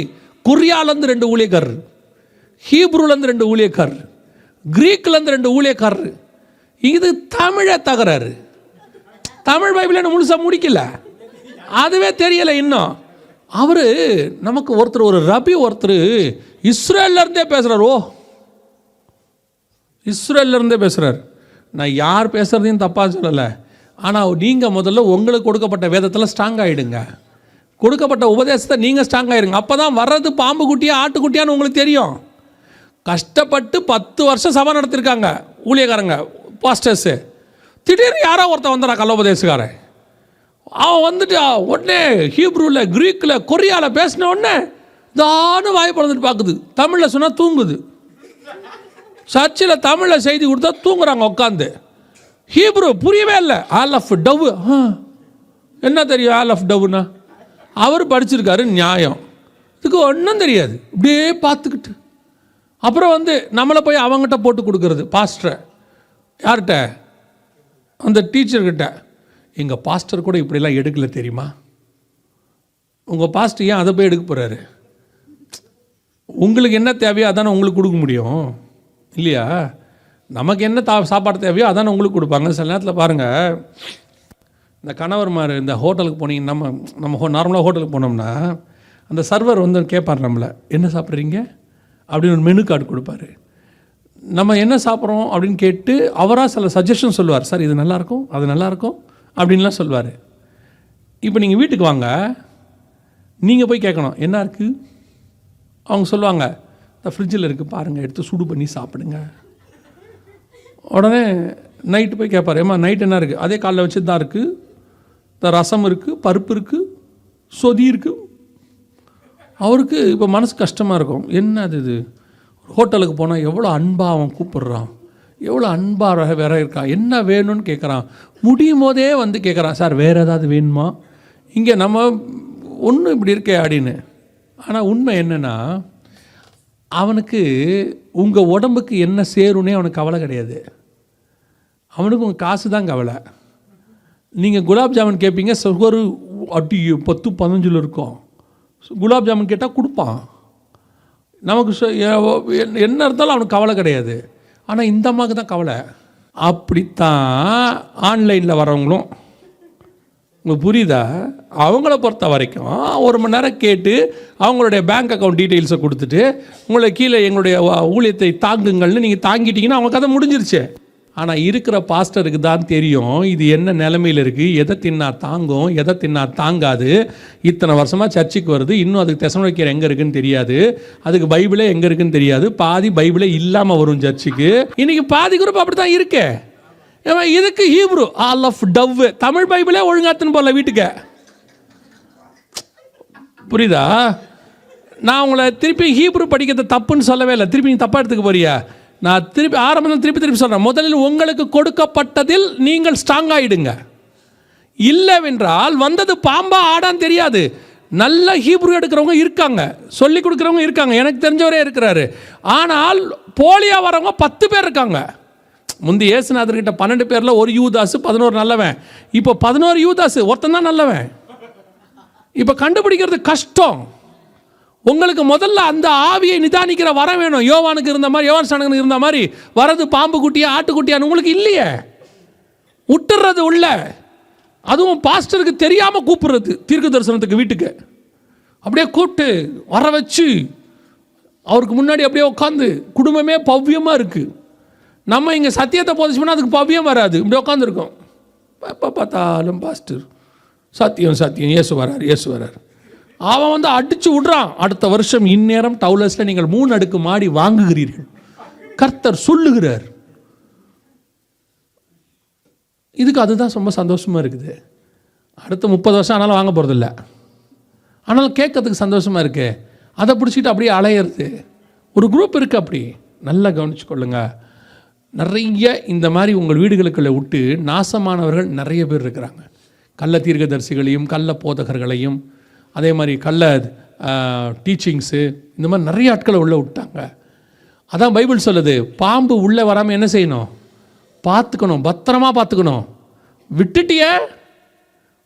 கொரியாலேருந்து 2 ஊழியக்காரர், ஹீப்ரூலேருந்து 2 ஊழியக்காரர், கிரீக்லேருந்து 2 ஊழியக்காரர். இது தமிழை தகராறு. தமிழ் பைபிளை முழுசாக முடிக்கல, அதுவே தெரியலை இன்னும். அவர் நமக்கு ஒரு ரபி இஸ்ரேல்லேருந்தே பேசுகிறார். இஸ்ரேல்லேருந்தே பேசுகிறார். நான் யார் பேசுகிறதையும் தப்பாக சொல்லலை. ஆனால் நீங்கள் முதல்ல உங்களுக்கு கொடுக்கப்பட்ட வேதத்தில் ஸ்ட்ராங் ஆகிடுங்க. கொடுக்கப்பட்ட உபதேசத்தை நீங்கள் ஸ்ட்ராங் ஆகிடுங்க. அப்போ தான் வர்றது பாம்பு குட்டியா ஆட்டுக்குட்டியான்னு உங்களுக்கு தெரியும். கஷ்டப்பட்டு 10 வருஷம் சபை நடத்திருக்காங்க ஊழியக்காரங்க, பாஸ்டர்ஸு. திடீர்னு யாரோ ஒருத்தன் வந்தான் கள்ளோபதேசக்காரன். அவன் வந்துட்டு உடனே ஹீப்ரூவில், கிரீக்கில், கொரியாவில் பேசின உடனே தானு வாய் பறந்துட்டு பார்க்குது. தமிழில் சொன்னால் தூங்குது. சர்ச்சில் தமிழில் செய்தி கொடுத்தா தூங்குறாங்க உட்காந்து. ஹீப்ரு புரியவே இல்லை. ஆல் ஆஃப் டவ், என்ன தெரியும் ஆல் ஆஃப் டவ்னா? அவர் படிச்சிருக்காரு நியாயம், இதுக்கு ஒன்றும் தெரியாது. இப்படியே பார்த்துக்கிட்டு அப்புறம் நம்மளை போய் அவங்ககிட்ட போட்டு கொடுக்கறது. பாஸ்டரை யார்கிட்ட? அந்த டீச்சர்கிட்ட. எங்கள் பாஸ்டர் கூட இப்படிலாம் எடுக்கல தெரியுமா? உங்கள் பாஸ்டர் ஏன் அதை போய் எடுக்க போகிறாரு? உங்களுக்கு என்ன தேவையோ அதானே உங்களுக்கு கொடுக்க முடியும் இல்லையா? நமக்கு என்ன சாப்பாடு தேவையோ அதானே உங்களுக்கு கொடுப்பாங்க. சில நேரத்தில் பாருங்கள், இந்த கணவர்மார் இந்த ஹோட்டலுக்கு போனீங்க, நம்ம நார்மலாக ஹோட்டலுக்கு போனோம்னா அந்த சர்வர் கேட்பார் நம்மளை, என்ன சாப்பிட்றீங்க அப்படின்னு ஒரு மெனு கார்டு கொடுப்பாரு. நம்ம என்ன சாப்பிட்றோம் அப்படின்னு கேட்டு அவராக சில சஜஷன் சொல்லுவார். சார் இது நல்லாயிருக்கும், அது நல்லாயிருக்கும் அப்படின்லாம் சொல்லுவார். இப்போ நீங்கள் வீட்டுக்கு வாங்க, நீங்கள் போய் கேட்கணும் என்ன இருக்குது. அவங்க சொல்லுவாங்க, இந்த ஃப்ரிட்ஜில் இருக்குது பாருங்கள், எடுத்து சுடு பண்ணி சாப்பிடுங்க. உடனே நைட்டு போய் கேட்பார், ஏம்மா நைட் என்ன இருக்குது? அதே காலைல வச்சு தான் இருக்குது. இந்த ரசம் இருக்குது, பருப்பு இருக்குது, சொதி இருக்குது. அவருக்கு இப்போ மனசு கஷ்டமாக இருக்கும். என்ன இது? ஹோட்டலுக்கு போனால் எவ்வளோ அன்பாக அவன் கூப்பிட்றான், எவ்வளோ அன்பாக வேற இருக்கான், என்ன வேணும்னு கேட்குறான். முடியும் போதே கேட்குறான், சார் வேறு ஏதாவது வேணுமா? இங்கே நம்ம ஒன்றும் இப்படி இருக்கே அப்படின்னு. ஆனால் உண்மை என்னென்னா, அவனுக்கு உங்கள் உடம்புக்கு என்ன சேருன்னே அவனுக்கு கவலை கிடையாது. அவனுக்கு உங்கள் காசு தான் கவலை. நீங்கள் குலாப் ஜாமுன் கேட்பீங்க, சுகர் அட்டி 10-15 இருக்கும். குலாப் ஜாமுன் கேட்டால் கொடுப்பான். நமக்கு என்ன இருந்தாலும் அவனுக்கு கவலை கிடையாது. ஆனால் இந்த அம்மாவுக்கு தான் கவலை. அப்படித்தான் ஆன்லைனில் வரவங்களும். உங்களுக்கு புரியுதா? அவங்கள பொறுத்த வரைக்கும் 1 மணி நேரம் கேட்டு அவங்களுடைய பேங்க் அக்கௌண்ட் டீட்டெயில்ஸை கொடுத்துட்டு உங்களை கீழே எங்களுடைய ஊழியத்தை தாங்குங்கள்னு நீங்கள் தாங்கிட்டீங்கன்னா அவங்க கதை முடிஞ்சிருச்சு. ஆனால் இருக்கிற பாஸ்டருக்கு தான் தெரியும் இது என்ன நிலைமையில் இருக்குது, எதை தின்னா தாங்கும், எதை தின்னா தாங்காது. இத்தனை வருஷமாக சர்ச்சுக்கு வருது, இன்னும் அதுக்கு தெசலோனிக்கேயர் எங்கே இருக்குன்னு தெரியாது, அதுக்கு பைபிளே எங்கே இருக்குன்னு தெரியாது, பாதி பைபிளே இல்லாமல் வரும் சர்ச்சுக்கு. இன்றைக்கி பாதி குரூப் அப்படி தான் இருக்கே. இதுக்கு ஹீப்ரு ஆல் ஆஃப் டவ், தமிழ் பைபிளே ஒழுங்காத்துன்னு போகல வீட்டுக்கு. புரியுதா? நான் உங்களை திருப்பி ஹீப்ரு படிக்கிறது தப்புன்னு சொல்லவே இல்லை. திருப்பி நீங்கள் தப்பாக எடுத்துக்க போறியா? நான் திருப்பி ஆரம்பத்தில் திருப்பி சொல்கிறேன். முதலில் உங்களுக்கு கொடுக்கப்பட்டதில் நீங்கள் ஸ்ட்ராங் ஆகிடுங்க. இல்லைவென்றால் வந்தது பாம்பா ஆடான்னு தெரியாது. நல்ல ஹீப்ரு எடுக்கிறவங்க இருக்காங்க, சொல்லி கொடுக்குறவங்க இருக்காங்க, எனக்கு தெரிஞ்சவரே இருக்கிறாரு. ஆனால் போலியாக வரவங்க 10 பேர் இருக்காங்க. முந்தி இயேசுநாதர்கிட்ட 12 பேரில் ஒரு யூதாசு 11 நல்லவன். இப்போ 11 யூதாசு, ஒருத்தன் தான் நல்லவன். இப்போ கண்டுபிடிக்கிறது கஷ்டம். உங்களுக்கு முதல்ல அந்த ஆவியை நிதானிக்கிற வரம் வேணும். யோவானுக்கு இருந்த மாதிரி, யோவான் ஸ்நானகனுக்கு இருந்த மாதிரி வரது பாம்பு குட்டியா ஆட்டுக்குட்டியான்னு உங்களுக்கு இல்லையே. விட்டுறது உள்ள, அதுவும் பாஸ்டருக்கு தெரியாமல் கூப்பிடுறது தீர்க்க தரிசனத்துக்கு வீட்டுக்கு அப்படியே கூப்பிட்டு வர வச்சு அவருக்கு முன்னாடி அப்படியே உட்காந்து குடும்பமே பவ்யமாக இருக்குது. நம்ம இங்கே சத்தியத்தை போதிச்சோம்னா அதுக்கு பவ்யம் வராது, இப்படி உட்காந்துருக்கோம். எப்போ பார்த்தாலும் பாஸ்டர் சத்தியம் சத்தியம், இயேசு வரார் இயேசு வரார். அவன் அடிச்சு விட்றான். அடுத்த வருஷம் இந்நேரம் டவுலர்ஸில் நீங்கள் 3 அடுக்கு மாடி வாங்குகிறீர்கள், கர்த்தர் சொல்லுகிறார். இதுக்கு அதுதான் ரொம்ப சந்தோஷமாக இருக்குது. அடுத்த 30 வருஷம் ஆனாலும் வாங்க போகிறதில்ல, ஆனாலும் கேட்கறதுக்கு சந்தோஷமாக இருக்கு. அதை பிடிச்சிட்டு அப்படியே அலையிறது ஒரு குரூப் இருக்குது. அப்படி நல்லா கவனிச்சுக்கொள்ளுங்க. நிறைய இந்த மாதிரி உங்கள் வீடுகளுக்குள்ளே விட்டு நாசமானவர்கள் நிறைய பேர் இருக்கிறாங்க. கள்ள தீர்க்கதரிசிகளையும் கள்ள போதகர்களையும் அதே மாதிரி கள்ள டீச்சிங்ஸு, இந்த மாதிரி நிறைய ஆட்களை உள்ளே விட்டாங்க. அதான் பைபிள் சொல்லுது, பாம்பு உள்ளே வராமல் என்ன செய்யணும்? பார்த்துக்கணும், பத்திரமா பார்த்துக்கணும். விட்டுட்டிய,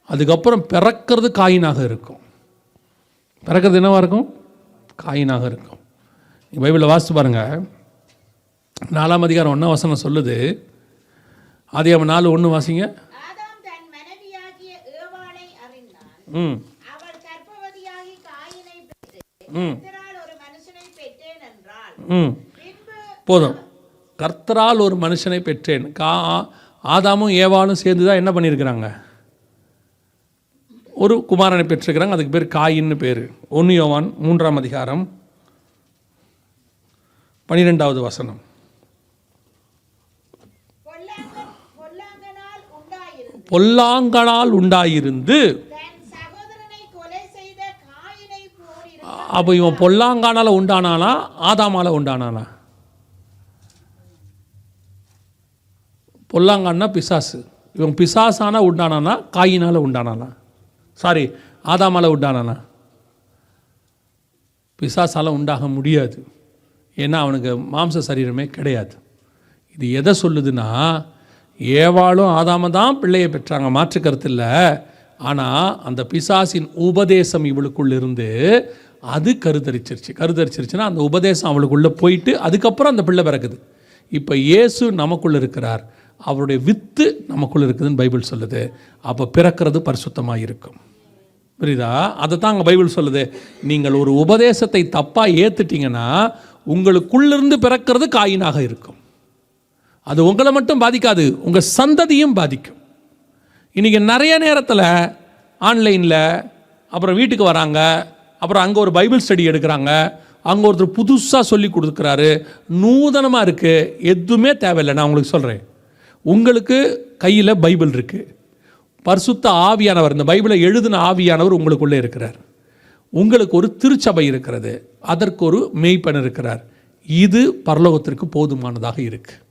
அதுக்கப்புறம் பிறக்கிறது காயினாக இருக்கும். பிறக்கிறது என்னவாக இருக்கும்? காயினாக இருக்கும். பைபிளில் வாசித்து பாருங்கள், 4ஆம் அதிகாரம் 1ஆம் வசனம் சொல்லுது. ஆதியாகமம் 4:1 வாசிங்க. ஆதாம் தன் மனைவியாகிய ஏவாளை அறிந்தான். அவள் கர்ப்பவதியாகி காயினை பெற்று கர்த்தரால் ஒரு மனுஷனை பெற்றேன் என்றாள். போதும், கர்த்தரால் ஒரு மனுஷனை பெற்றேன். ஆதாமும் ஏவாளும் சேர்ந்து தான் என்ன பண்ணியிருக்கிறாங்க? ஒரு குமாரனை பெற்றிருக்கிறாங்க. அதுக்கு பேர் காயின்னு பேர். 1 யோவான் 3ஆம் அதிகாரம் 12வது வசனம். பொல்லாங்கனால் உண்டாயிருந்து. அப்போ இவன் பொல்லாங்கானால உண்டானானா ஆதாமால உண்டானானா? பொல்லாங்கான்னா பிசாசு. இவன் பிசாசானா உண்டானானா காயினால உண்டானானா? சாரி, ஆதாமால உண்டானானா? பிசாசால உண்டாக முடியாது. ஏன்னா அவனுக்கு மாம்ச சரீரமே கிடையாது. இது எதை சொல்லுதுன்னா, ஏவாளும் ஆதாம தான் பிள்ளையை பெற்றாங்க, மாற்று கருத்து இல்லை. ஆனால் அந்த பிசாசின் உபதேசம் இவளுக்குள்ள இருந்து அது கருதரிச்சிருச்சுன்னா அந்த உபதேசம் அவளுக்குள்ளே போயிட்டு அதுக்கப்புறம் அந்த பிள்ளை பிறக்குது. இப்போ இயேசு நமக்குள்ளே இருக்கிறார், அவருடைய வித்து நமக்குள்ளே இருக்குதுன்னு பைபிள் சொல்லுது. அப்போ பிறக்கிறது பரிசுத்தமாக இருக்கும். புரியுதா? அதை தான் அங்கே பைபிள் சொல்லுது. நீங்கள் ஒரு உபதேசத்தை தப்பாக ஏற்றுட்டிங்கன்னா உங்களுக்குள்ளிருந்து பிறக்கிறது காயினாக இருக்கும். அது உங்களை மட்டும் பாதிக்காது, உங்கள் சந்ததியும் பாதிக்கும். இன்றைக்கி நிறைய நேரத்தில் ஆன்லைனில் அப்புறம் வீட்டுக்கு வராங்க, அப்புறம் அங்கே ஒரு பைபிள் ஸ்டடி எடுக்கிறாங்க, அங்கே ஒருத்தர் புதுசாக சொல்லி கொடுக்குறாரு, நூதனமாக இருக்குது. எதுவுமே தேவையில்லை. நான் உங்களுக்கு சொல்கிறேன், உங்களுக்கு கையில் பைபிள் இருக்குது, பரிசுத்த ஆவியானவர், இந்த பைபிளை எழுதின ஆவியானவர் உங்களுக்குள்ளே இருக்கிறார், உங்களுக்கு ஒரு திருச்சபை இருக்கிறது, அதற்கு ஒரு மெய்ப்பன் இருக்கிறார். இது பரலோகத்திற்கு போதுமானதாக இருக்குது.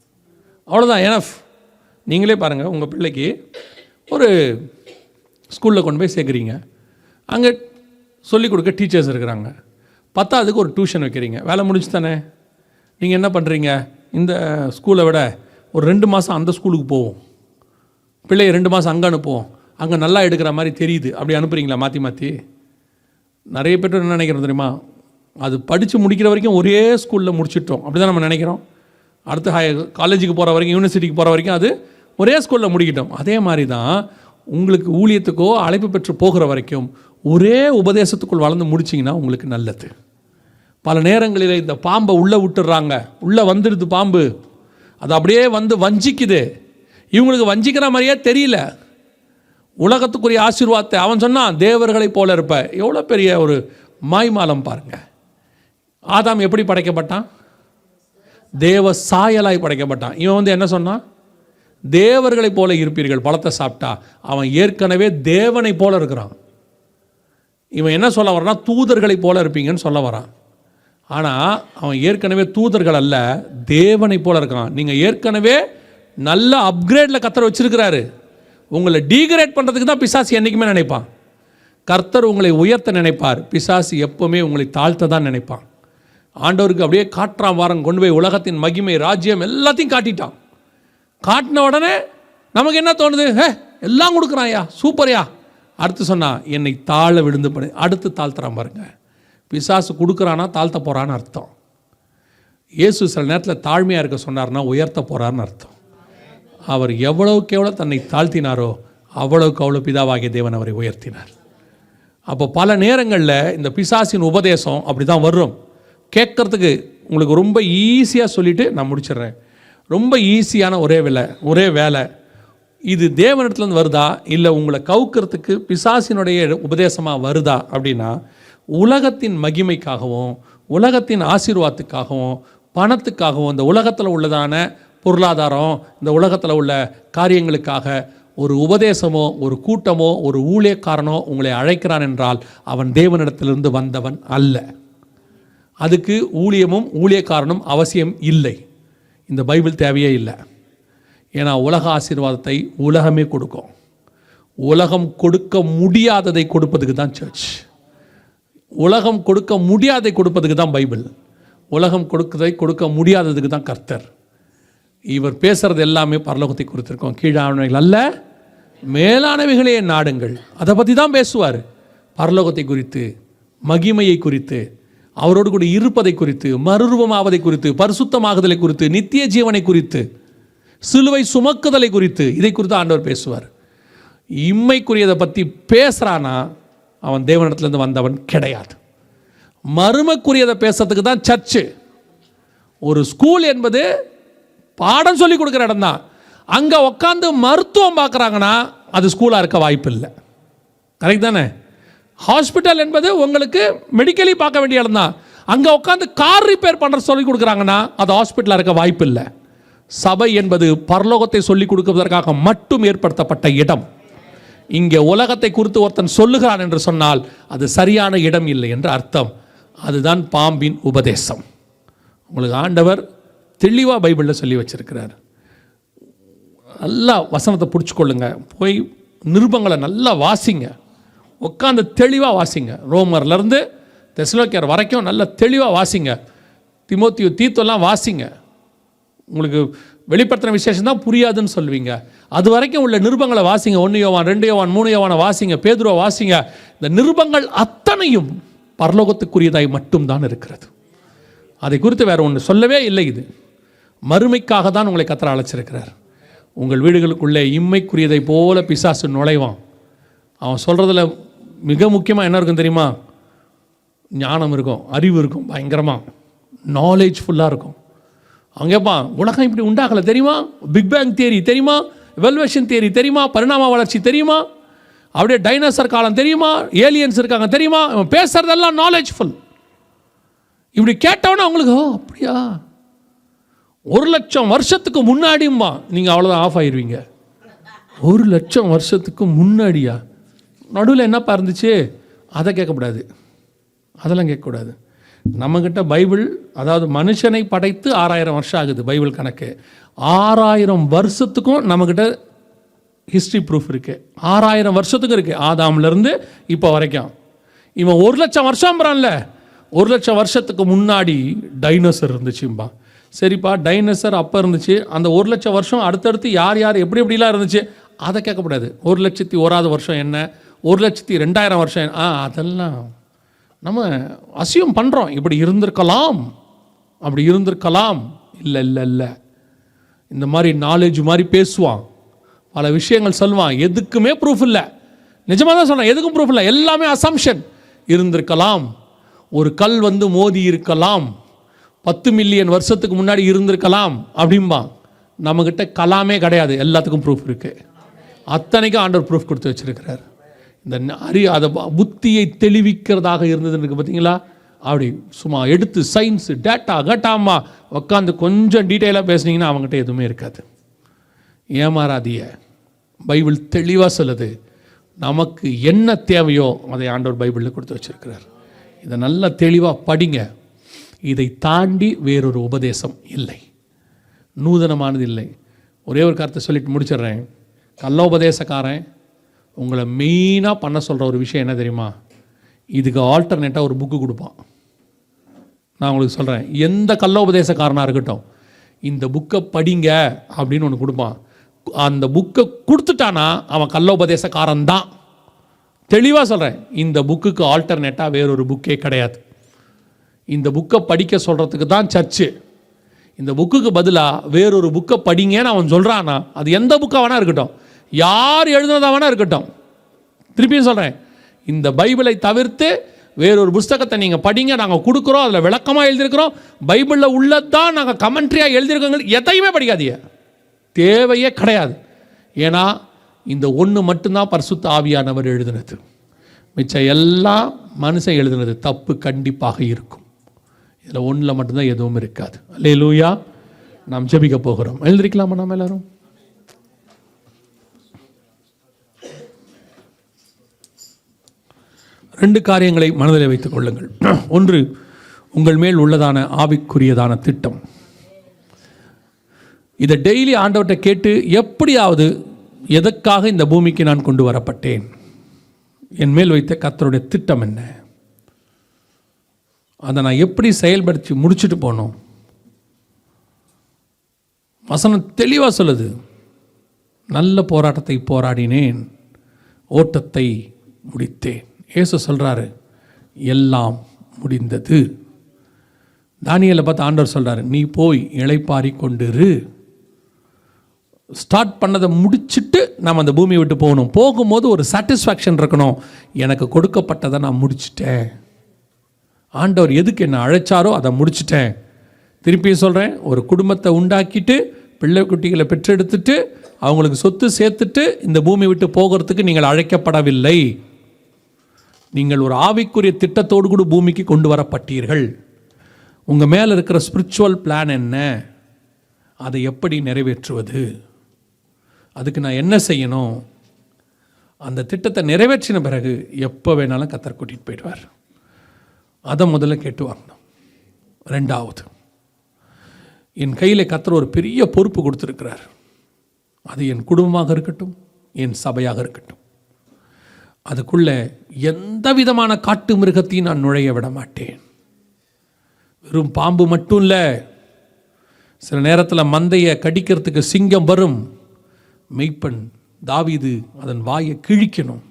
அவ்வளோதான், எனஃப். நீங்களே பாருங்கள், உங்கள் பிள்ளைக்கு ஒரு ஸ்கூலில் கொண்டு போய் சேர்க்குறீங்க, அங்கே சொல்லிக் கொடுக்க டீச்சர்ஸ் இருக்கிறாங்க, 10ஆவதுக்கு ஒரு டியூஷன் வைக்கிறீங்க, வேலை முடிச்சு தானே? நீங்கள் என்ன பண்ணுறீங்க? இந்த ஸ்கூலை விட ஒரு 2 மாதம் அந்த ஸ்கூலுக்கு போவோம், பிள்ளையை 2 மாதம் அங்கே அனுப்புவோம், அங்கே நல்லா எடுக்கிற மாதிரி தெரியுது, அப்படி அனுப்புகிறீங்களா? மாற்றி மாற்றி. நிறைய பேர் என்ன நினைக்கிறோம் தெரியுமா? அது படித்து முடிக்கிற வரைக்கும் ஒரே ஸ்கூலில் முடிச்சிட்டோம், அப்படி தான் நம்ம நினைக்கிறோம். அடுத்து காலேஜுக்கு போகிற வரைக்கும், யூனிவர்சிட்டிக்கு போகிற வரைக்கும் அது ஒரே ஸ்கூலில் முடிக்கிட்டோம். அதே மாதிரி தான் உங்களுக்கு ஊழியத்துக்கோ அழைப்பு பெற்று போகிற வரைக்கும் ஒரே உபதேசத்துக்குள் வளர்ந்து முடிச்சிங்கன்னா உங்களுக்கு நல்லது. பல நேரங்களில் இந்த பாம்பை உள்ளே விட்டுடுறாங்க, உள்ளே வந்துடுது பாம்பு, அது அப்படியே வந்து வஞ்சிக்குது. இவங்களுக்கு வஞ்சிக்கிற மாதிரியே தெரியல. உலகத்துக்குரிய ஆசீர்வாதத்தை அவன் சொன்னான், தேவர்களை போல இருப்ப. எவ்வளோ பெரிய ஒரு மாய்மாலம் பாருங்க. ஆதாம் எப்படி படைக்கப்பட்டான்? தேவ சாயலாய் படைக்கப்பட்டான். இவன் வந்து என்ன சொன்னான்? தேவர்களை போல இருப்பீர்கள், பழத்தை சாப்பிட்டா. அவன் ஏற்கனவே தேவனை போல இருக்கிறான். இவன் என்ன சொல்ல வரான்னா, தூதர்களை போல இருப்பீங்கன்னு சொல்ல வரான். ஆனால் அவன் ஏற்கனவே தூதர்கள் அல்ல, தேவனை போல இருக்கான். நீங்கள் ஏற்கனவே நல்ல அப்கிரேடில் கர்த்தர் வச்சிருக்கிறாரு. உங்களை டீக்ரேட் பண்ணுறதுக்கு தான் பிசாசு என்றைக்குமே நினைப்பான். கர்த்தர் உங்களை உயர்த்த நினைப்பார், பிசாசு எப்போவுமே உங்களை தாழ்த்த தான் நினைப்பான். ஆண்டவருக்கு அப்படியே காற்றாம் வாரம் கொண்டு போய் உலகத்தின் மகிமை, ராஜ்யம் எல்லாத்தையும் காட்டிட்டான். காட்டின உடனே நமக்கு என்ன தோணுது? எல்லாம் கொடுக்குறான்யா, சூப்பர்யா. அடுத்து சொன்னா என்னை தாழ விழுந்து பண்ணு, அடுத்து தாழ்த்துறான் பாருங்க. பிசாசு கொடுக்குறானா தாழ்த்த போகிறான்னு அர்த்தம். இயேசு சில நேரத்தில் தாழ்மையாக இருக்க சொன்னார்னா உயர்த்த போகிறான்னு அர்த்தம். அவர் எவ்வளவுக்கு எவ்வளோ தன்னை தாழ்த்தினாரோ அவ்வளவுக்கு அவ்வளோ பிதாவாகிய தேவன் அவரை உயர்த்தினார். அப்போ பல நேரங்களில் இந்த பிசாசின் உபதேசம் அப்படி தான் வரும். கேட்கறதுக்கு உங்களுக்கு ரொம்ப ஈஸியாக சொல்லிவிட்டு நான் முடிச்சிடுறேன். ரொம்ப ஈஸியான ஒரே வேலை. இது தேவனிடத்துலேருந்து வருதா இல்லை உங்களை கவுக்கிறதுக்கு பிசாசினுடைய உபதேசமாக வருதா அப்படின்னா, உலகத்தின் மகிமைக்காகவும் உலகத்தின் ஆசீர்வாதத்துக்காகவும் பணத்துக்காகவும் இந்த உலகத்தில் உள்ளதான பொருளாதாரம், இந்த உலகத்தில் உள்ள காரியங்களுக்காக ஒரு உபதேசமோ ஒரு கூட்டமோ ஒரு ஊழியக்காரனோ உங்களை அழைக்கிறான் என்றால் அவன் தேவனிடத்திலிருந்து வந்தவன் அல்ல. அதுக்கு ஊழியமும் ஊழியக்காரனும் அவசியம் இல்லை. இந்த பைபிள் தேவையே இல்லை. ஏன்னா உலக ஆசீர்வாதத்தை உலகமே கொடுக்கும். உலகம் கொடுக்க முடியாததை கொடுப்பதுக்கு தான் சர்ச். உலகம் கொடுக்க முடியாததை கொடுப்பதுக்கு தான் பைபிள். உலகம் கொடுக்க முடியாததுக்கு தான் கர்த்தர். இவர் பேசுகிறது எல்லாமே பரலோகத்தை குறித்திருக்கோம். கீழானவைகள் அல்ல, மேலானவைகளே நாடுங்கள். அதை பற்றி தான் பேசுவார். பரலோகத்தை குறித்து, மகிமையை குறித்து, அவரோடு கூட இருப்பதை குறித்து, மறுரூபமாவதை குறித்து, பரிசுத்தமாகுதலை குறித்து, நித்திய ஜீவனை குறித்து, சிலுவை சுமக்குதலை குறித்து, இதை குறித்து ஆண்டவர் பேசுவார். இம்மைக்குரியதை பற்றி பேசுகிறானா அவன் தேவனிடத்துலேருந்து வந்தவன் கிடையாது. மறுமைக்குரியதை பேசுறதுக்கு தான் சர்ச்சு. ஒரு ஸ்கூல் என்பது பாடம் சொல்லி கொடுக்குற இடம் தான். அங்கே உட்காந்து மருத்துவம் பார்க்குறாங்கன்னா அது ஸ்கூலாக இருக்க வாய்ப்பு இல்லை. கரெக்ட் தானே? ஹாஸ்பிட்டல் என்பது உங்களுக்கு மெடிக்கலி பார்க்க வேண்டிய இடம் தான். அங்கே உட்காந்து கார் ரிப்பேர் பண்ணுற சொல்லி கொடுக்குறாங்கன்னா அது ஹாஸ்பிட்டலாக இருக்க வாய்ப்பு இல்லை. சபை என்பது பரலோகத்தை சொல்லிக் கொடுப்பதற்காக மட்டும் ஏற்படுத்தப்பட்ட இடம். இங்கே உலகத்தை குறித்து ஒருத்தன் சொல்லுகிறான் என்று சொன்னால் அது சரியான இடம் இல்லை என்று அர்த்தம். அதுதான் பாம்பின் உபதேசம். உங்களுக்கு ஆண்டவர் தெளிவாக பைபிளில் சொல்லி வச்சிருக்கிறார். நல்லா வசனத்தை பிடிச்சிக்கொள்ளுங்க. போய் நிருபங்களை நல்லா வாசிங்க. உட்காந்து தெளிவாக வாசிங்க. ரோமர்லேருந்து தெசலோனிக்கர் வரைக்கும் நல்லா தெளிவாக வாசிங்க. தீமோத்தேயு, தீத்தெல்லாம் வாசிங்க. உங்களுக்கு வெளிப்படுத்தின விசேஷம் தான் புரியாதுன்னு சொல்லுவீங்க. அது வரைக்கும் உள்ள நிருபங்களை வாசிங்க. 1 யோவான், 2 யோவான், 3 யோவானை வாசிங்க, பேதுருவை வாசிங்க. இந்த நிருபங்கள் அத்தனையும் பரலோகத்துக்குரியதாய் மட்டும்தான் இருக்கிறது. அதை குறித்து வேறு ஒன்று சொல்லவே இல்லை. இது மறுமைக்காக தான் உங்களை கர்த்தர் அழைச்சிருக்கிறார். உங்கள் வீடுகளுக்குள்ளே இம்மைக்குரியதை போல பிசாசு நுழைவான். அவன் சொல்கிறதுல மிக முக்கியமாக என்ன இருக்கும் தெரியுமா? ஞானம் இருக்கும், அறிவு இருக்கும், பயங்கரமாக நாலேஜ்ஃபுல்லாக இருக்கும். அவன் கேட்பான், உலகம் இப்படி உண்டாகலை தெரியுமா? பிக் பேங் தியரி தெரியுமா? எவல்யூஷன் தியரி தெரியுமா? பரிணாம வளர்ச்சி தெரியுமா? அப்படியே டைனோசர் காலம் தெரியுமா? ஏலியன்ஸ் இருக்காங்க தெரியுமா? அவன் பேசுறதெல்லாம் நாலேஜ்ஃபுல். இப்படி கேட்டவொன்னே அவங்களுக்கு, ஓ அப்படியா, 1,00,000 வருஷத்துக்கு முன்னாடியும்பா. நீங்கள் அவ்வளோதான் ஆஃப் ஆயிடுவீங்க. 1,00,000 வருஷத்துக்கு முன்னாடியா? நடுவில் என்னப்பா இருந்துச்சு? அதை கேட்கக்கூடாது, அதெல்லாம் கேட்கக்கூடாது. நம்மக்கிட்ட பைபிள், அதாவது மனுஷனை படைத்து 6000 வருஷம் ஆகுது பைபிள் கணக்கு. 6000 வருஷத்துக்கும் நம்மக்கிட்ட ஹிஸ்ட்ரி ப்ரூஃப் இருக்குது. 6000 வருஷத்துக்கும் இருக்குது, ஆதாம்லேருந்து இப்போ வரைக்கும். இவன் 1,00,000 வருஷம்ன்றான்ல, 1,00,000 வருஷத்துக்கு முன்னாடி டைனோசர் இருந்துச்சும்பா. சரிப்பா, டைனோசர் அப்போ இருந்துச்சு. அந்த 1,00,000 வருஷம் அடுத்தடுத்து யார் யார் எப்படி எப்படிலாம் இருந்துச்சு அதை கேட்கக்கூடாது. 1,01,000 வருஷம் என்ன, 1,02,000 வருஷம் என்ன, அதெல்லாம் நம்ம அசியம் பண்ணுறோம். இப்படி இருந்திருக்கலாம், அப்படி இருந்திருக்கலாம். இல்லை இல்லை இல்லை, இந்த மாதிரி நாலேஜ் மாதிரி பேசுவான், பல விஷயங்கள் சொல்லுவான். எதுக்குமே ப்ரூஃப் இல்லை. நிஜமாக தான் சொல்கிறேன், எதுக்கும் ப்ரூஃப் இல்லை. எல்லாமே அசம்ஷன். இருந்திருக்கலாம், ஒரு கல் வந்து மோதி இருக்கலாம், 10 மில்லியன் வருஷத்துக்கு முன்னாடி இருந்திருக்கலாம் அப்படின்பா. நம்மக்கிட்ட கலாமே கிடையாது, எல்லாத்துக்கும் ப்ரூஃப் இருக்குது. அத்தனைக்கும் ஆண்டவர் ப்ரூஃப் கொடுத்து வச்சிருக்கிறார். இந்த அதை புத்தியை தெளிவிக்கிறதாக இருந்ததுன்னு பார்த்தீங்களா? அப்படி சும்மா எடுத்து சயின்ஸு டேட்டா கேட்டாமா உட்காந்து கொஞ்சம் டீட்டெயிலாக பேசுனீங்கன்னா அவங்ககிட்ட எதுவுமே இருக்காது. ஏமாறாதிய, பைபிள் தெளிவாக சொல்லுது. நமக்கு என்ன தேவையோ அதை ஆண்டவர் பைபிளில் கொடுத்து வச்சிருக்கிறார். இதை நல்லா தெளிவாக படிங்க. இதை தாண்டி வேறொரு உபதேசம் இல்லை, நூதனமானது இல்லை. ஒரே ஒரு கருத்தை சொல்லிட்டு முடிச்சிடுறேன். கள்ளோபதேசக்காரன் உங்களை மெயினாக பண்ண சொல்கிற ஒரு விஷயம் என்ன தெரியுமா? இதுக்கு ஆல்டர்னேட்டாக ஒரு புக்கு கொடுப்பான். நான் உங்களுக்கு சொல்கிறேன், எந்த கள்ளோபதேசக்காரனாக இருக்கட்டும், இந்த புக்கை படிங்க அப்படின்னு ஒன்று கொடுப்பான். அந்த புக்கை கொடுத்துட்டானா அவன் கள்ளோபதேசக்காரன் தான். தெளிவாக சொல்கிறேன், இந்த புக்குக்கு ஆல்டர்னேட்டாக வேறொரு புக்கே கிடையாது. இந்த புக்கை படிக்க சொல்கிறதுக்கு தான் சர்ச்சு. இந்த புக்குக்கு பதிலாக வேறொரு புக்கை படிங்கன்னு அவன் சொல்கிறான்னா அது எந்த புக்காக வேணா இருக்கட்டும், யார் எழுதுனதாக வேணா இருக்கட்டும். திருப்பியும் சொல்கிறேன், இந்த பைபிளை தவிர்த்து வேறொரு புஸ்தகத்தை நீங்கள் படிங்க, நாங்கள் கொடுக்குறோம், அதில் விளக்கமாக எழுதியிருக்கிறோம், பைபிளில் உள்ளதான் நாங்கள் கமெண்ட்ரியாக எழுதியிருக்கோங்க, எதையுமே படிக்காதீங்க, தேவையே கிடையாது. ஏன்னா இந்த ஒன்று மட்டும்தான் பரிசுத்த ஆவியானவர் எழுதினது. மிச்சம் எல்லாம் மனுஷன் எழுதினது தப்பு கண்டிப்பாக இருக்கும். இதில் ஒன்றில் மட்டும்தான் எதுவும் இருக்காது. அல்லேலூயா. நாம் ஜெபிக்க போகிறோம். எழுந்திருக்கலாமா நாம் எல்லாரும்? ரெண்டு காரியங்களை மனதில் வைத்துக் கொள்ளுங்கள். ஒன்று, உங்கள் மேல் உள்ளதான ஆவிக்குரியதான திட்டம். இதை டெய்லி ஆண்டவர்கிட்ட கேட்டு, எப்படியாவது எதற்காக இந்த பூமிக்கு நான் கொண்டு வரப்பட்டேன், என் மேல் வைத்த கர்த்தருடைய திட்டம் என்ன, அதை நான் எப்படி செயல்படுத்தி முடிச்சுட்டு போனோம். வசனம் தெளிவாக சொல்லுது. நல்ல போராட்டத்தை போராடினேன், ஓட்டத்தை முடித்தேன். இயேசு சொல்கிறாரு, எல்லாம் முடிந்தது. தானியேலை பார்த்து ஆண்டவர் சொல்கிறாரு, நீ போய் இளைப்பாரி கொண்டிரு. ஸ்டார்ட் பண்ணதை முடிச்சுட்டு நாம் அந்த பூமியை விட்டு போகணும். போகும்போது ஒரு சாட்டிஸ்ஃபேக்ஷன் இருக்கணும், எனக்கு கொடுக்கப்பட்டதை நான் முடிச்சிட்டேன், ஆண்டவர் எதுக்கு என்னை அழைச்சாரோ அதை முடிச்சிட்டேன். திருப்பியும் சொல்கிறேன், ஒரு குடும்பத்தை உண்டாக்கிட்டு பிள்ளை குட்டிகளை பெற்றெடுத்துட்டு அவங்களுக்கு சொத்து சேர்த்துட்டு இந்த பூமி விட்டு போகிறதுக்கு நீங்கள் அழைக்கப்படவில்லை. நீங்கள் ஒரு ஆவிக்குரிய திட்டத்தோடு கூட பூமிக்கு கொண்டு வரப்பட்டீர்கள். உங்கள் மேலே இருக்கிற ஸ்பிரிச்சுவல் பிளான் என்ன, அதை எப்படி நிறைவேற்றுவது, அதுக்கு நான் என்ன செய்யணும், அந்த திட்டத்தை நிறைவேற்றின பிறகு எப்போ வேணாலும் கர்த்தர் கூட்டிகிட்டு போயிடுவார். அதை முதல்ல கேட்டு வாங்கணும். ரெண்டாவது, என் கையில் கர்த்தர் ஒரு பெரிய பொறுப்பு கொடுத்துருக்கிறார். அது என் குடும்பமாக இருக்கட்டும், என் சபையாக இருக்கட்டும். அதுக்குள்ளே எந்த விதமான காட்டு மிருகத்தையும் நான் நுழைய விட மாட்டேன். வெறும் பாம்பு மட்டும் இல்லை, சில நேரத்தில் மந்தையை கடிக்கிறதுக்கு சிங்கம் வரும். மெய்ப்பன் தாவீது அதன் வாயை கிழிக்கணும்.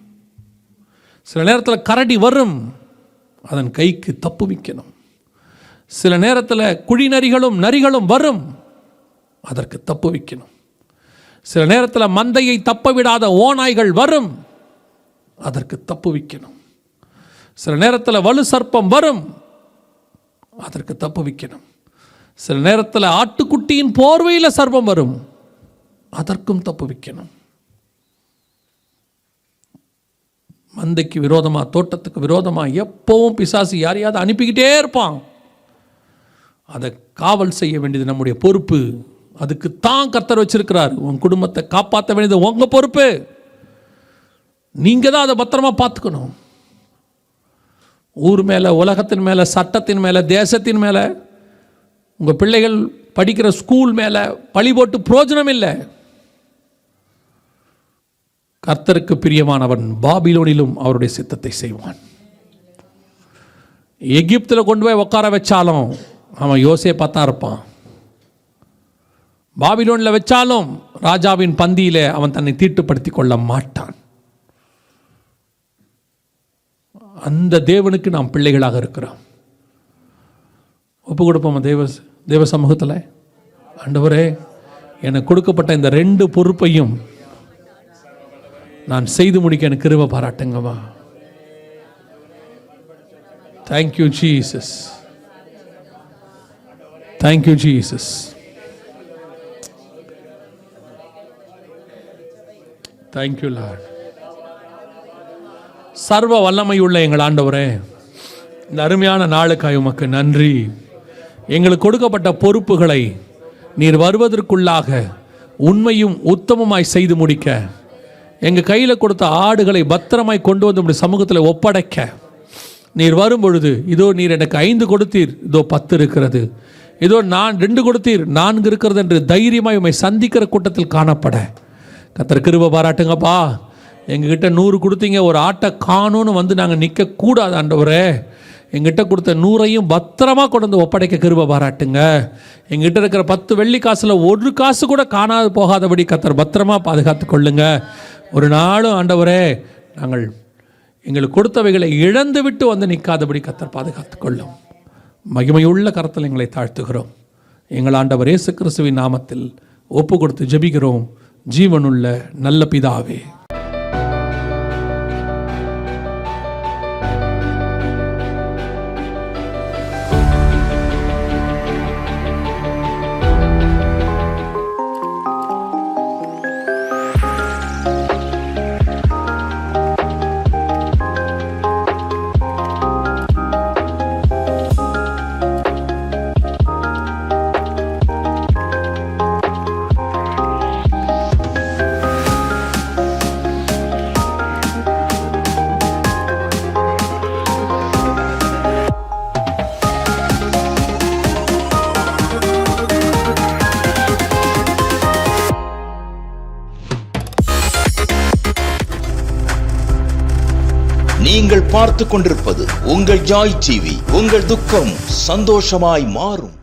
சில நேரத்தில் கரடி வரும், அதன் கைக்கு தப்புவிக்கணும். சில நேரத்தில் குழிநரிகளும் நரிகளும் வரும், அதற்கு தப்புவிக்கணும். சில நேரத்தில் மந்தையை தப்ப விடாத ஓநாய்கள் வரும், அதற்கு தப்புவிக்கணும். சில நேரத்தில் வலு சர்ப்பம் வரும், அதற்கு தப்புவிக்கணும். சில நேரத்தில் ஆட்டுக்குட்டியின் போர்வையில் சர்ப்பம் வரும், அதற்கும் தப்புவிக்கணும். மந்தைக்கு விரோதமாக, தோட்டத்துக்கு விரோதமாக எப்பவும் பிசாசு யாரையாவது அனுப்பிக்கிட்டே இருப்பான். அதை காவல் செய்ய வேண்டியது நம்முடைய பொறுப்பு. அதுக்கு தான் கர்த்தர் வச்சிருக்கிறார். உன் குடும்பத்தை காப்பாற்ற வேண்டியது உங்கள் பொறுப்பு. நீங்கள் தான் அதை பத்திரமா பார்த்துக்கணும். ஊர் மேலே, உலகத்தின் மேலே, சட்டத்தின் மேலே, தேசத்தின் மேலே, உங்கள் பிள்ளைகள் படிக்கிற ஸ்கூல் மேலே பழி போட்டு பிரயோஜனம் இல்லை. கர்த்தருக்கு பிரியமானவன் பாபிலோனிலும் அவருடைய சித்தத்தை செய்வான். எகிப்தில் கொண்டு போய் உட்கார வச்சாலும் அவன் யோசேப்பா தான் இருப்பான். பாபிலோனில் வச்சாலும் ராஜாவின் பந்தியில் அவன் தன்னை தீட்டுப்படுத்தி கொள்ள மாட்டான். அந்த தேவனுக்கு நாம் பிள்ளைகளாக இருக்கிறோம். ஒப்பு கொடுப்போம் தேவ சமூகத்தில். ஆண்டவரே, எனக்கு கொடுக்கப்பட்ட இந்த 2 பொறுப்பையும் நான் செய்து முடிக்க எனக்கு கிருபை பாராட்டுங்கம்மா. Thank you Jesus, thank you Jesus. Thank you lord. சர்வ வல்லமையுள்ள எங்கள் ஆண்டவரே, இந்த அருமையான நாளுக்காய் உமக்கு நன்றி. எங்களுக்கு கொடுக்கப்பட்ட பொறுப்புகளை நீர் வருவதற்குள்ளாக உண்மையும் உத்தமமாய் செய்து முடிக்க, எங்கள் கையில் கொடுத்த ஆடுகளை பத்திரமாய் கொண்டு வந்து உடைய சமூகத்தில் ஒப்படைக்க நீர் வரும் பொழுது, இதோ நீர் எனக்கு 5 கொடுத்தீர், இதோ 10 இருக்கிறது, இதோ நான் 2 கொடுத்தீர், 4 இருக்கிறது என்று தைரியமாய் உம்மை சந்திக்கிற கூட்டத்தில் காணப்பட கர்த்தர் கிருபை பாராட்டுங்கப்பா. எங்ககிட்ட 100 கொடுத்தீங்க, ஒரு ஆட்டை காணும்னு வந்து நாங்கள் நிற்கக்கூடாது ஆண்டவரே. எங்கிட்ட கொடுத்த 100ஐயும் பத்திரமா கொண்டு வந்து ஒப்படைக்க கிருபை பாராட்டுங்க. எங்கிட்ட இருக்கிற 10 வெள்ளி காசில் 1 காசு கூட காணாது போகாதபடி கர்த்தர் பத்திரமா பாதுகாத்து கொள்ளுங்க. ஒரு நாளும் ஆண்டவரே நாங்கள் எங்களுக்கு கொடுத்தவைகளை இழந்து விட்டு வந்து நிற்காதபடி கர்த்தர் பாதுகாத்து கொள்ளும். மகிமையுள்ள கரத்தில் எங்களை தாழ்த்துகிறோம். எங்கள் ஆண்டவர் இயேசு கிறிஸ்துவின் நாமத்தில் ஒப்பு கொடுத்து ஜெபிக்கிறோம். ஜீவனுள்ள நல்ல பிதாவே. நீங்கள் பார்த்துக் கொண்டிருப்பது உங்கள் ஜாய் டிவி. உங்கள் துக்கம் சந்தோஷமாய் மாறும்.